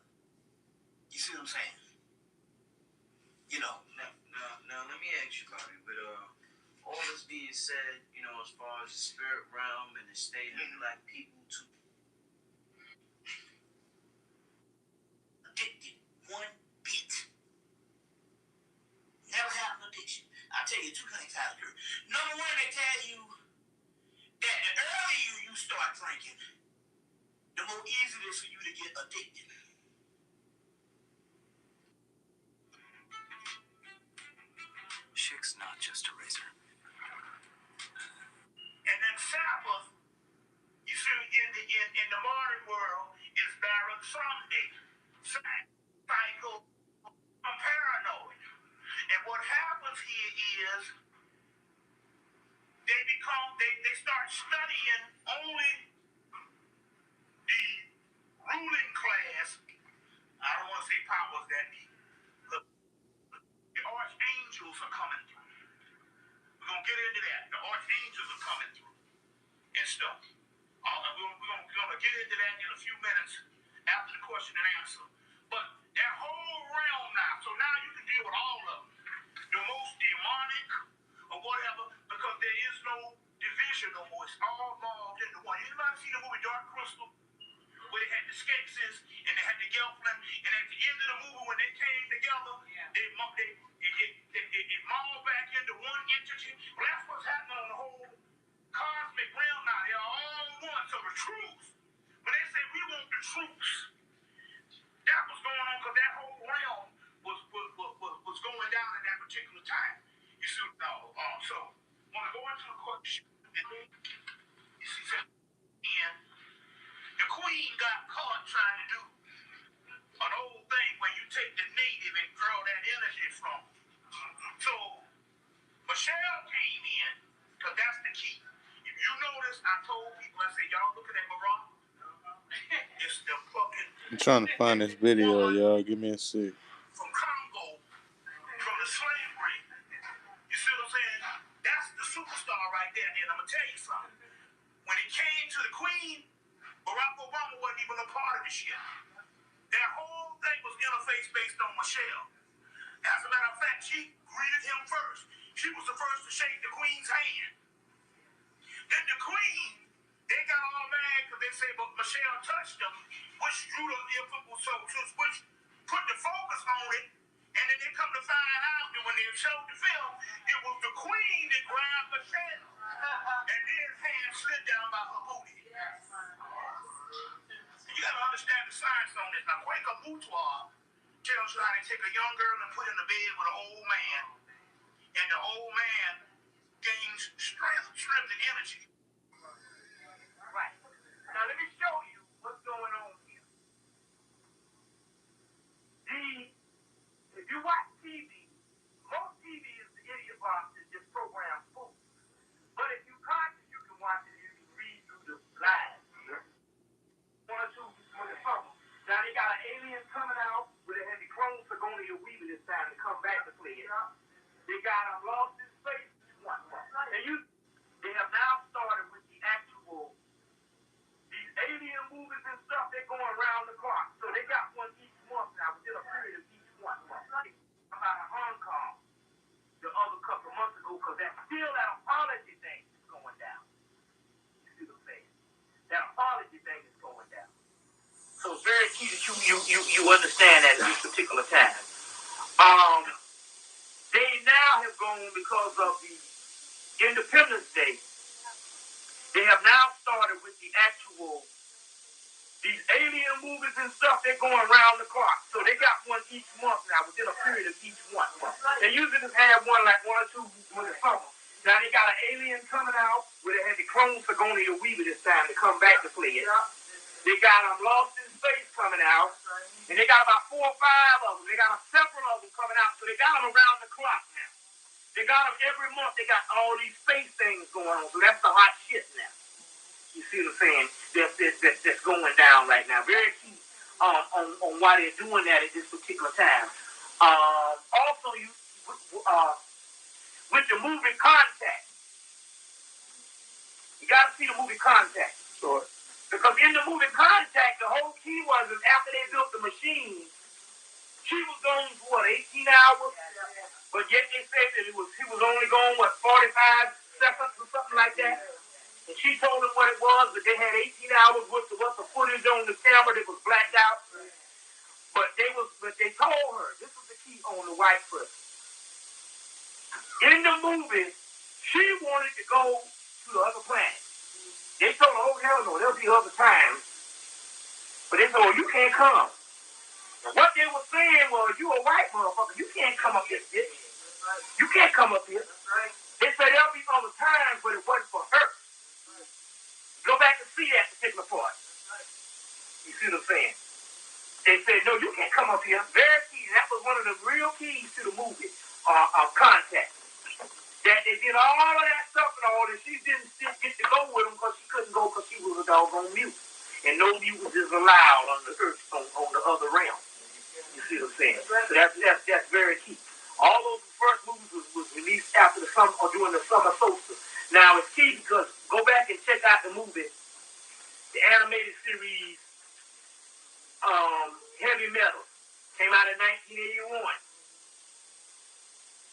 You see what I'm saying? You know. Now let me ask you about it. But all this being said, you know, as far as the spirit realm and the state of black people to addicted one bit. Never had an addiction. I'll tell you two things how it occurred. Number one, they tell you that the earlier you start drinking, the more easy it is for you to get addicted. Chick's not just a razor. And then Sabbath, you see, in the modern world, is Baron Sunday. Cycle, I'm paranoid. And what happens here is they start studying only the ruling class. I don't want to say powers that be. The archangels are coming through. We're going to get into that. The archangels are coming through and stuff. We're going to get into that in a few minutes after the question and answer. But that whole realm now, so now you can deal with all of them. The most demonic or whatever, because there is no division no more. It's all involved into one. Anybody see the movie Dark Crystal? Where they had the Skeksis and they had the Gelfling, and at the end of the movie when they came together, it mauled back into one entity. Well, that's what's happening on the whole cosmic realm now. They're all one. So the truth, when they say we want the truth, that was going on because that whole realm was going down at that particular time. You see, so when I go into the question, you see, and the queen got caught trying to do an old thing where you take the native and draw that energy from. So Michelle came in because that's the key. If you notice, I told people, I said, y'all looking at Barack? It's the fucking. I'm trying to find this video, y'all. Give me a sec. From Congo, from the slavery. You see what I'm saying? That's the superstar right there. And I'm going to tell you something. When it came to the queen, Barack Obama wasn't even a part of the shit. That whole thing was interface based on Michelle. As a matter of fact, she greeted him first. She was the first to shake the queen's hand. Then the queen, they got all mad because they said, but Michelle touched them, which drew the which put the focus on it. And then they come to find out that when they showed the film, it was the queen that grabbed Michelle. And then hand slid down by her booty. You got to understand the science on this. Now, Quaker Boudoir tells you how to take a young girl and put in the bed with an old man. And the old man gains strength and energy. Right. Now, let me show you what's going on here. If you watch TV, most TV is the idiot box that just programs food. But if you conscious, you can watch it, you can read through the lines. One or two with the summer. Now they got an alien coming out with a heavy clone Sigourney Weaver this time to come back to play it. They got Lost in Space. They have now started with the actual these alien movies and stuff. They're going around the clock. So they got one each month now within a period of each one. About Hong Kong the other couple of months ago because that's still that apology thing is going down. You see what I'm saying? That apology thing is going down. So it's very key that you understand that at this particular time. They now have gone because of the Independence Day. They have now started with the actual these alien movies and stuff. They're going around the clock. So they got one each month now within a period of each one. They usually just have one like one or two during the summer. Now they got an alien coming out with a heavy clone Sigourney Weaver this time to come back to play it. They got Lost in Space coming out. And they got about 4 or 5 of them. They got several of them coming out. So they got them around the clock now. They got them every month. They got all these space things going on. So that's the hot shit now. You see what I'm saying? That's going down right now. Very key on why they're doing that at this particular time. Also, with the movie Contact, You got to see the movie Contact. Sure. Because in the movie Contact, the whole key was is after they built the machine, she was gone for what, 18 hours? Yeah. But yet they said that he was only gone, what, 45 seconds or something like that? And she told them what it was, but they had 18 hours worth of what the footage on the camera that was blacked out. But they told her, this was the key on the white foot. In the movie, she wanted to go to the other planet. They told her, oh, hell no, there'll be other times. But they told her, you can't come. And what they were saying was, you a white motherfucker, you can't come up here, bitch. You can't come up here. They said there'll be other times, but it wasn't for her. Go back and see that particular part. You see what I'm saying? They said, no, you can't come up here. Very key. That was one of the real keys to the movie, Contact. That they did all of that stuff and all that. She didn't get to go with them because she couldn't go because she was a doggone mute. And no mute was allowed on the earth, on the other realm. You see what I'm saying? So that's very key. All those first movies was released after the summer or during the summer solstice. Now it's key because go back and check out the movie, the animated series, Heavy Metal, came out in 1981.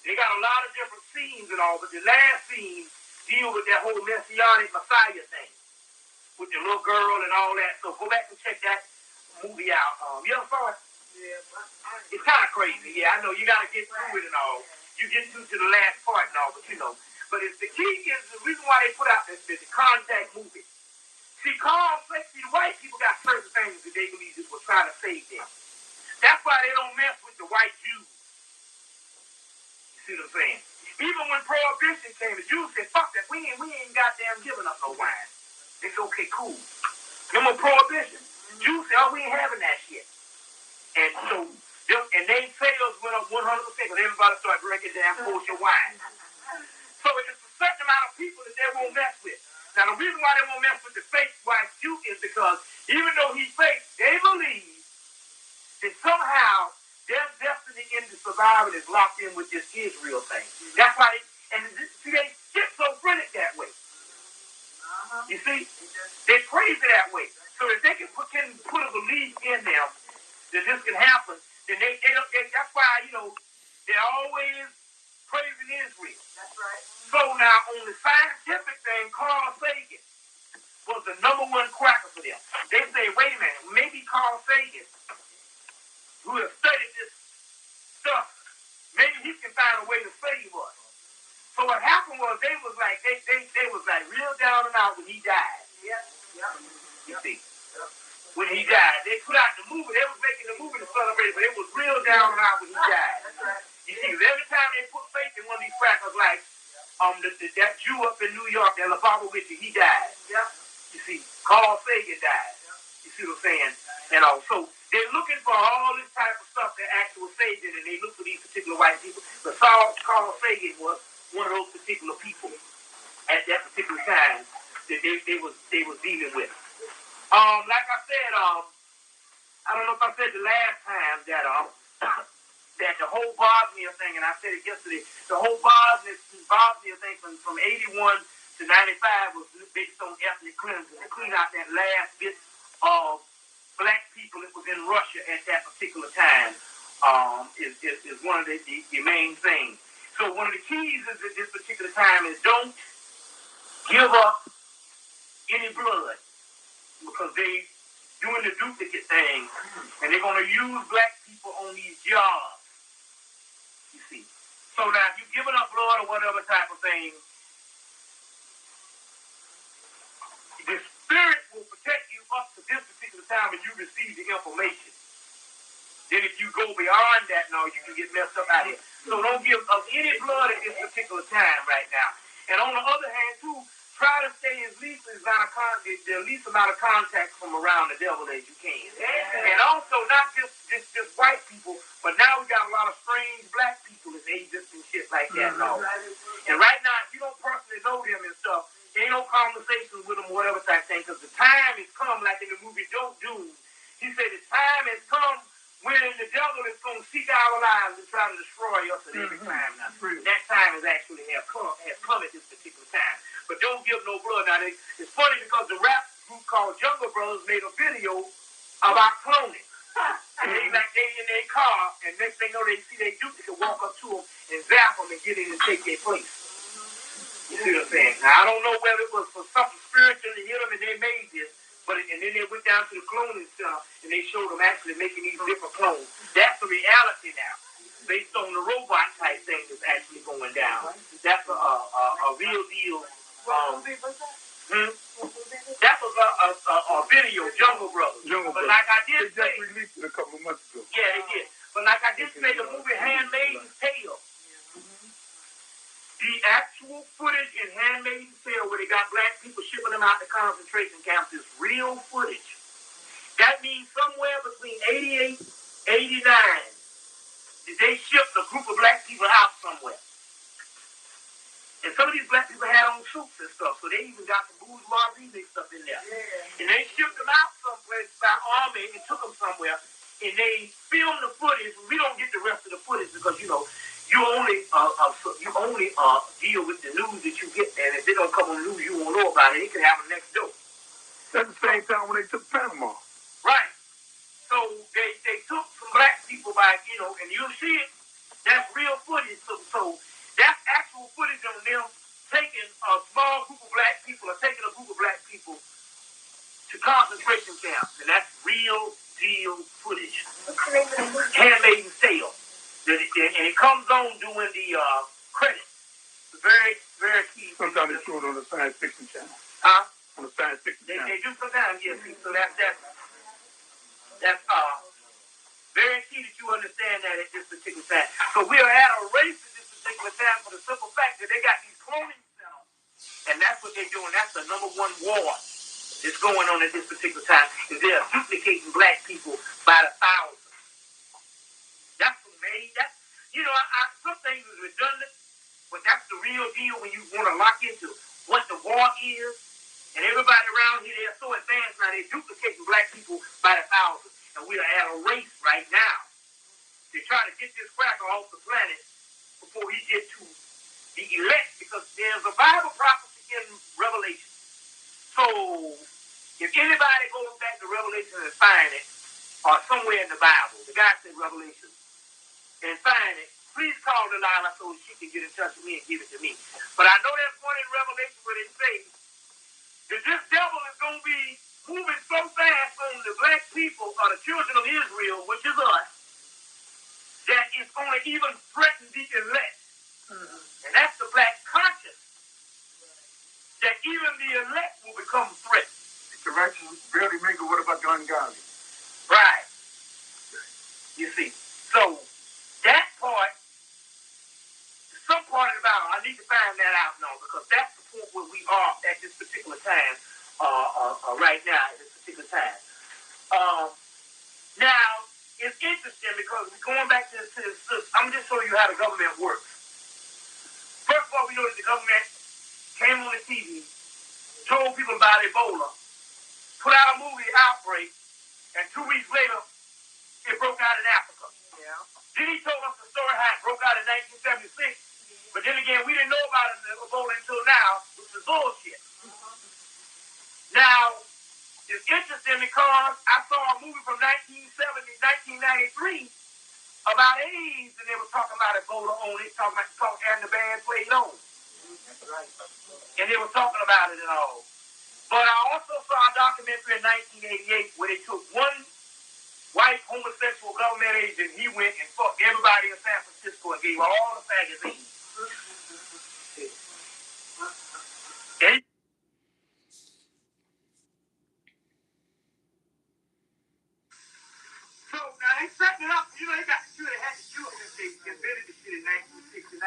They got a lot of different scenes and all, but the last scene deal with that whole messianic Messiah thing with the little girl and all that. So go back and check that movie out. You ever saw it? Yeah. It's kind of crazy. Yeah, I know you got to get through it and all. You get through to the last part and all, but you know. But the key is the reason why they put out the Contact movie. See, the white people got certain things that they believe that were trying to save them. That's why they don't mess with the white Jews. You see what I'm saying? Even when Prohibition came, the Jews said, fuck that, we ain't goddamn giving up no wine. It's okay, cool. Remember Prohibition? Jews said, oh, we ain't having that shit. And so, their sales went up 100% because everybody started drinking damn bullshit wine. So it's a certain amount of people that they won't mess with. Now, the reason why they won't mess with the fake white Jew is because even though he's fake, they believe that somehow their destiny in the survival is locked in with this Israel thing. That's why they get so printed that way. You see? They're crazy that way. So if they can put a belief in them that this can happen, then that's why, they're always praising Israel. That's right. So now on the scientific thing, Carl Sagan was the number one cracker for them. They say, wait a minute, maybe Carl Sagan, who has studied this stuff, maybe he can find a way to save us. So what happened was they was like real down and out when he died. Yeah. You see. When he died. They put out the movie, they was making the movie to celebrate, but it was real down and out when he died. That's right. You see, every time they put faith in one of these crackers, like that Jew up in New York, that Lubavitch, he died. Yeah. You see, Carl Sagan died. You see what I'm saying? And so they're looking for all this type of stuff that actually saved it, and they look for these particular white people. But Carl Sagan was one of those particular people at that particular time that they was dealing with. Like I said, I don't know if I said the last time that that the whole Bosnia thing, and I said it yesterday, the whole Bosnia thing from 81 to 95 was based on ethnic cleansing to clean out that last bit of black people that was in Russia at that particular time. Is one of the main things. So one of the keys at this particular time is don't give up any blood, because they doing the duplicate thing, and they're going to use black people on these jobs. You see. So now, if you're giving up blood or whatever type of thing, the spirit will protect you up to this particular time and you receive the information. Then if you go beyond that now, you can get messed up out here. So don't give up any blood at this particular time right now. And on the other hand, too, try to stay the least amount of contact from around the devil as you can. And also, not just white people, but now we got a lot of strange black people that's ages and shit like that. And right now, if you don't personally know them and stuff, there ain't no conversations with them or whatever type thing, because the time has come, like in the movie Don't Do. He said the time has come when the devil is going to seek our lives and try to destroy us at every time now. That time has actually come at this particular time. but don't give no blood. Now, it's funny because the rap group called Jungle Brothers made a video about cloning. And they in their car, and next thing you know, they see they duplicate walk up to them and zap them and get in and take their place. You see what I'm saying? Now, I don't know whether it was for something spiritual to hit them and they made this, and then they went down to the cloning center and they showed them actually making these different clones. That's the reality now, based on the robot type thing that's actually going down. That's a real deal. That was a video, Jungle Brothers. But like I did say, they just released it a couple of months ago. Yeah, they did. But like I did say, the movie Handmaid's Tale, the actual footage in Handmaid's Tale where they got black people shipping them out to concentration camps is real footage. That means somewhere between 88, 89, they shipped a group of black people out somewhere. And some of these black people had on suits and stuff, so they even got some bourgeoisie mixed up in there. Yeah. And they shipped them out someplace by army and took them somewhere, and they filmed the footage. We don't get the rest of the footage because, you know, you only deal with the news that you get, and if they don't come on the news, you won't know about it. It could happen next door. That's the same time when they took Panama. Right. So they took some black people by, you know, and you'll see it. That's real footage. So that's actual footage of them taking a small group of black people or taking a group of black people to concentration camps. And that's real deal footage. Handmaid's Tale. And it comes on during the credits. It's very, very key. Sometimes they show it on the science fiction channel. Huh? On the science fiction channel. They do sometimes, yes. So that's very key that you understand that at this particular time. So we are at a race at this particular time for the simple fact that they got these cloning centers. And that's what they're doing. That's the number one war that's going on at this particular time. Is they're duplicating black people by the thousands. That's what made that. You know, some things is redundant, but that's the real deal when you want to lock into what the war is. And everybody around here, they're so advanced now, they're duplicating black people by the thousands. And we are at a race right now. They're trying to get this cracker off the planet before he gets to the elect, because there's a Bible prophecy in Revelation. So, if anybody goes back to Revelation and find it, or somewhere in the Bible, the guy said Revelation, and find it, please call Delilah so she can get in touch with me and give it to me. But I know there's one in Revelation where they say that this devil is going to be moving so fast on the black people or the children of Israel, which is us, that it's going to even threaten the elect. And that's the black conscience. That even the elect will become threatened. It's the righteous barely mingle. What about the ungodly? Right. You see. So that part, some part about, I need to find that out now, because that's the point where we are at this particular time, right now, at this particular time. Now, it's interesting because we're going back to this. I'm just showing you how the government works. First of all, we know that the government came on the TV, told people about Ebola, put out a movie, Outbreak, and 2 weeks later, it broke out in Africa. Yeah. Then he told us the story how it broke out in 1976, but then again, we didn't know about Ebola until now, which is bullshit. Now, it's interesting because I saw a movie from 1993 about AIDS, and they were talking about Ebola on it, talking about the song and the band played on. That's right. And they were talking about it and all. But I also saw a documentary in 1988 where they took one white homosexual government agent, he went and fucked everybody in San Francisco and gave all the faggots AIDS. So now they setting it up. You know, they got the shit. They had the shit since they invented the shit in 1969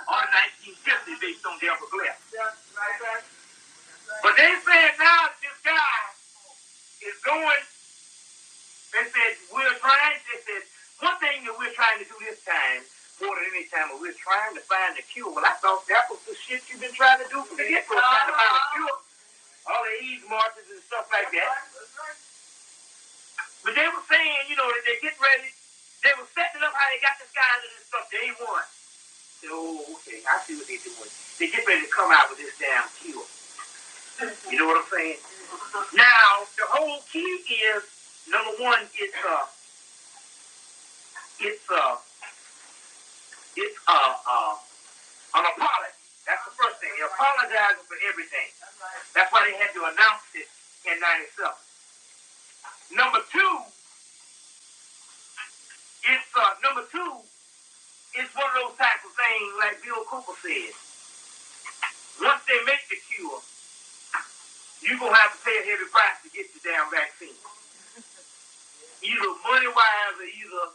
or 1950 based on Delta Glare. Right. But they said now this guy is going. They said one thing that we're trying to do this time more than any time, we're trying to find a cure. Well, I thought that was the shit you've been trying to do from the get-go, trying to find a cure. All the AIDS marches and stuff like that. But they were saying, you know, that they get ready. They were setting up how they got this guy into this stuff day one. Oh, okay. I see what they're doing. They get ready to come out with this damn cure. You know what I'm saying? Now, the whole key is, number one, it's an apology. That's the first thing. He apologizing for everything. That's why they had to announce it in '97. Number two, it's one of those types of things like Bill Cooper said. Once they make the cure, you're going to have to pay a heavy price to get the damn vaccine. Either money-wise or either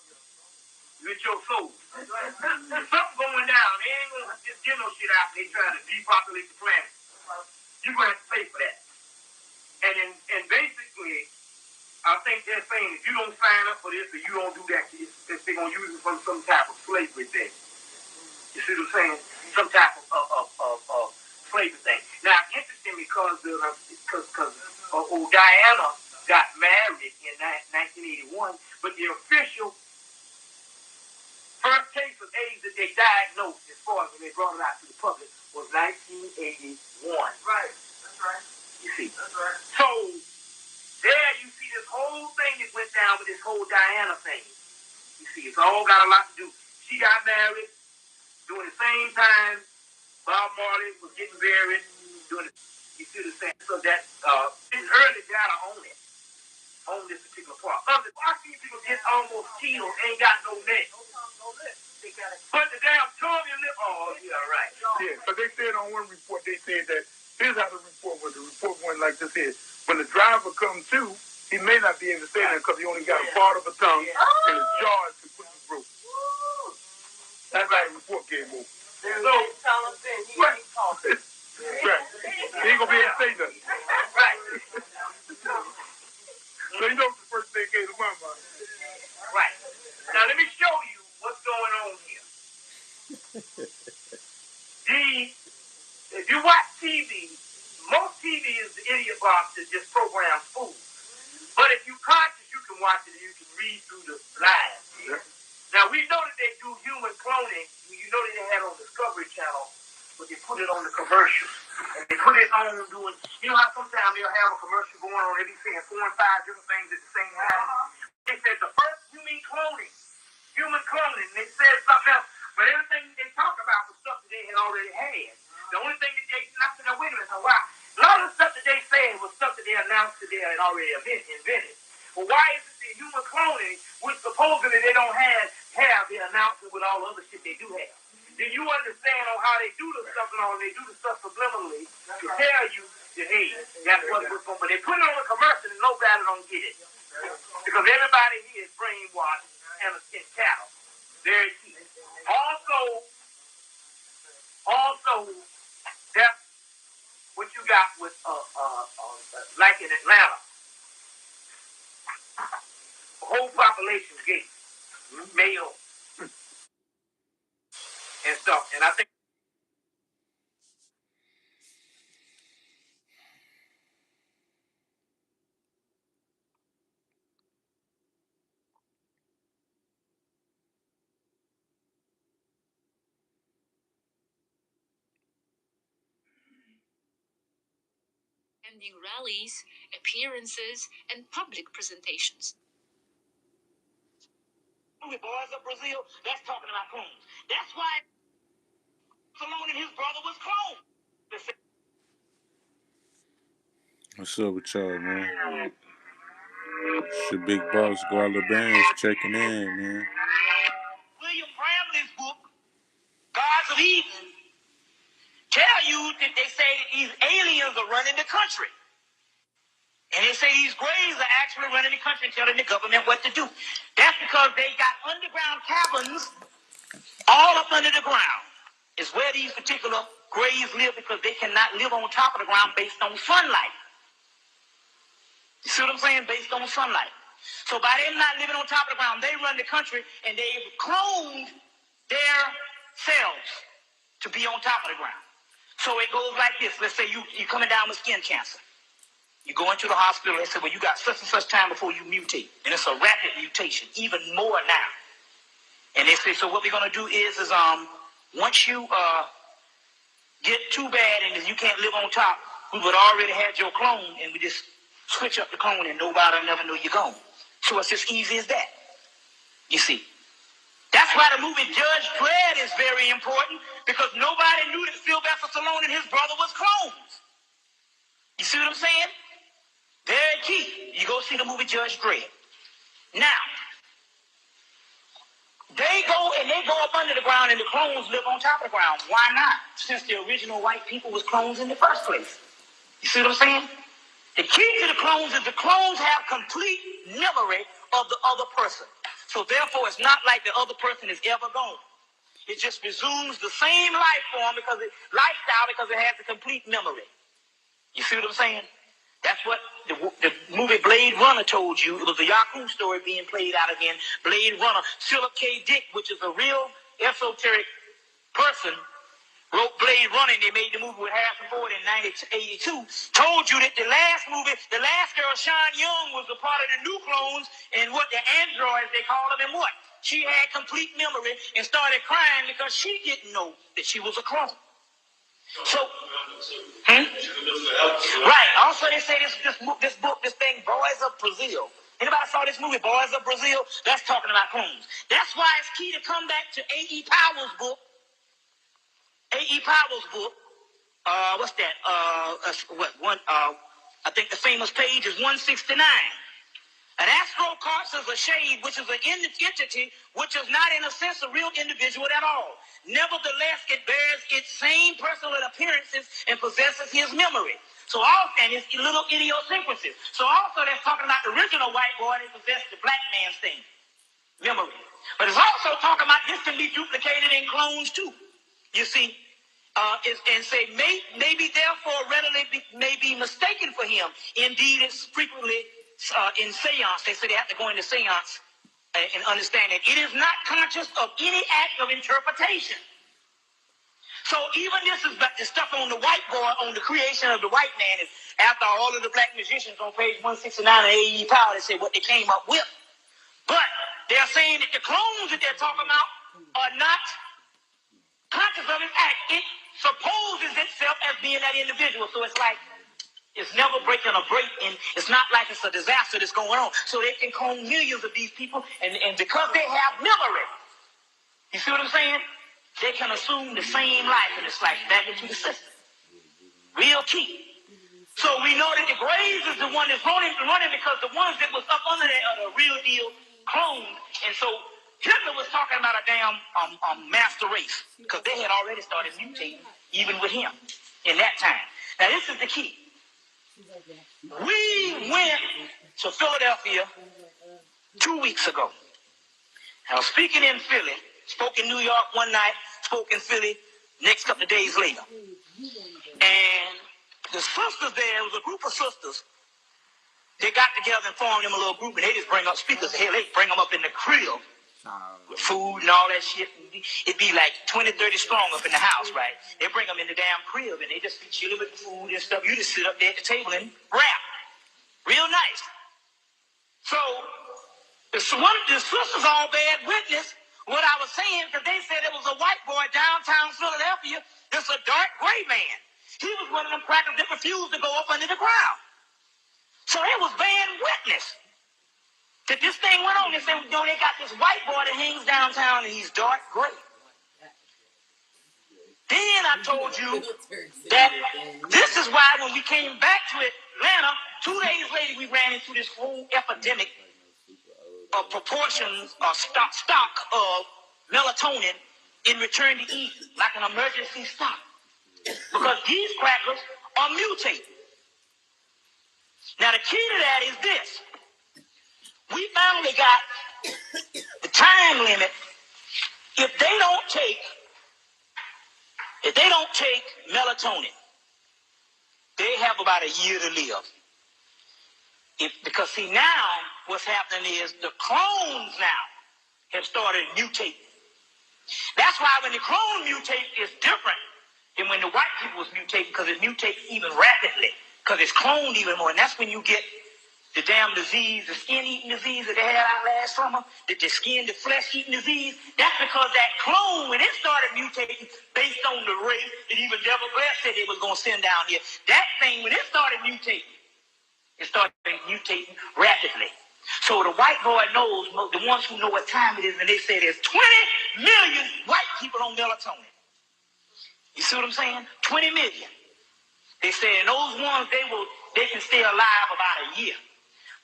with your soul. Something going down. They ain't going to just give no shit out. They trying to depopulate the planet. You're going to have to pay for that. And basically, I think they're saying if you don't sign up for this or you don't do that, they're going to use it for some type of slavery thing. You see what I'm saying? Some type of slavery thing. Now, interesting because Diana got married in 1981, but the official first case of AIDS that they diagnosed as far as when they brought it out to the public was 1981. Right. That's right. You see. That's right. So there you see this whole thing that went down with this whole Diana thing. You see, it's all got a lot to do. She got married during the same time Bob Marley was getting married. You see the same. So that it's early Gala on this particular part. I see people get almost killed, ain't got no neck. But the damn tongue and lip. Oh, yeah, right. Yeah, but they said on one report, they said that here's how the report was. The report went like this here. When the driver comes to, he may not be able to say that because he only got a part of a tongue and his jaw is completely broke. That's how the report came over. So, right. Right. He ain't gonna be able to say nothing. Right. So you know the first thing came to my mind. Right. Now let me show you what's going on here. If you watch TV, most TV is the idiot box that just programs food. But if you conscious, you can watch it and you can read through the lines. Yeah. Now we know that they do human cloning. You know that they had on Discovery Channel, but they put it on the commercials. And they put it on doing, you know how sometimes they'll have a commercial going on, they be saying 4 and 5 different things at the same time. They said the first human cloning, they said something else, but everything they talked about was stuff that they had already had. The only thing that they, I said, now wait a minute, now why? A lot of the stuff that they said was stuff that they announced that they had already invented. Well, why is it the human cloning, which supposedly they don't have the announcement with all the other shit they do have? Then you understand on how they do the stuff and all, they do the stuff subliminally to tell you that, hey, that's what it was going. But they put it on a commercial and nobody don't get it. Because everybody here is brainwashed and cattle. Very key. Also, that's what you got with, like in Atlanta. The whole population gay, male, and stuff. And I think attending rallies, appearances, and public presentations. the boys of Brazil, that's talking about clones. That's why Salone and his brother was cloned. What's up with y'all, man? It's your big boss, Gala Bands, checking in, man. William Bramley's book, Gods of Eden, tell you that they say that these aliens are running the country. And they say these grays are actually running the country and telling the government what to do. That's because they got underground caverns all up under the ground. Is where these particular grays live because they cannot live on top of the ground based on sunlight. You see what I'm saying? Based on sunlight. So by them not living on top of the ground, they run the country and they've cloned their cells to be on top of the ground. So it goes like this. Let's say you're coming down with skin cancer. You go into the hospital, they say, well, you got such and such time before you mutate. And it's a rapid mutation, even more now. And they say, so what we're going to do is once you get too bad and you can't live on top, we would already had your clone and we just switch up the clone and nobody will never know you're gone. So it's as easy as that. You see. That's why the movie Judge Dredd is very important, because nobody knew that Sylvester Stallone and his brother was clones. You see what I'm saying? Very key. You go see the movie Judge Dredd. Now, they go up under the ground and the clones live on top of the ground. Why not? Since the original white people was clones in the first place. You see what I'm saying? The key to the clones is the clones have complete memory of the other person. So therefore, it's not like the other person is ever gone. It just resumes the same life form because it has a complete memory. You see what I'm saying? That's what the movie Blade Runner told you. It was a Yaku story being played out again. Blade Runner. Philip K. Dick, which is a real esoteric person, wrote Blade Runner, and they made the movie with Harrison Ford in 1982. Told you that the last girl, Sean Young, was a part of the new clones, and what the androids, they call them, and what? She had complete memory and started crying because she didn't know that she was a clone. So, right. Also, they say this thing, Boys of Brazil. Anybody saw this movie, Boys of Brazil? That's talking about clones. That's why it's key to come back to A.E. Powell's book. A.E. Powell's book. What's that? I think the famous page is 169. An astrocarp is a shade, which is an entity, which is not in a sense a real individual at all. Nevertheless, it bears its same personal appearances and possesses his memory. And its little idiosyncrasies. So also that's talking about the original white boy that possessed the black man's thing, memory. But it's also talking about this can be duplicated in clones too. You see, and say maybe therefore readily may be mistaken for him. Indeed, it's frequently in seance. They say they have to go into seance and understand it. It is not conscious of any act of interpretation. So even this is the stuff on the white boy, on the creation of the white man, is after all of the black musicians on page 169 of A.E. Powell, they say what they came up with. But they're saying that the clones that they're talking about are not conscious of his act. It supposes itself as being that individual. So it's like it's never breaking a break, and it's not like it's a disaster that's going on. So they can clone millions of these people, and because they have memory, you see what I'm saying? They can assume the same life, and it's like back into the system. Real key. So we know that the Grays is the one that's running because the ones that was up under there are the real deal clones. And so Hitler was talking about a damn master race because they had already started mutating even with him in that time. Now this is the key. We went to Philadelphia 2 weeks ago. I was speaking in Philly, spoke in New York one night, spoke in Philly next couple of days later. And the sisters there, it was a group of sisters, they got together and formed them a little group, and they just bring up speakers. Hell, they bring them up in the crib with food and all that shit. It'd be like 20, 30 strong up in the house, right? They bring them in the damn crib, and they just be chilling with the food and stuff. You just sit up there at the table and rap. Real nice. So, the sisters all bad witness what I was saying, because they said it was a white boy downtown Philadelphia. This a dark gray man. He was one of them crackers that refused to go up under the ground. So it was bad witness that this thing went on. They said, they got this white boy that hangs downtown and he's dark gray. Then I told you that this is why when we came back to Atlanta, 2 days later we ran into this whole epidemic of proportions or stock of melatonin in Return to Eden, like an emergency stock. Because these crackers are mutating. Now the key to that is this. We finally got the time limit. If they don't take melatonin, they have about a year to live. Because see, now what's happening is the clones now have started mutating. That's why when the clone mutates, it's different than when the white people was mutating, because it mutates even rapidly, because it's cloned even more. And that's when you get the damn disease, the skin-eating disease that they had out last summer, that the skin, the flesh-eating disease, that's because that clone, when it started mutating based on the race that even Devil Blair said they was going to send down here, that thing, when it started mutating rapidly. So the white boy knows, the ones who know what time it is, and they say there's 20 million white people on melatonin. You see what I'm saying? 20 million. They say, and those ones, they can stay alive about a year.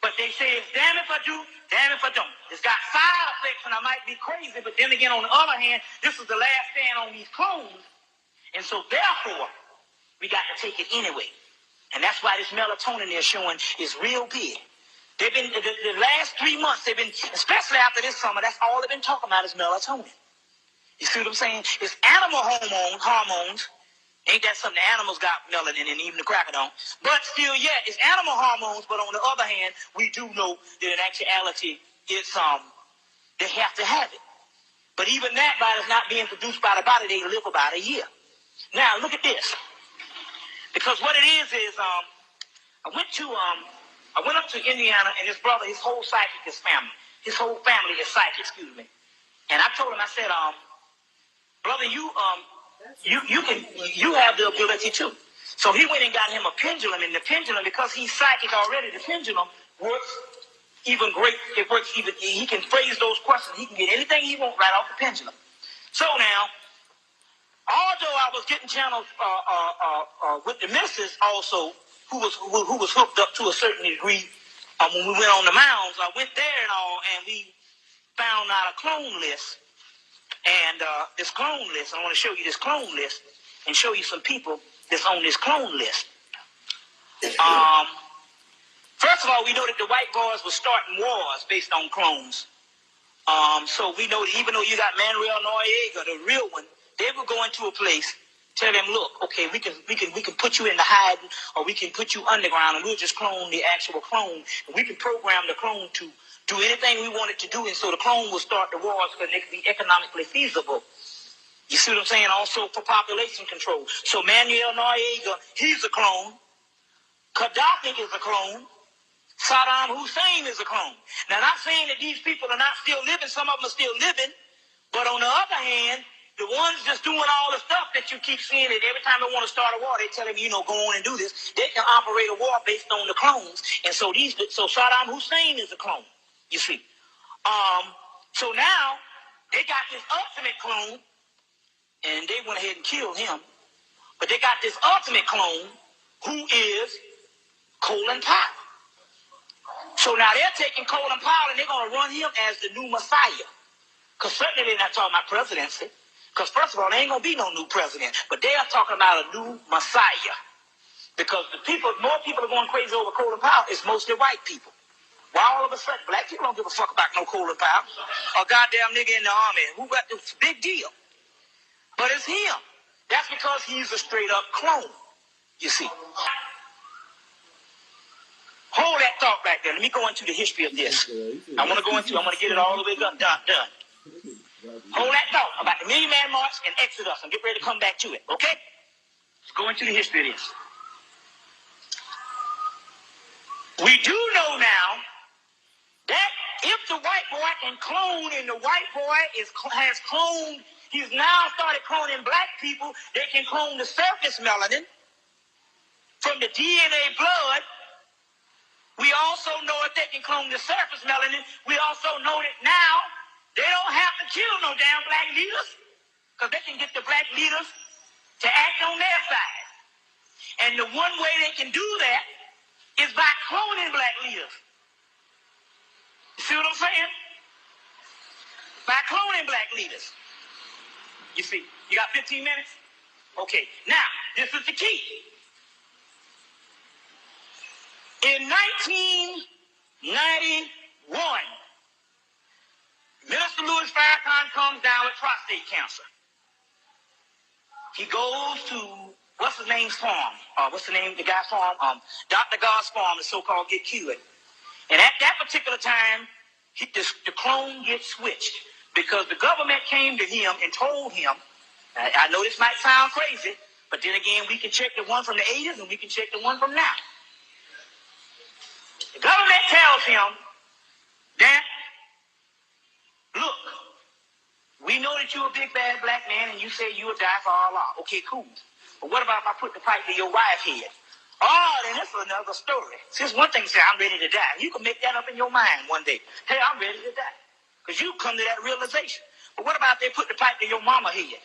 But they say it's damn if I do, damn if I don't. It's got side effects, and I might be crazy, but then again, on the other hand, this is the last stand on these clones, and so therefore, we got to take it anyway. And that's why this melatonin they're showing is real big. They've been, the last 3 months, they've been, especially after this summer, that's all they've been talking about is melatonin. You see what I'm saying? It's animal hormones. Ain't that something the animals got melanin and even the cracker don't? But still, yeah, it's animal hormones, but on the other hand, we do know that in actuality, it's, they have to have it. But even that by it's not being produced by the body, they live about a year. Now, look at this. Because what it is, I went up to Indiana, and his brother, his whole psychic is family. His whole family is psychic, excuse me. And I told him, I said, brother, you have the ability too. So he went and got him a pendulum, and the pendulum, because he's psychic already, the pendulum works even great. It works even, he can phrase those questions. He can get anything he wants right off the pendulum. So now, although I was getting channels with the missus also, who was hooked up to a certain degree, when we went on the mounds, I went there and we found out a clone list. And this clone list, I want to show you this clone list and show you some people that's on this clone list. First of all, we know that the white boys were starting wars based on clones. So we know that even though you got Manuel Noriega, the real one, they would go into a place, tell them, look, okay, we can put you in the hiding, or we can put you underground, and we'll just clone the actual clone, and we can program the clone to do anything we want it to do, and so the clone will start the wars because they can be economically feasible. You see what I'm saying? Also for population control. So Manuel Noriega, he's a clone. Gaddafi is a clone. Saddam Hussein is a clone. Now, not saying that these people are not still living. Some of them are still living. But on the other hand, the ones just doing all the stuff that you keep seeing, that every time they want to start a war, they tell them, go on and do this. They can operate a war based on the clones. And so Saddam Hussein is a clone, you see. So now they got this ultimate clone, and they went ahead and killed him. But they got this ultimate clone who is Colin Powell. So now they're taking Colin Powell and they're going to run him as the new Messiah. Because certainly they're not talking about presidency. Because first of all, there ain't going to be no new president. But they are talking about a new Messiah. Because more people are going crazy over Colin Powell. It's mostly white people. Why all of a sudden, black people don't give a fuck about no Colin Powell? A goddamn nigga in the army. Who got this big deal? But it's him. That's because he's a straight up clone, you see. Hold that thought back there. Let me go into the history of this. I'm going to get it all the way done. Hold that thought about the Million Man March and Exodus and get ready to come back to it, okay? Let's go into the history of this. We do know now that if the white boy can clone, and the white boy has cloned, he's now started cloning black people, they can clone the surface melanin from the DNA blood. We also know if they can clone the surface melanin, we also know that now they don't have to kill no damn black leaders, because they can get the black leaders to act on their side. And the one way they can do that is by cloning black leaders. You see what I'm saying? By cloning black leaders. You see, you got 15 minutes? Okay, now, this is the key. In 1991, Minister Louis Farrakhan comes down with prostate cancer. He goes to, what's his name's farm? What's the name of the guy's farm? Dr. God's farm, the so-called Get Cured. And at that particular time, the clone gets switched because the government came to him and told him, I know this might sound crazy, but then again, we can check the one from the 80s and we can check the one from now. The government tells him that We know that you're a big bad black man and you say you will die for Allah. Okay, cool. But what about if I put the pipe to your wife's head? Oh, then that's another story. Since one thing says I'm ready to die, you can make that up in your mind one day. Hey, I'm ready to die. Because you come to that realization. But what about if they put the pipe to your mama head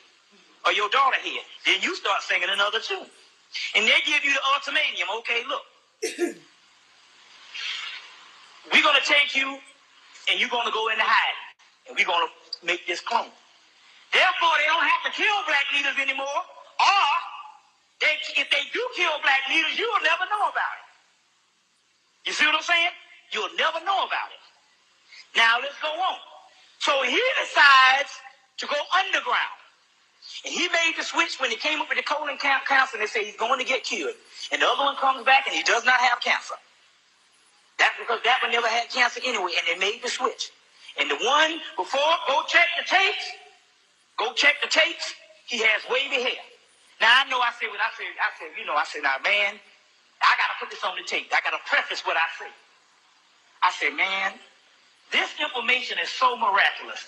or your daughter head? Then you start singing another tune. And they give you the ultimatum. Okay, look. We're going to take you and you're going to go into hiding. And we're going to make this clone. Therefore, they don't have to kill black leaders anymore. Or, if they do kill black leaders, you will never know about it. You see what I'm saying? You'll never know about it. Now, let's go on. So he decides to go underground. And he made the switch when he came up with the colon cancer and they say he's going to get cured. And the other one comes back and he does not have cancer. That's because that one never had cancer anyway, and they made the switch. And the one before, go check the tapes. Go check the tapes. He has wavy hair. Now, I know I said, now, man, I got to put this on the tape. I got to preface what I say. I said, man, this information is so miraculous.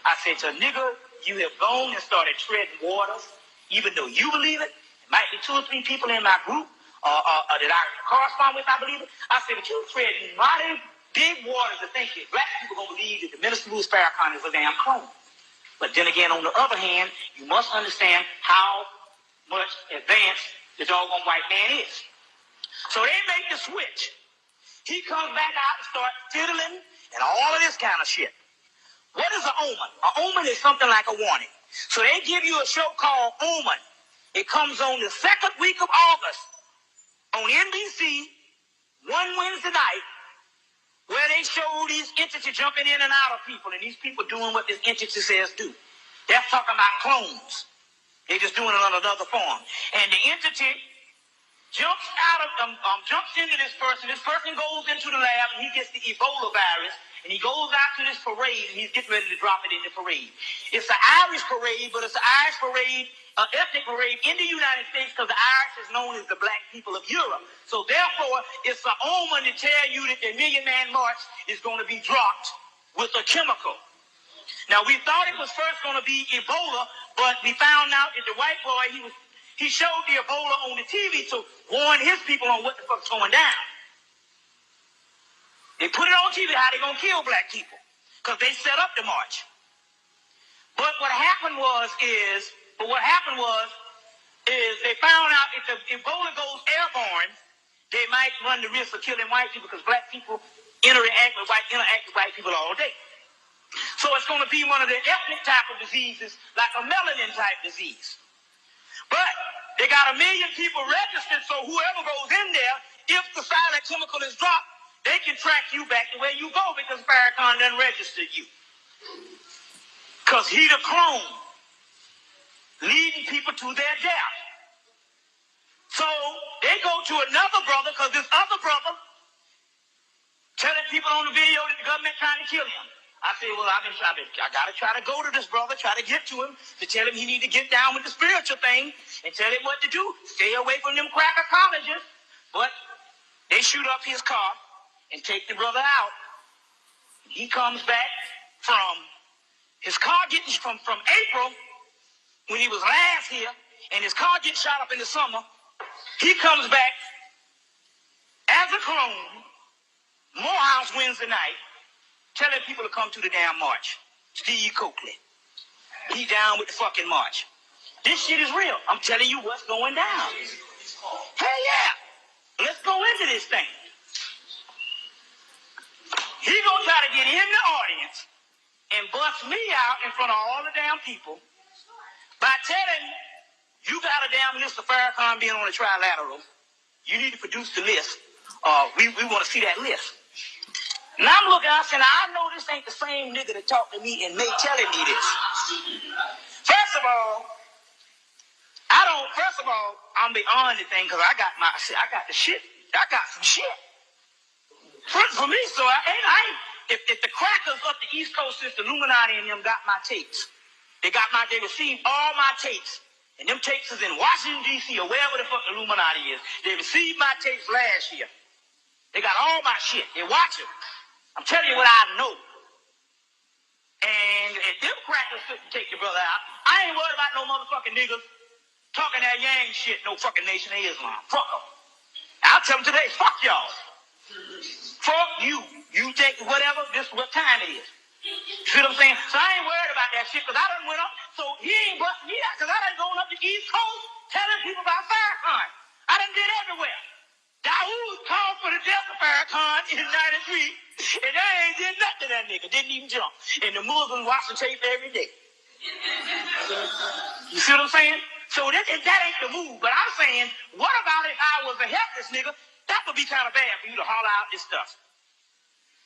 I said to a nigga, you have gone and started treading waters, even though you believe it. It might be 2 or 3 people in my group that I correspond with, I believe it. I said, but you treading mighty big waters to think that black people going to believe that the Minister Louis Farrakhan is a damn clone. But then again, on the other hand, you must understand how much advanced the doggone white man is. So they make the switch. He comes back out and starts fiddling and all of this kind of shit. What is an omen? An omen is something like a warning. So they give you a show called Omen. It comes on the 2nd week of August on NBC, one Wednesday night, where they show these entities jumping in and out of people, and these people doing what this entity says do. They're talking about clones. They're just doing it on another form. And the entity jumps into this person. This person goes into the lab, and he gets the Ebola virus, and he goes out to this parade, and he's getting ready to drop it in the parade. It's an Irish parade, but it's an Irish parade, an ethnic parade in the United States, because the Irish is known as the black people of Europe. So therefore, it's an omen to tell you that the Million Man March is going to be dropped with a chemical. Now, we thought it was first going to be Ebola, but we found out that the white boy, he showed the Ebola on the TV to warn his people on what the fuck's going down. They put it on TV how they're going to kill black people, because they set up the march. But what happened was they found out if the Ebola goes airborne, they might run the risk of killing white people, because black people interact with white people all day. So it's going to be one of the ethnic type of diseases, like a melanin type disease. But they got 1 million people registered, so whoever goes in there, if the silent chemical is dropped, they can track you back to where you go, because Farrakhan done registered you. Because he the clone, leading people to their death. So they go to another brother, because this other brother telling people on the video that the government trying to kill him. I said, well, I got to try to go to this brother, try to get to him, to tell him he need to get down with the spiritual thing and tell him what to do. Stay away from them cracker colleges. But they shoot up his car and take the brother out. He comes back from his car getting from April, when he was last here, and his car gets shot up in the summer. He comes back as a clone, Morehouse Wednesday night, telling people to come to the damn march. Steve Coakley. He down with the fucking march. This shit is real. I'm telling you what's going down. Hell yeah. Let's go into this thing. He gonna try to get in the audience and bust me out in front of all the damn people by telling you got a damn list of Farrakhan being on the trilateral. You need to produce the list. We want to see that list. And I'm looking out saying, I know this ain't the same nigga that talked to me in May telling me this. First of all, I'm beyond the thing, because I got the shit. I got some shit. For me, so if the crackers up the East Coast, since the Illuminati and them got my tapes, they received all my tapes. And them tapes is in Washington, D.C. or wherever the fuck the Illuminati is. They received my tapes last year. They got all my shit. They watch it. I'm telling you what I know. And them crackers, take your brother out. I ain't worried about no motherfucking niggas talking that yang shit, no fucking Nation of Islam. Fuck them. I'll tell them today, fuck y'all. Fuck you. You take whatever, this is what time it is. You see what I'm saying? So I ain't worried about that shit, because I done went up, so he ain't busting me out, because I done gone up the East Coast telling people about Farrakhan. I done did everywhere. Dawood called for the death of Farrakhan in '93, and I ain't did nothing to that nigga. Didn't even jump. And the Muslims watch the tape every day. You see what I'm saying? So that ain't the move. But I'm saying, what about if I was a helpless nigga? That would be kind of bad for you to holler out this stuff.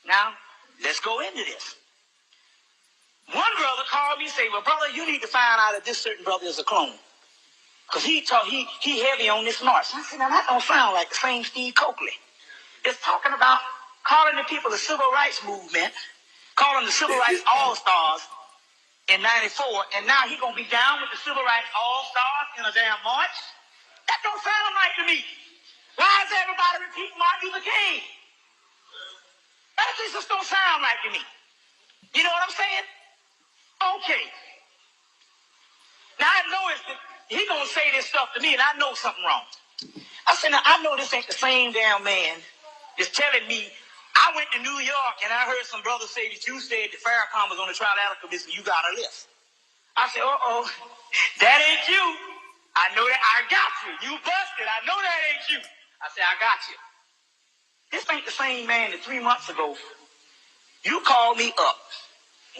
Now, let's go into this. One brother called me and said, well, brother, you need to find out if this certain brother is a clone. Because he heavy on this march. I said, now that don't sound like the same Steve Coakley. It's talking about calling the people the civil rights movement, calling the civil rights all-stars in '94, and now he going to be down with the civil rights all-stars in a damn march? That don't sound right to me. Why is everybody repeating Martin Luther King? That just don't sound right to me. You know what I'm saying? Okay. Now I know he gonna say this stuff to me, and I know something wrong. I said, now I know this ain't the same damn man that's telling me. I went to New York and I heard some brothers say that you said that Farrakhan was on the trilateral commission. You got a list. I said, that ain't you. I know that. I got you. You busted. I know that ain't you. I said, I got you. This ain't the same man that 3 months ago you called me up.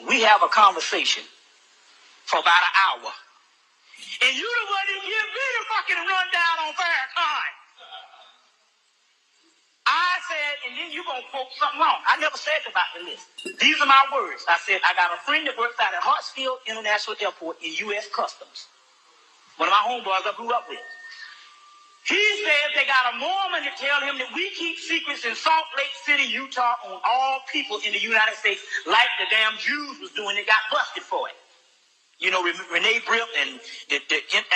We have a conversation for about an hour. And you the one that give me the fucking rundown on Farrakhan. I said, and then you gonna quote something wrong. I never said about the list. These are my words. I said, I got a friend that works out at Hartsfield International Airport in U.S. Customs. One of my homeboys I grew up with. He says they got a Mormon to tell him that we keep secrets in Salt Lake City, Utah on all people in the United States, like the damn Jews was doing that got busted for it. You know, Renee Brill and the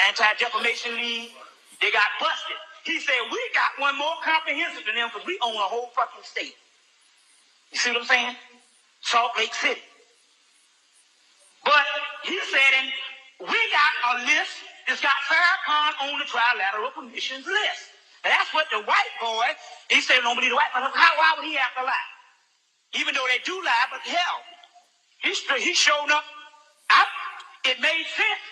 Anti-Defamation League, they got busted. He said, we got one more comprehensive than them because we own a whole fucking state. You see what I'm saying? Salt Lake City. But he said, and we got a list that's got Farrakhan on the Trilateral Commission's list. And that's what the white boy, he said, don't believe the white boy. Why would he have to lie? Even though they do lie, but hell, he showed up. It made sense.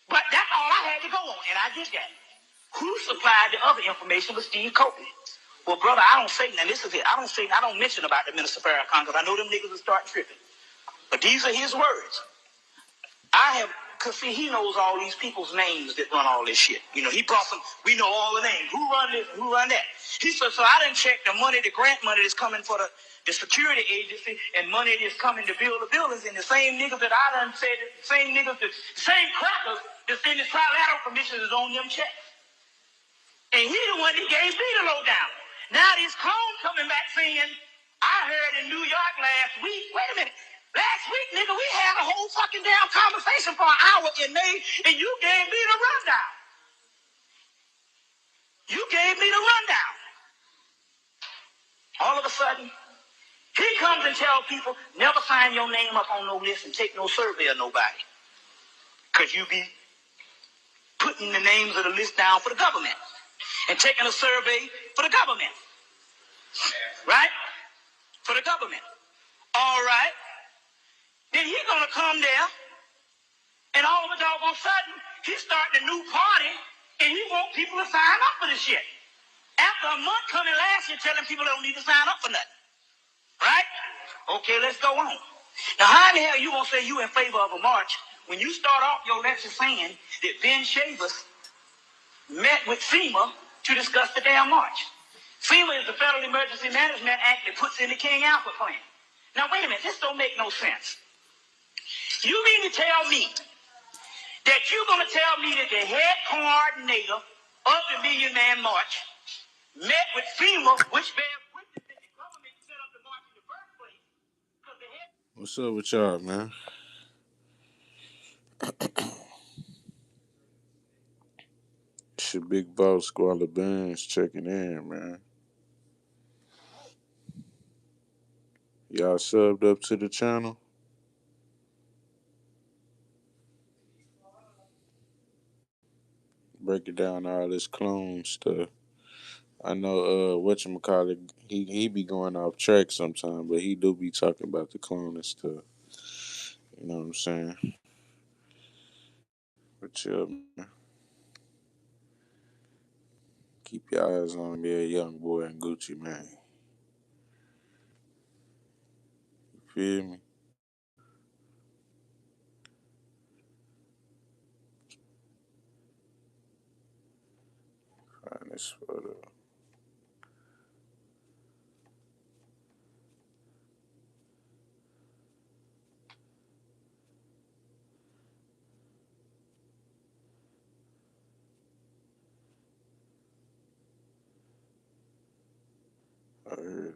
But that's all I had to go on, and I did that. Who supplied the other information was Steve Coakley. Well, brother, I don't say, and this is it, I don't mention about the Minister Farrakhan because I know them niggas will start tripping. But these are his words. Because see, he knows all these people's names that run all this shit. You know, he brought some, we know all the names. Who run this and who run that? He said, so I didn't check the money, the grant money that's coming for the security agency and money that's coming to build the buildings, and the same niggas that I done said, the same niggas, the same crackers that's in this trilateral commission is on them checks. And he the one that gave me the lowdown. Now these clones coming back saying, I heard in New York last week, wait a minute, last week, nigga, we had a whole fucking damn conversation for an hour in May, and you gave me the rundown. You gave me the rundown. All of a sudden, he comes and tells people, never sign your name up on no list and take no survey of nobody. Because you be putting the names of the list down for the government and taking a survey for the government. Right? For the government. All right. Then he's going to come there, and all of a doggone sudden, he's starting a new party, and he wants people to sign up for this shit. After a month coming last year telling people they don't need to sign up for nothing. Right? Okay, let's go on. Now, how the hell you gonna say you in favor of a march when you start off your lecture saying that Ben Shavers met with FEMA to discuss the damn march? FEMA is the Federal Emergency Management Act that puts in the King Alfred plan. Now, wait a minute, this don't make no sense. You mean to tell me that you're gonna tell me that the head coordinator of the Million Man March met with FEMA, which bears witness that the government set up the march in the first place? What's up with y'all, man? It's your big boss, Squalor Bands, checking in, man. Y'all subbed up to the channel? breaking down all this clone stuff. I know whatchamacallit, he be going off track sometime, but he do be talking about the clone and stuff. You know what I'm saying? But yeah, man, keep your eyes on me, a young boy and Gucci, man. You feel me? Find this photo. Oh, here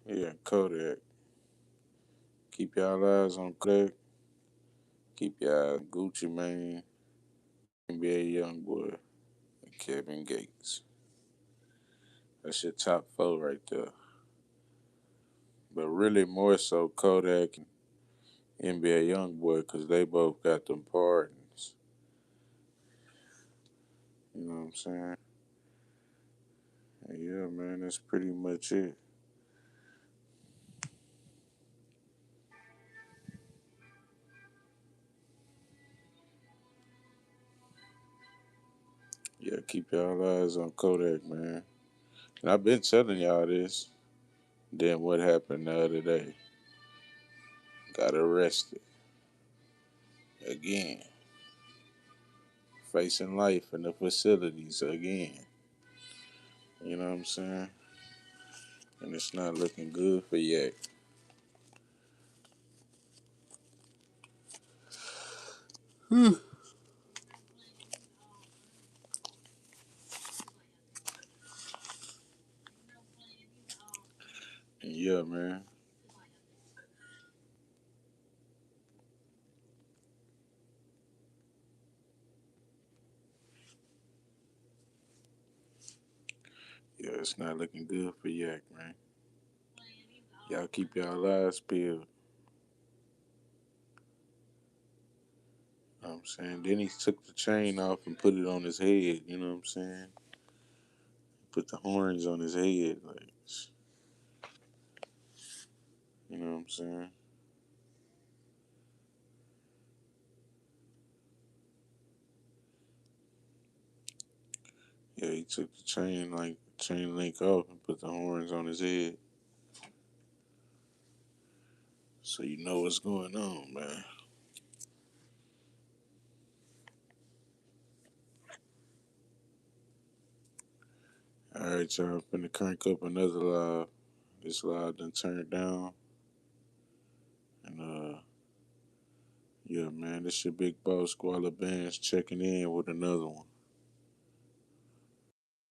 it is. Yeah, Kodak. Keep your eyes on Kodak. Keep your eyes on Gucci, man. Be a young boy. And Kevin Gates. That's your top four right there. But really, more so Kodak and NBA Youngboy, because they both got them pardons. You know what I'm saying? And yeah, man, that's pretty much it. Yeah, keep y'all eyes on Kodak, man. And I've been telling y'all this. Then what happened the other day? Got arrested again. Facing life in the facilities again. You know what I'm saying? And it's not looking good for Yak. And yeah, man. Yeah, it's not looking good for Yak, man. Y'all keep y'all eyes peeled. You know what I'm saying? Then he took the chain off and put it on his head. You know what I'm saying? Put the horns on his head. Like, you know what I'm saying? Yeah, he took the chain link off and put the horns on his head. So you know what's going on, man. All right, y'all. Finna crank up another live. This live done turned down. And yeah, man, this your big boss Squala Bands checking in with another one.